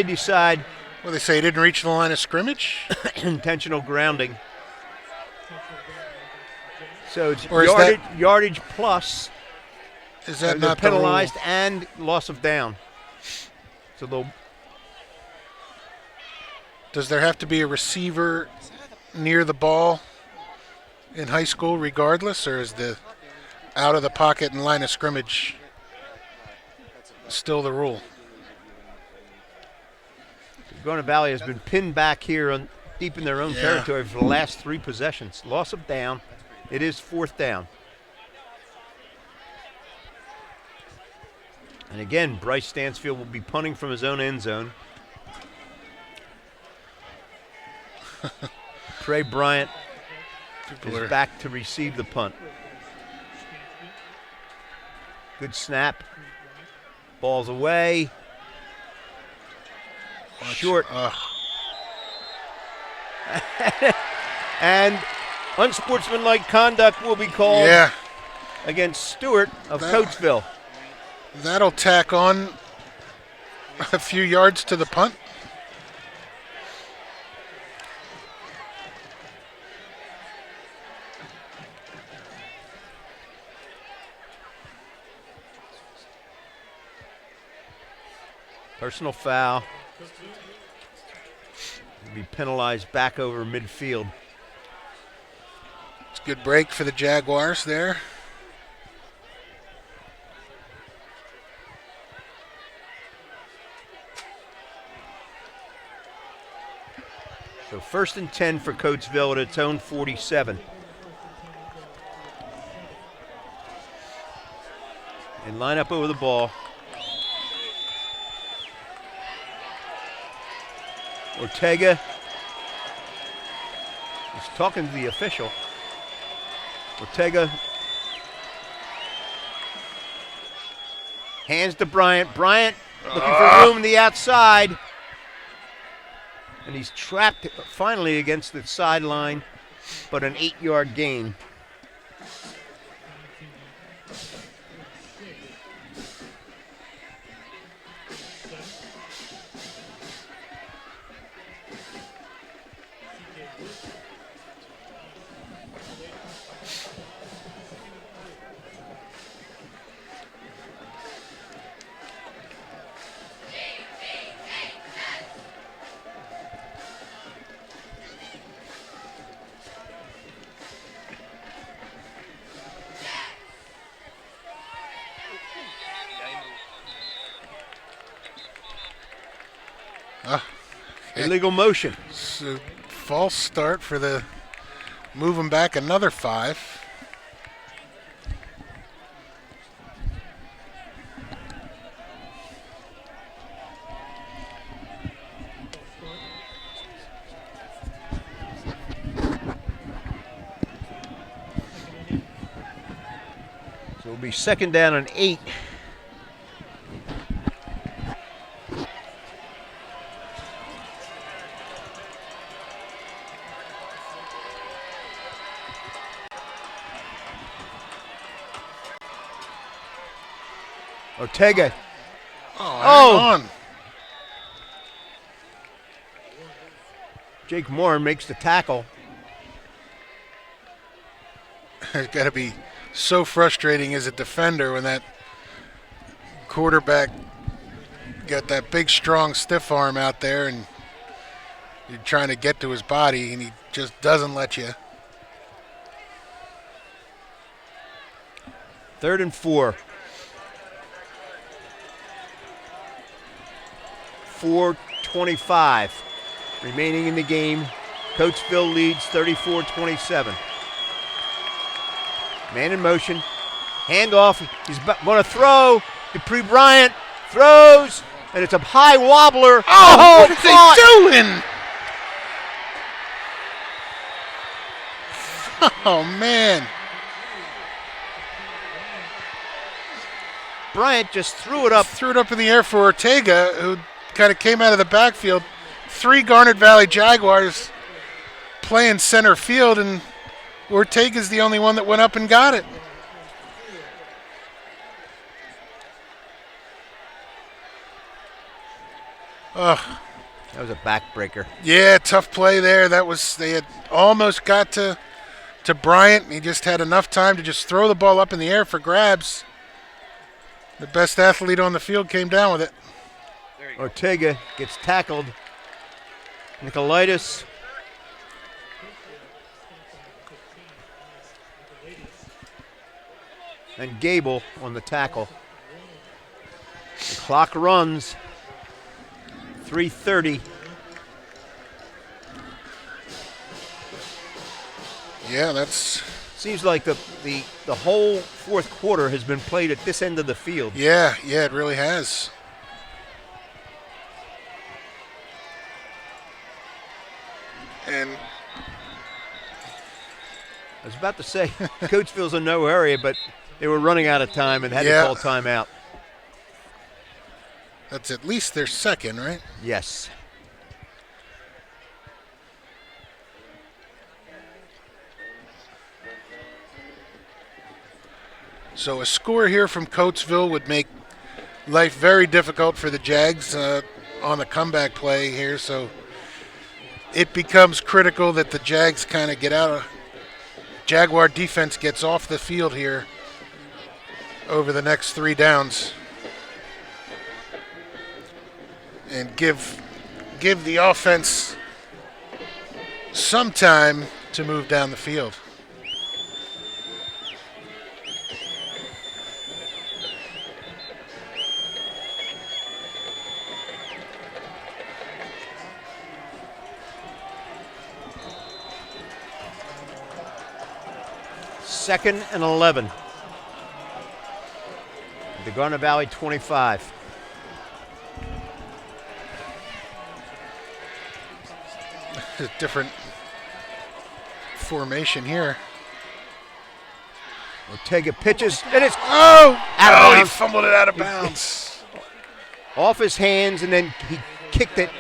decide Well, they say he didn't reach the line of scrimmage. intentional grounding. So it's Or is yardage plus. Is that They're not penalized the rule? and loss of down. So they'll. Does there have to be a receiver near the ball in high school regardless, or is the out of the pocket and line of scrimmage still the rule? Garnet Valley has been pinned back here deep in their own Yeah. territory for the last 3 possessions. Loss of down. It is 4th down. And again, Bryce Stansfield will be punting from his own end zone. Trey Bryant is back to receive the punt. Good snap. Ball's away. Short. And unsportsmanlike conduct will be called against Stewart of Coatesville. That'll tack on a few yards to the punt. Personal foul. Will be penalized back over midfield. It's a good break for the Jaguars there. So 1st and 10 for Coatesville at its own 47. And line up over the ball. Ortega is talking to the official. Ortega hands to Bryant. Bryant looking for room on the outside. And he's trapped finally against the sideline, but an 8-yard gain. Illegal motion. So false start for the move them back another 5. So it'll be 2nd down and 8. Ortega. Hang on. Jake Moore makes the tackle. It's got to be so frustrating as a defender when that quarterback got that big, strong, stiff arm out there and you're trying to get to his body and he just doesn't let you. 3rd and 4. 4:25 remaining in the game. Coatesville leads 34-27. Man in motion. Handoff. He's going to throw. Dupree Bryant throws, and it's a high wobbler. Oh, what are they doing? Oh, man. Bryant just threw it up. Threw it up in the air for Ortega, who kind of came out of the backfield. 3 Garnet Valley Jaguars playing center field, and Ortega's the only one that went up and got it. Ugh. That was a backbreaker. Yeah, tough play there. They had almost got to Bryant. He just had enough time to just throw the ball up in the air for grabs. The best athlete on the field came down with it. Ortega gets tackled. Nicolaitis. And Gable on the tackle. The clock runs. 3:30. Yeah, that's... Seems like the whole fourth quarter has been played at this end of the field. Yeah, it really has. And I was about to say, Coatesville's in no hurry, but they were running out of time and had to call timeout. That's at least their second, right? Yes. So a score here from Coatesville would make life very difficult for the Jags on the comeback play here. So it becomes critical that the Jags kind of get out of... Jaguar defense gets off the field here over the next 3 downs. And give the offense some time to move down the field. Second and 11. The Garnet Valley 25. A different formation here. Ortega pitches, and it's out of bounds. He fumbled it out of bounds. Off his hands, and then he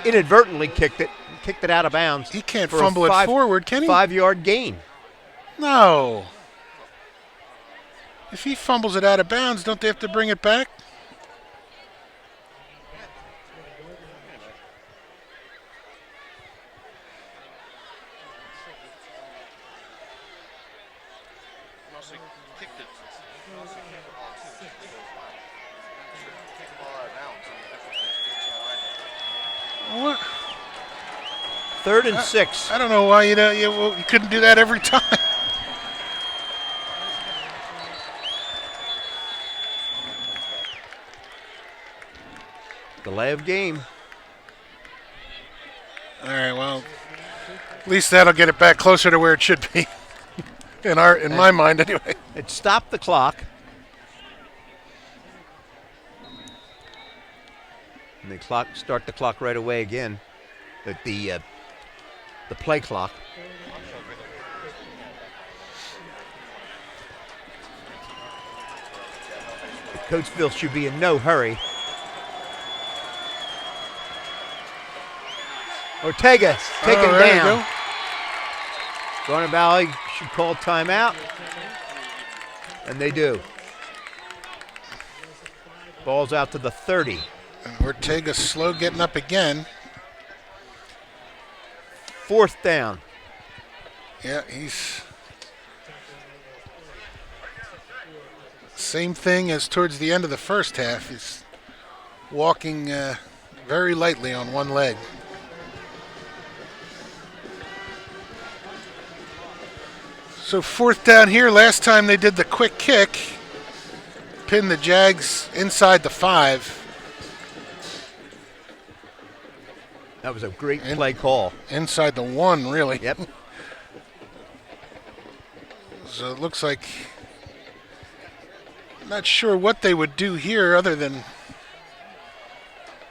inadvertently kicked it out of bounds. He can't for fumble it forward, can he? 5-yard gain. No. If he fumbles it out of bounds, don't they have to bring it back? What? 3rd and 6. I don't know why you couldn't do that every time. Delay of game. All right, well, at least that'll get it back closer to where it should be. in my mind, anyway. It stopped the clock. And they start the clock right away again. The play clock. Coatesville should be in no hurry. Ortega taken there you down. go. Garnet Valley should call timeout. And they do. Ball's out to the 30. And Ortega's slow getting up again. 4th down. Yeah, he's... Same thing as towards the end of the first half. He's walking very lightly on one leg. So 4th down here. Last time they did the quick kick, pinned the Jags inside the 5. That was a great play call. Inside the 1, really. Yep. So it looks like... Not sure what they would do here other than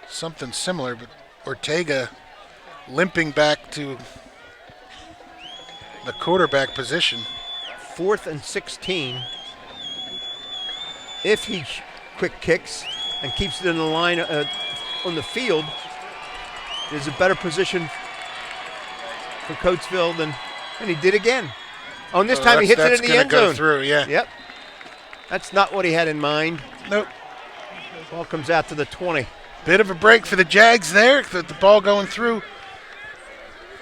something similar, but Ortega limping back to the quarterback position. 4th and 16. If he quick kicks and keeps it in the line on the field, there's a better position for Coatesville than And he did again. Oh, and this time he hits it in the end go zone. Through, yeah. Yep. That's not what he had in mind. Nope. Ball comes out to the 20. Bit of a break for the Jags there. The ball going through.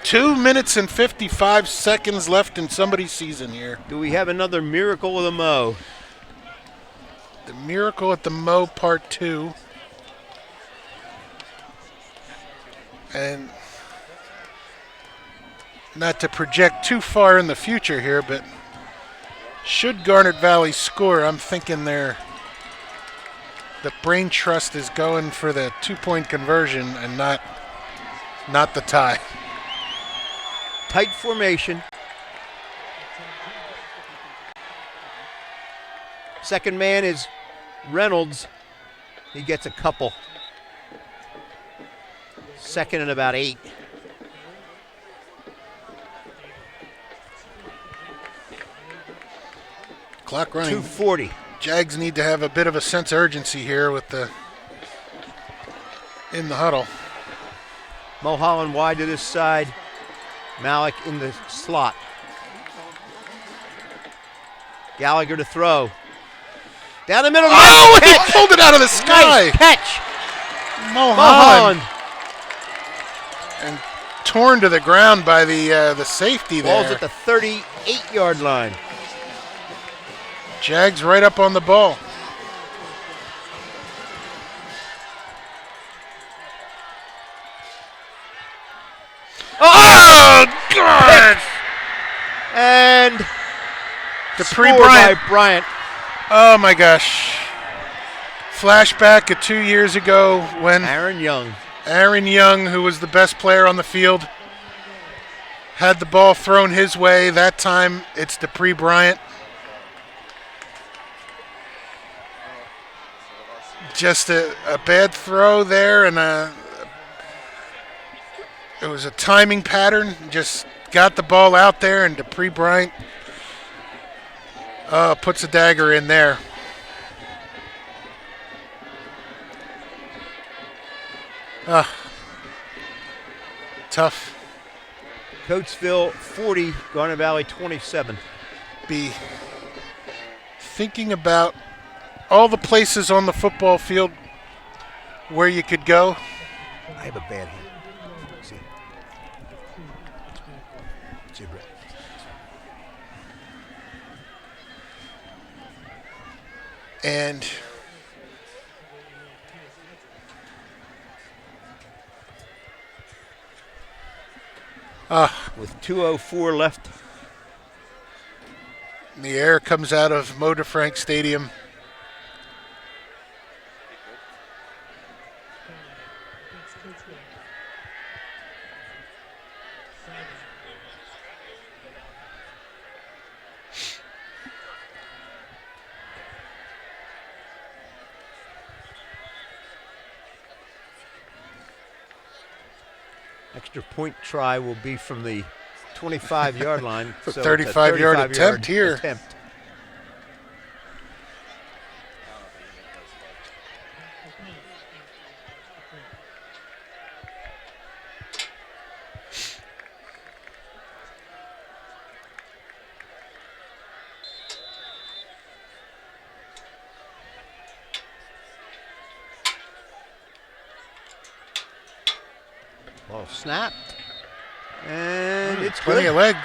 2 minutes and 55 seconds left in somebody's season here. Do we have another miracle of the Mo? The Miracle at the Mo Part 2. And not to project too far in the future here, but should Garnet Valley score, I'm thinking the brain trust is going for the 2-point conversion and not the tie. Tight formation. Second man is Reynolds. He gets a couple. Second and about 8. Clock running. 2:40. Jags need to have a bit of a sense of urgency here with in the huddle. Mulholland wide to this side. Malik in the slot. Gallagher to throw. Down the middle. Oh, nice he catch. pulled it out of the sky. Nice catch. Mulholland. And torn to the ground by the safety there. Ball's at the 38-yard line. Jags right up on the ball. Oh, God! And Dupree scored by Bryant. Bryant. Oh, my gosh. Flashback of 2 years ago when Aaron Young. Aaron Young, who was the best player on the field, had the ball thrown his way. That time it's Dupree Bryant. Just a bad throw there, and it was a timing pattern. Just got the ball out there, and Dupree Bryant puts a dagger in there. Tough. Coatesville 40, Garnet Valley 27. Be thinking about all the places on the football field where you could go. I have a bad hand. See. See, Brett. And With 2:04 left. the air comes out of Mo DeFrank Stadium. Extra point try will be from the 25-yard line. So it's a 35-yard attempt here. Attempt. Ball snapped. And it's Plenty good. of leg.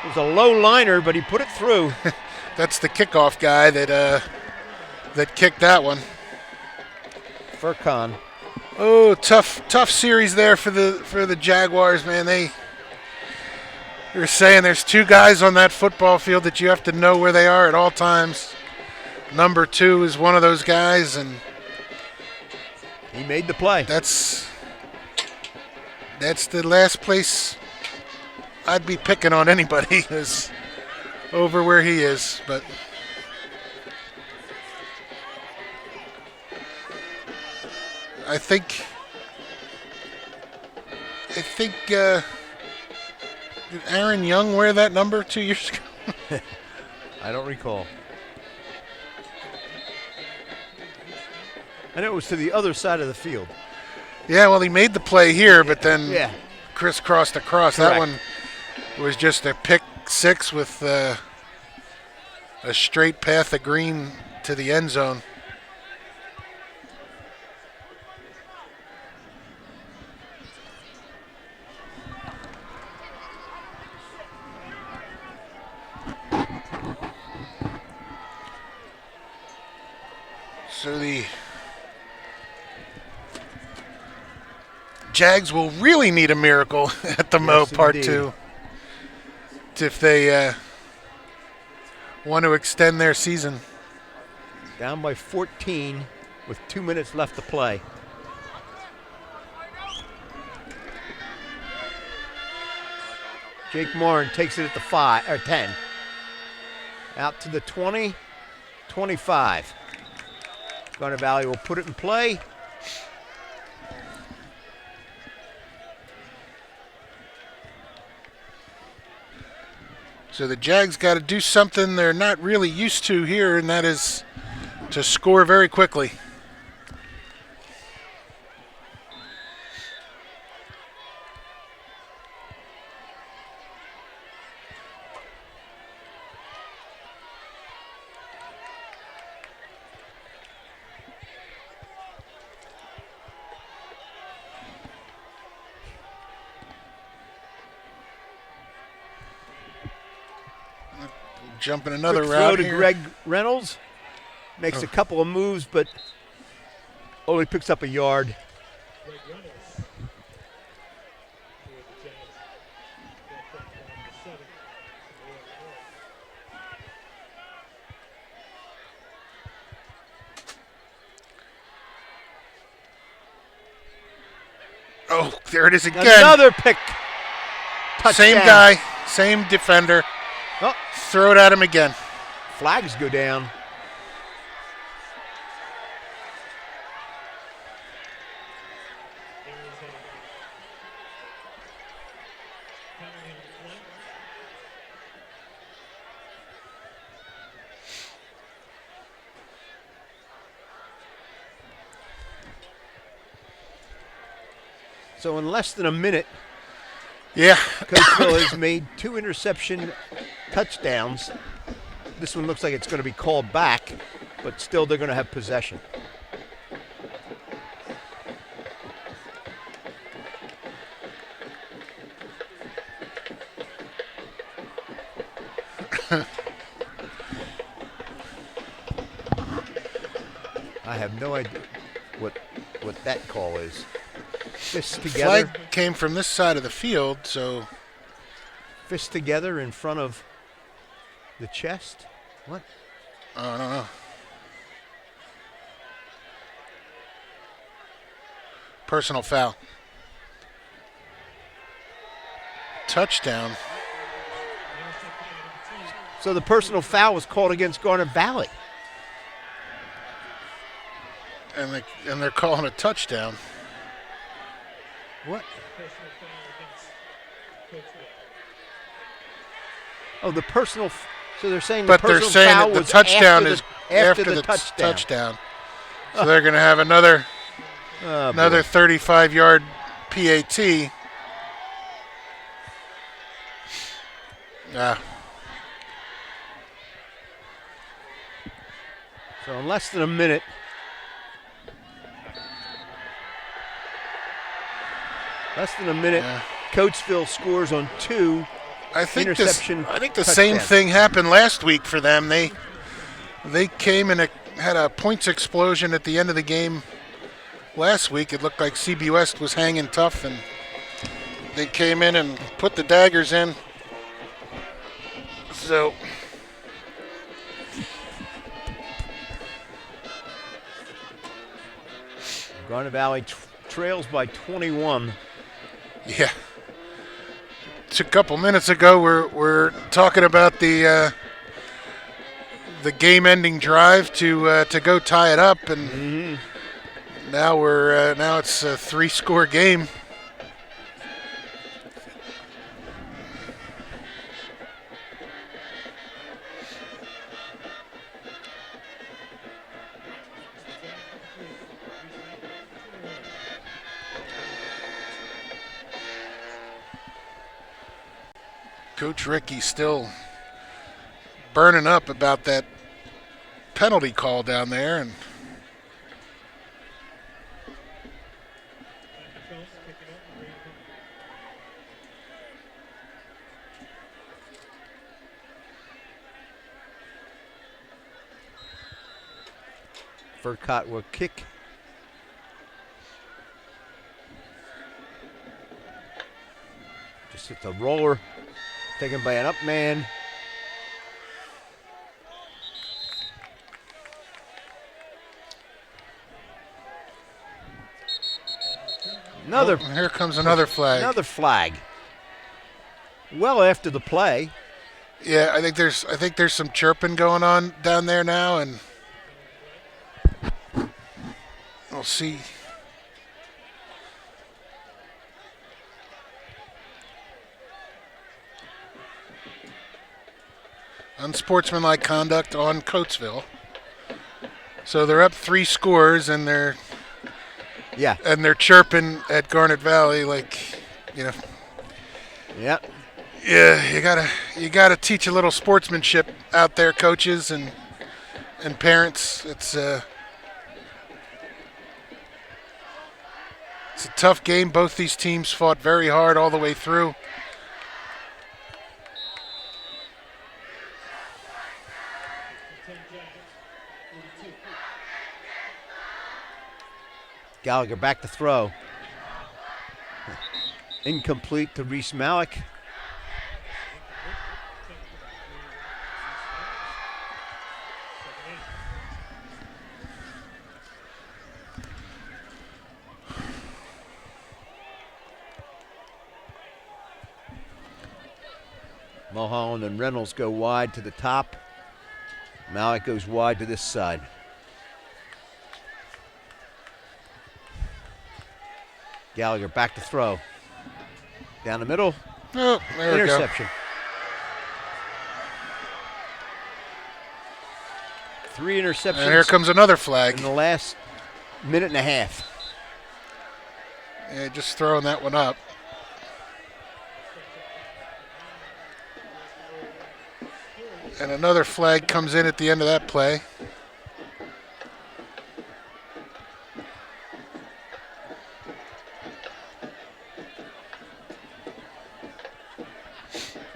It was a low liner, but he put it through. That's the kickoff guy that kicked that one. Furcon. Oh, tough series there for the Jaguars, man. They were saying there's two guys on that football field that you have to know where they are at all times. Number 2 is one of those guys, and He made the play. that's the last place I'd be picking on anybody is over where he is, but I think did Aaron Young wear that number 2 years ago? I don't recall. I know it was to the other side of the field. Yeah, well, he made the play here, but then Yeah. crisscrossed across. Correct. That one It was just a pick six with a straight path of green to the end zone. So the Jags will really need a miracle at the Mo Part indeed. 2 if they want to extend their season. Down by 14 with 2 minutes left to play. Jake Morin takes it at the 5 or 10. Out to the 20, 25. Garnet Valley will put it in play. So the Jags got to do something they're not really used to here, and that is to score very quickly. Jumping another Quick route throw to here. Greg Reynolds. Makes a couple of moves, but only picks up a yard. Oh, there it is again. Another pick. Touchdown. Same guy, same defender. Oh, Throw it at him again. flags go down. So in less than a minute, Yeah. Coatesville has made 2 interception touchdowns. This one looks like it's going to be called back, but still they're going to have possession. I have no idea what that call is. Fists together. Flag came from this side of the field, so Fists together in front of the chest. What? I don't know. Personal foul. Touchdown. So the personal foul was called against Garnet Valley. And they're calling a touchdown. What? Oh, the personal. So they're saying But the they're personal saying foul that the was touchdown after is after the touchdown. So they're going to have another Oh, another boy. 35-yard PAT. So in less than a minute. Yeah. Coatesville scores on 2 I think interception. the same touchdowns. thing happened last week for them. They came and had a points explosion at the end of the game last week. It looked like CB West was hanging tough, and they came in and put the daggers in. So Garnet Valley trails by 21. yeah, it's a couple minutes ago. We're talking about the game-ending drive to go tie it up, and now it's a 3-score game. Coach Ricky still burning up about that penalty call down there, and Furcott will kick. Just hits a roller, taken by an up man. Another. Oh, here comes another flag. Another flag. Well after the play. Yeah, I think there's some chirping going on down there now, and we'll see. Unsportsmanlike conduct on Coatesville. So they're up 3 scores, and they're chirping at Garnet Valley like, Yep. Yeah, you gotta teach a little sportsmanship out there, coaches and parents. It's a tough game. Both these teams fought very hard all the way through. Gallagher back to throw. Incomplete to Reese Malik. Mulholland and Reynolds go wide to the top. Malik goes wide to this side. Gallagher back to throw. Down the middle. Oh, there we go. Interception. 3 interceptions. And here comes another flag. In the last minute and a half. Yeah, just throwing that one up. And another flag comes in at the end of that play.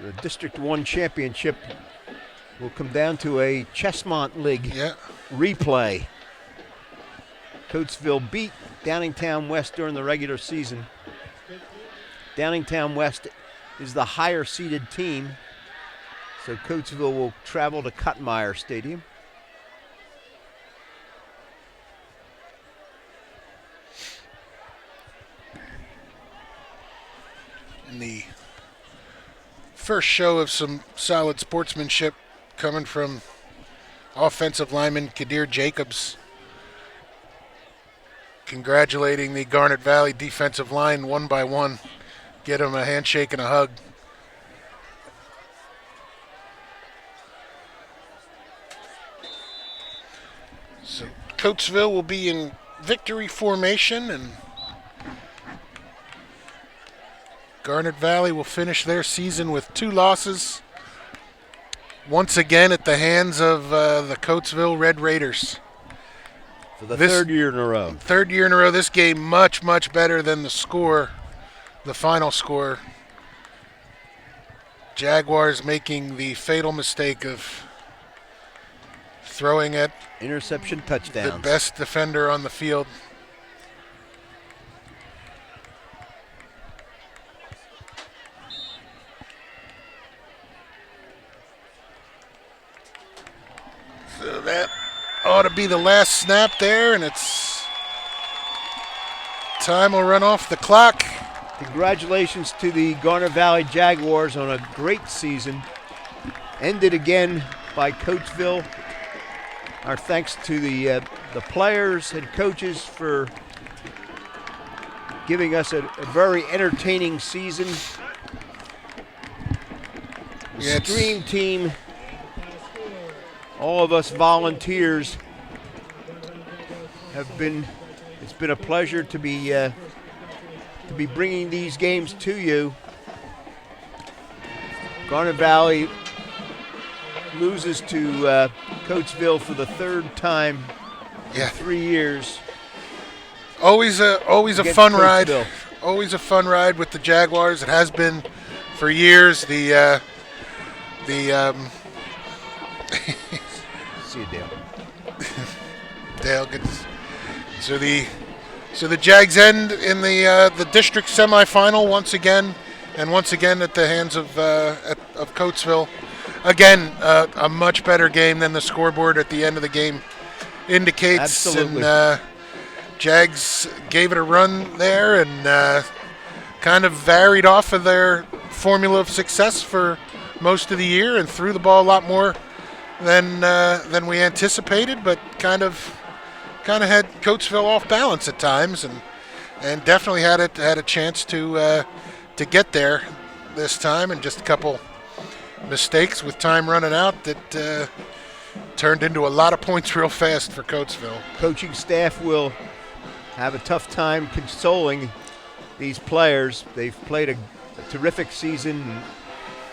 The District 1 championship will come down to a Chessmont League replay. Coatesville beat Downingtown West during the regular season. Downingtown West is the higher seeded team, so Coatesville will travel to Cutmeyer Stadium. And the first show of some solid sportsmanship coming from offensive lineman Kadir Jacobs, congratulating the Garnet Valley defensive line one by one. Get him a handshake and a hug. So Coatesville will be in victory formation, and Garnet Valley will finish their season with 2 losses, once again at the hands of the Coatesville Red Raiders. For the third year in a row. Third year in a row. This game much, much better than the score, the final score. Jaguars making the fatal mistake of throwing at interception touchdowns. The best defender on the field. So that ought to be the last snap there, and it's time will run off the clock. Congratulations to the Garnet Valley Jaguars on a great season. Ended again by Coatesville. Our thanks to the players and coaches for giving us a very entertaining season. The Stream team, all of us volunteers, it's been a pleasure to be bringing these games to you. Garnet Valley loses to Coatesville for the third time in 3 years. Always a Against fun ride. Coatesville. Always a fun ride with the Jaguars. It has been for years. The See you, Dale. Dale gets so the Jags end in the district semifinal once again at the hands of Coatesville. Again, a much better game than the scoreboard at the end of the game indicates. Absolutely. And Jags gave it a run there and kind of varied off of their formula of success for most of the year and threw the ball a lot more than we anticipated, but kind of had Coatesville off balance at times, and definitely had a chance to get there this time, and just a couple mistakes with time running out that turned into a lot of points real fast for Coatesville. Coaching staff will have a tough time consoling these players. They've played a terrific season,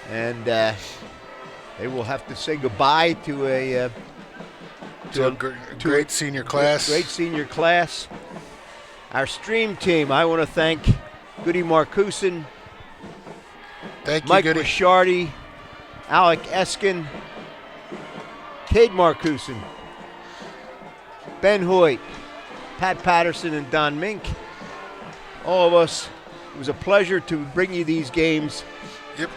and they will have to say goodbye to a great senior class. Great senior class. Our stream team, I want to thank Goody Marcuson, Thank you, Mike Goody. Bishardi, Alec Eskin, Cade Marcuson, Ben Hoyt, Pat Patterson, and Don Mink. All of us, it was a pleasure to bring you these games. Yep.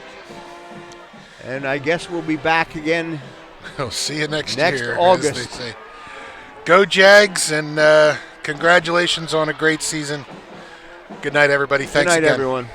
And I guess we'll be back again We'll see you next year. August. As they say. Go Jags, and congratulations on a great season. Good night, everybody. Thanks Good night, again. everyone.